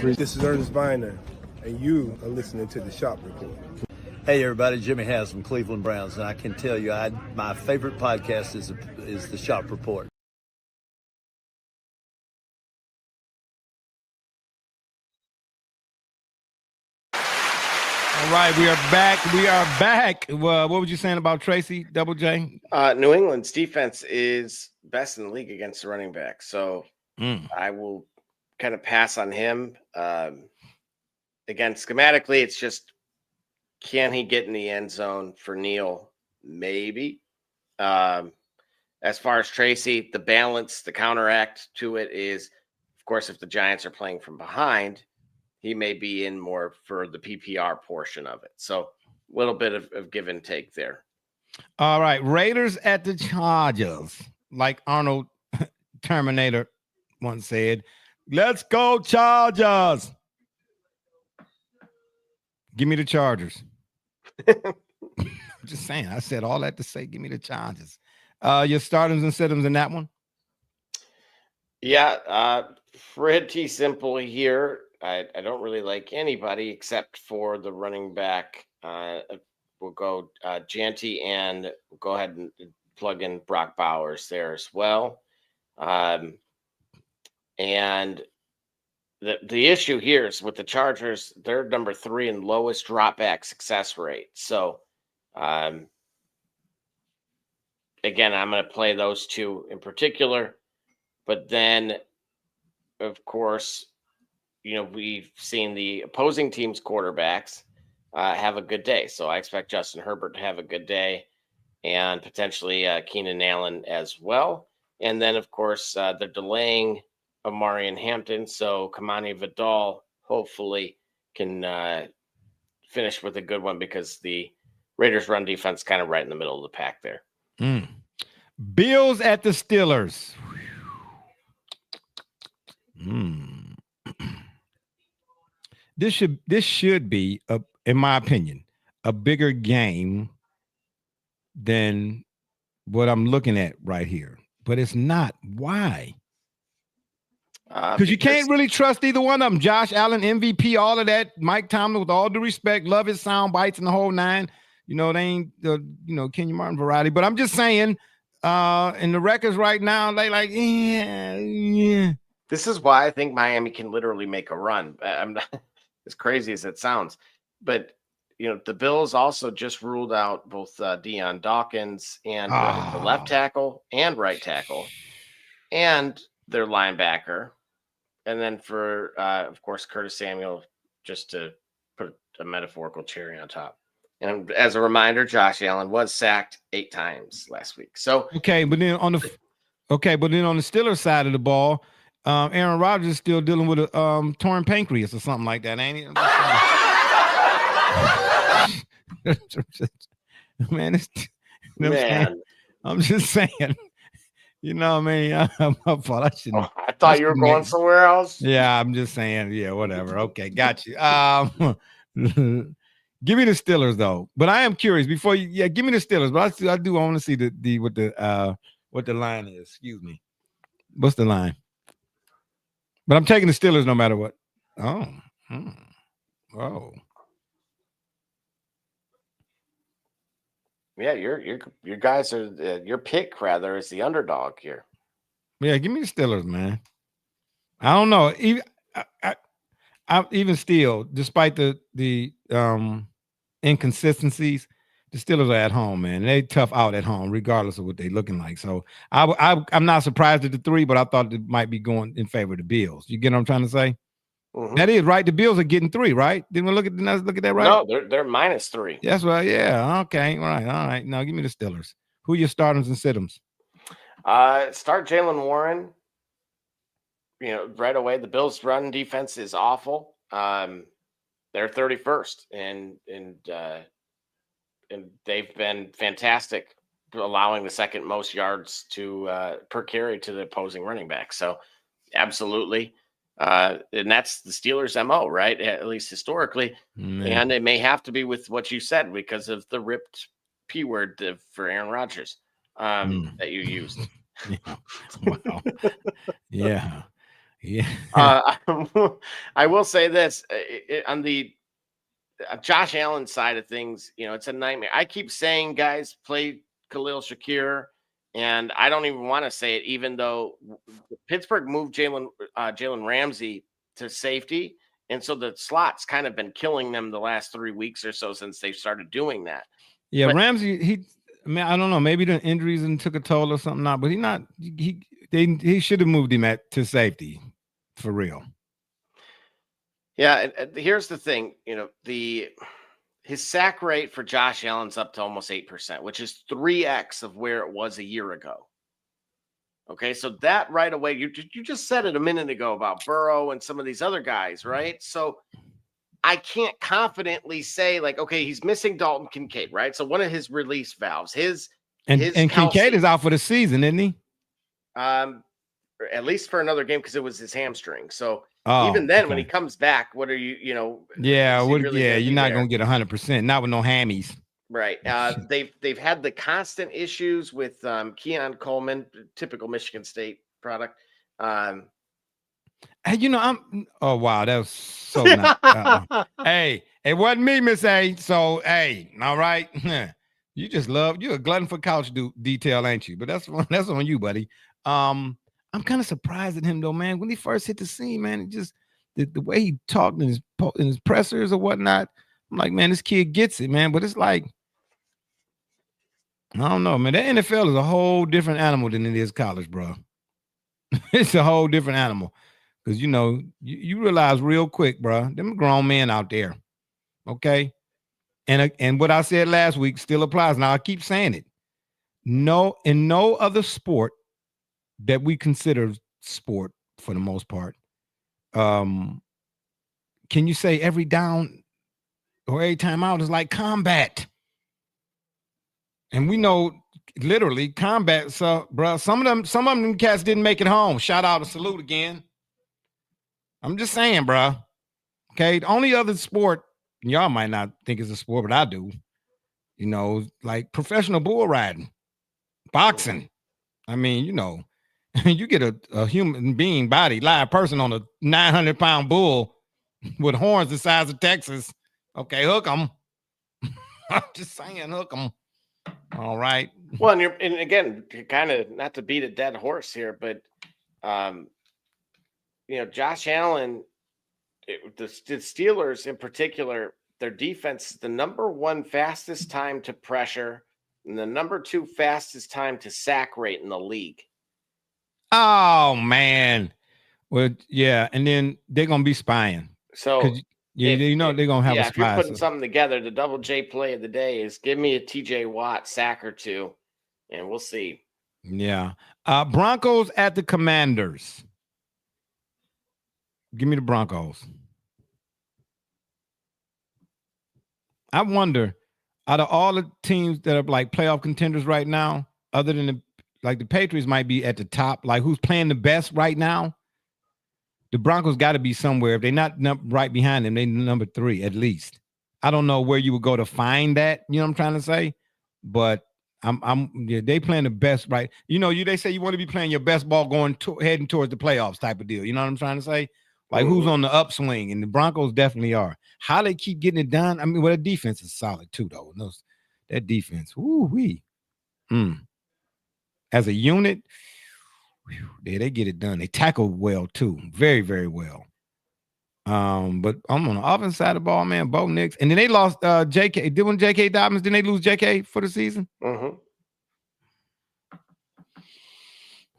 This is Ernest Biner, and you are listening to the Shop Report. Hey everybody, Jimmy Has from Cleveland Browns, and I can tell you my favorite podcast is the Shop Report. All right, we are back. We are back. What were you saying about Tracy, Double J? New England's defense is best in the league against the running back, so I will kind of pass on him. Again, schematically, it's just, can he get in the end zone for Neal? Maybe. As far as Tracy, the balance, the counteract to it is, of course, if the Giants are playing from behind, he may be in more for the PPR portion of it. So a little bit of give and take there. All right. Raiders at the Chargers. Like Arnold Terminator once said, let's go Chargers. Give me the Chargers. Just saying. I said all that to say, give me the Chargers. Your starters and sit-ems in that one? Yeah. Pretty simple here. I don't really like anybody except for the running back. We'll go Janty, and we'll go ahead and plug in Brock Bowers there as well. And the issue here is with the Chargers, they're number 3 in lowest drop back success rate. So, again, I'm going to play those two in particular. But then, of course, we've seen the opposing team's quarterbacks have a good day. So I expect Justin Herbert to have a good day, and potentially Keenan Allen as well. And then, of course, they're delaying Amari and Hampton. So Kamani Vidal hopefully can finish with a good one, because the Raiders run defense kind of right in the middle of the pack there. Bills at the Steelers. This should be, in my opinion, a bigger game than what I'm looking at right here. But it's not. Why? Because you can't really trust either one of them. Josh Allen, MVP, all of that. Mike Tomlin, with all due respect, love his sound bites and the whole nine. They ain't the Kenyon Martin variety. But I'm just saying, in the records right now, they like, yeah. This is why I think Miami can literally make a run. I'm not as crazy as it sounds, but the Bills also just ruled out both Deion Dawkins and the left tackle and right tackle, and their linebacker. And then for, of course, Curtis Samuel, just to put a metaphorical cherry on top. And as a reminder, Josh Allen was sacked 8 times last week. So but then on the Steelers side of the ball, Aaron Rodgers is still dealing with a torn pancreas or something like that, ain't he? Man, I'm just saying. You know what I mean? I thought you were going somewhere else. Yeah, I'm just saying. Yeah, whatever. Okay, got you. Give me the Steelers though. But I am curious before you. Yeah, give me the Steelers. But I do want to see what the line is. Excuse me. What's the line? But I'm taking the Steelers no matter what. Oh. Oh. Yeah, your guys are your pick rather is the underdog here. Yeah, give me the Steelers, man. I don't know. Even still, despite the inconsistencies, the Steelers are at home, man. They tough out at home, regardless of what they're looking like. So I'm not surprised at the 3, but I thought it might be going in favor of the Bills. You get what I'm trying to say? Mm-hmm. That is right. The Bills are getting 3, right? Didn't we look at that right? No, they're -3. That's right. Yeah. Okay. All right. Now give me the Steelers. Who are your starters and sit-ems? Start Jaylen Warren. Right away. The Bills' run defense is awful. They're 31st, and they've been fantastic, allowing the second most yards per carry to the opposing running back. So, absolutely. And that's the Steelers' MO, right? At least historically. And it may have to be with what you said because of the ripped P word for Aaron Rodgers that you used. Yeah. Wow. Yeah. I will say this on the Josh Allen side of things, it's a nightmare. I keep saying, guys, play Khalil Shakir. And I don't even want to say it, even though Pittsburgh moved Jalen Ramsey to safety. And so the slot's kind of been killing them the last 3 weeks or so since they started doing that. Yeah, but Ramsey, I don't know, maybe the injuries and took a toll or something. But he should have moved him to safety for real. Yeah, and here's the thing, his sack rate for Josh Allen's up to almost 8%, which is 3x of where it was a year ago. Okay, so that right away, you just said it a minute ago about Burrow and some of these other guys, right? So I can't confidently say okay, he's missing Dalton Kincaid, right? So one of his release valves, and Kincaid is out for the season, isn't he? At least for another game because it was his hamstring. So even then, when he comes back, what are you? Yeah, you're not going to get 100%. Not with no hammies. Right. They've had the constant issues with Keon Coleman, typical Michigan State product. Hey, oh wow, that was so nice. Hey, it wasn't me, Miss A. So hey, all right. You're a glutton for couch detail, ain't you? But that's on you, buddy. I'm kind of surprised at him though, man. When he first hit the scene, man, it just the way he talked in his pressers or whatnot. I'm like, man, this kid gets it, man. But it's like, I don't know, man. The NFL is a whole different animal than it is college, bro. It's a whole different animal because you realize real quick, bro. Them grown men out there, okay. And what I said last week still applies. Now I keep saying it. No, in no other sport that we consider sport for the most part, can you say every down or every time out is like combat? And we know literally combat. So, bro, some of them cats didn't make it home. Shout out and salute again. I'm just saying, bro. Okay, the only other sport y'all might not think it's a sport, but I do. Like professional bull riding, boxing. I mean, you get a human being body, live person on a 900-pound bull with horns the size of Texas. Okay, hook them. I'm just saying, hook them. All right. Well, and again, kind of not to beat a dead horse here, but Josh Allen, the Steelers in particular, their defense is the number 1 fastest time to pressure and the number 2 fastest time to sack rate in the league. Oh man. Well, yeah, and then they're gonna be spying. So they're gonna have a spy. If you're putting something together, the double J play of the day is give me a TJ Watt sack or 2, and we'll see. Yeah. Broncos at the Commanders. Give me the Broncos. I wonder, out of all the teams that are like playoff contenders right now, other than the Patriots might be at the top, like who's playing the best right now? The Broncos got to be somewhere. If they're not right behind them, they're number 3 at least. I don't know where you would go to find that. You know what I'm trying to say? But They playing the best, right? You know, they say you want to be playing your best ball heading towards the playoffs type of deal. You know what I'm trying to say? Like who's on the upswing, and the Broncos definitely are. How they keep getting it done? I mean, well, the defense is solid too, though. That defense, woo-wee. As a unit, they get it done. They tackle well too, very, very well. But I'm on the offensive side of the ball, man. Bo Nix, and then they lost J.K. Didn't J.K. Dobbins? Didn't they lose J.K. for the season? Mm-hmm.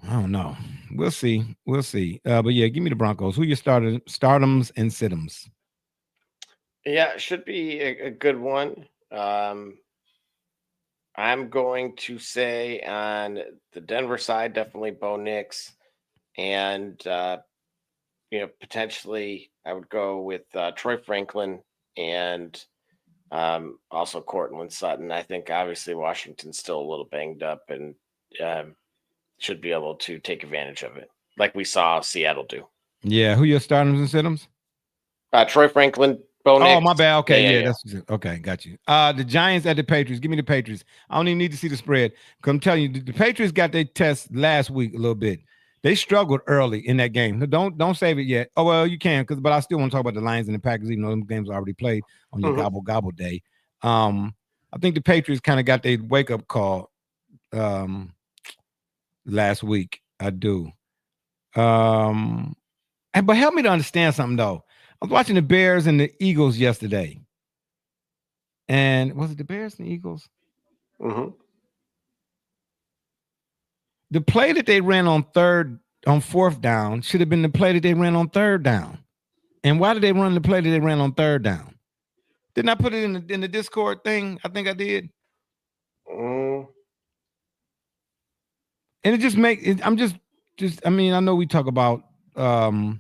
I don't know. We'll see. But yeah, give me the Broncos. Who your stardoms and situms? Yeah, it should be a good one. I'm going to say on the Denver side, definitely Bo Nix, and potentially I would go with Troy Franklin and also Courtland Sutton. I think obviously Washington's still a little banged up and should be able to take advantage of it, like we saw Seattle do. Yeah, who your stardoms and situms? Troy Franklin. Bo Nix. Oh, my bad. Okay, yeah. That's okay. Got you. The Giants at the Patriots. Give me the Patriots. I don't even need to see the spread. Because I'm telling you, the Patriots got their test last week a little bit. They struggled early in that game. Don't save it yet. Oh well, you can, but I still want to talk about the Lions and the Packers, even though them games are already played on your gobble day. I think the Patriots kind of got their wake up call last week. I do. But help me to understand something though. I was watching the Bears and the Eagles yesterday. And was it the Bears and the Eagles? Mm-hmm. The play that they ran on fourth down should have been the play that they ran on third down. And why did they run the play that they ran on third down? Didn't I put it in the Discord thing? I think I did. And it just makes it, I'm just I mean, I know we talk about gambling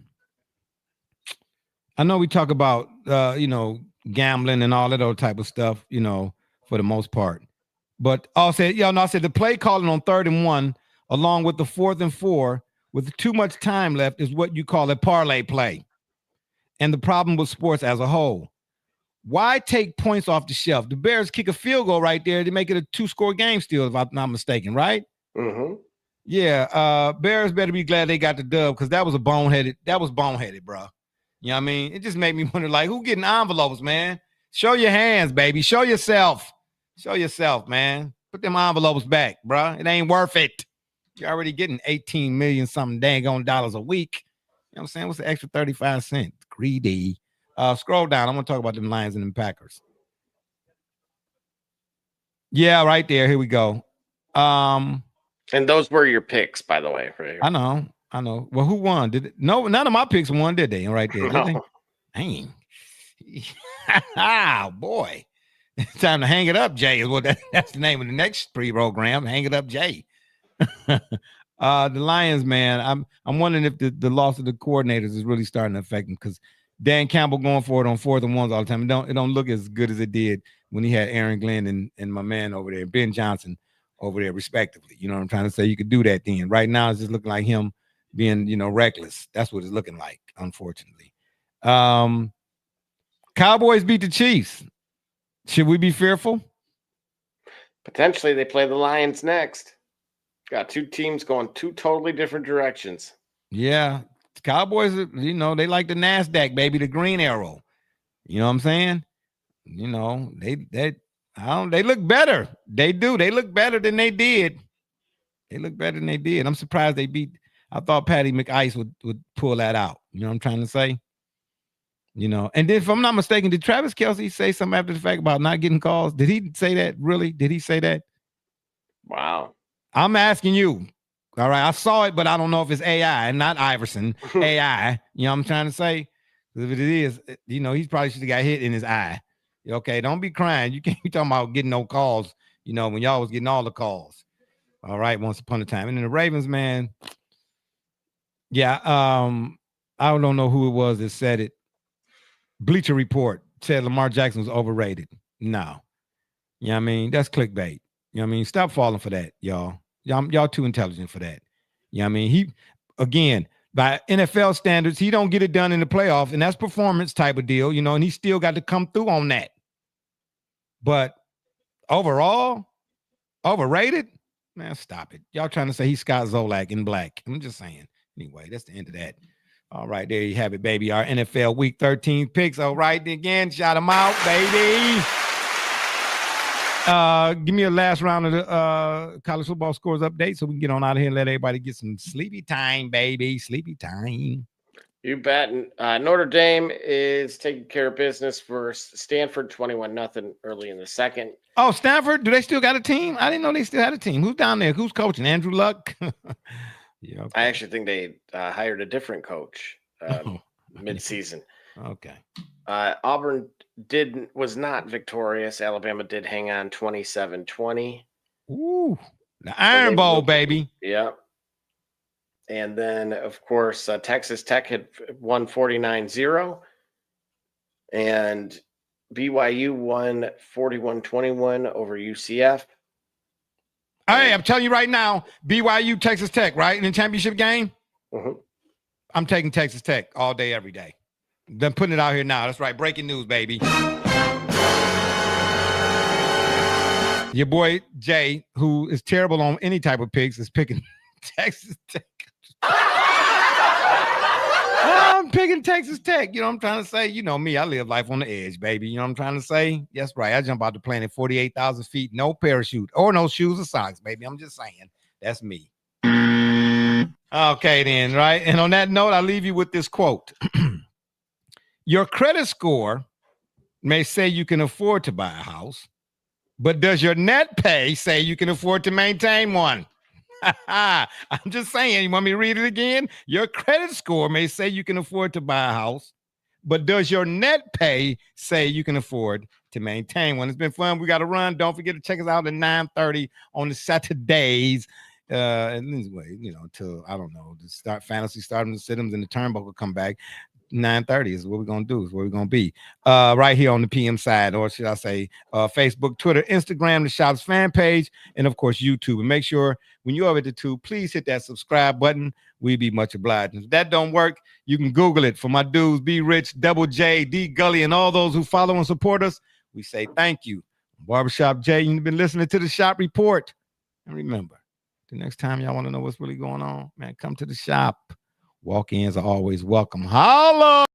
and all that other type of stuff, for the most part. But I said the play calling on 3rd and 1, along with the 4th and 4, with too much time left, is what you call a parlay play. And the problem with sports as a whole. Why take points off the shelf? The Bears kick a field goal right there to make it a 2-score game still, if I'm not mistaken, right? Mm-hmm. Yeah, Bears better be glad they got the dub, because that was boneheaded, bro. You know what I mean? It just made me wonder, like, who getting envelopes, man? Show your hands, baby. Show yourself. Show yourself, man. Put them envelopes back, bro. It ain't worth it. You're already getting 18 million something dang on dollars a week. You know what I'm saying? What's the extra 35 cents? Greedy. Scroll down. I'm going to talk about them Lions and them Packers. Yeah, right there. Here we go. And those were your picks, by the way. Right? I know. Well, who won? No, none of my picks won, did they? Right there. Did they? Dang. Boy. It's time to hang it up, Jay. Well, that's the name of the next program. Hang it up, Jay. The Lions, man. I'm wondering if the loss of the coordinators is really starting to affect them, because Dan Campbell going for it on 4th and 1s all the time. It don't look as good as it did when he had Aaron Glenn and my man over there, Ben Johnson, over there, respectively. You know what I'm trying to say? You could do that then. Right now, it's just looking like him being, reckless. That's what it's looking like, unfortunately. Cowboys beat the Chiefs. Should we be fearful? Potentially. They play the Lions next. Got two teams going two totally different directions. Yeah. Cowboys, they like the NASDAQ, baby, the green arrow. You know what I'm saying? They look better. They do. They look better than they did. I'm surprised they beat. I thought Patty McIce would pull that out. You know what I'm trying to say? And then if I'm not mistaken, did Travis Kelce say something after the fact about not getting calls? Did he say that? Really? Did he say that? Wow. I'm asking you. All right. I saw it, but I don't know if it's AI and not Iverson. AI. You know what I'm trying to say? If it is, he probably should have got hit in his eye. Okay. Don't be crying. You can't be talking about getting no calls, when y'all was getting all the calls. All right. Once upon a time. And then the Ravens, man. Yeah. I don't know who it was that said it. Bleacher Report said Lamar Jackson was overrated. No. You know what I mean? That's clickbait. You know what I mean? Stop falling for that, y'all. Y'all too intelligent for that. You know what I mean? He, again, by NFL standards, he don't get it done in the playoffs, and that's performance type of deal, and he still got to come through on that. But overall, Overrated? Man, stop it. Y'all trying to say he's Scott Zolak in black. I'm just saying. Anyway, that's the end of that. All right, there you have it, baby. Our NFL Week 13 picks. All right, again, shout them out, baby. Give me a last round of the college football scores update so we can get on out of here and let everybody get some sleepy time, baby. Sleepy time. You bet. Notre Dame is taking care of business for Stanford 21-0 early in the second. Oh, Stanford, do they still got a team? I didn't know they still had a team. Who's down there? Who's coaching? Andrew Luck? Yeah, okay. I actually think they hired a different coach mid-season. Okay. Auburn was not victorious. Alabama did hang on 27-20. Ooh, the Iron Bowl, baby. Yeah. And then, of course, Texas Tech had won 49-0. And BYU won 41-21 over UCF. Hey, I'm telling you right now, BYU, Texas Tech, right? In the championship game? Mm-hmm. I'm taking Texas Tech all day, every day. Then putting it out here now. That's right. Breaking news, baby. Your boy, Jay, who is terrible on any type of picks, is picking Texas Tech. I'm picking Texas Tech. You know what I'm trying to say? You know me. I live life on the edge, baby. You know what I'm trying to say? Yes, right. I jump out the plane at 48,000 feet. No parachute or no shoes or socks, baby. I'm just saying. That's me. Okay, then, right? And on that note, I leave you with this quote. Your credit score may say you can afford to buy a house, but does your net pay say you can afford to maintain one? I'm just saying. You want me to read it again? Your credit score may say you can afford to buy a house, but does your net pay say you can afford to maintain one? It's been fun. We got to run. Don't forget to check us out at 9:30 on the Saturdays. Anyway, you know, till I don't know, the start fantasy starting the Siddums and the turnbuckle come back. 9:30 is what we're gonna do, is where we're gonna be right here on the PM side, or should I say Facebook, Twitter, Instagram, the shop's fan page, and of course YouTube. And make sure when you're over at the tube, please hit that subscribe button. We'd be much obliged. And if that don't work, you can Google it. For my dudes, B Rich, Double J, D Gully, and all those who follow and support us, we say thank you. Barbershop J, you've been listening to the Shop Report. And remember, the next time y'all want to know what's really going on, man, come to the shop. Walk-ins are always welcome. Holla!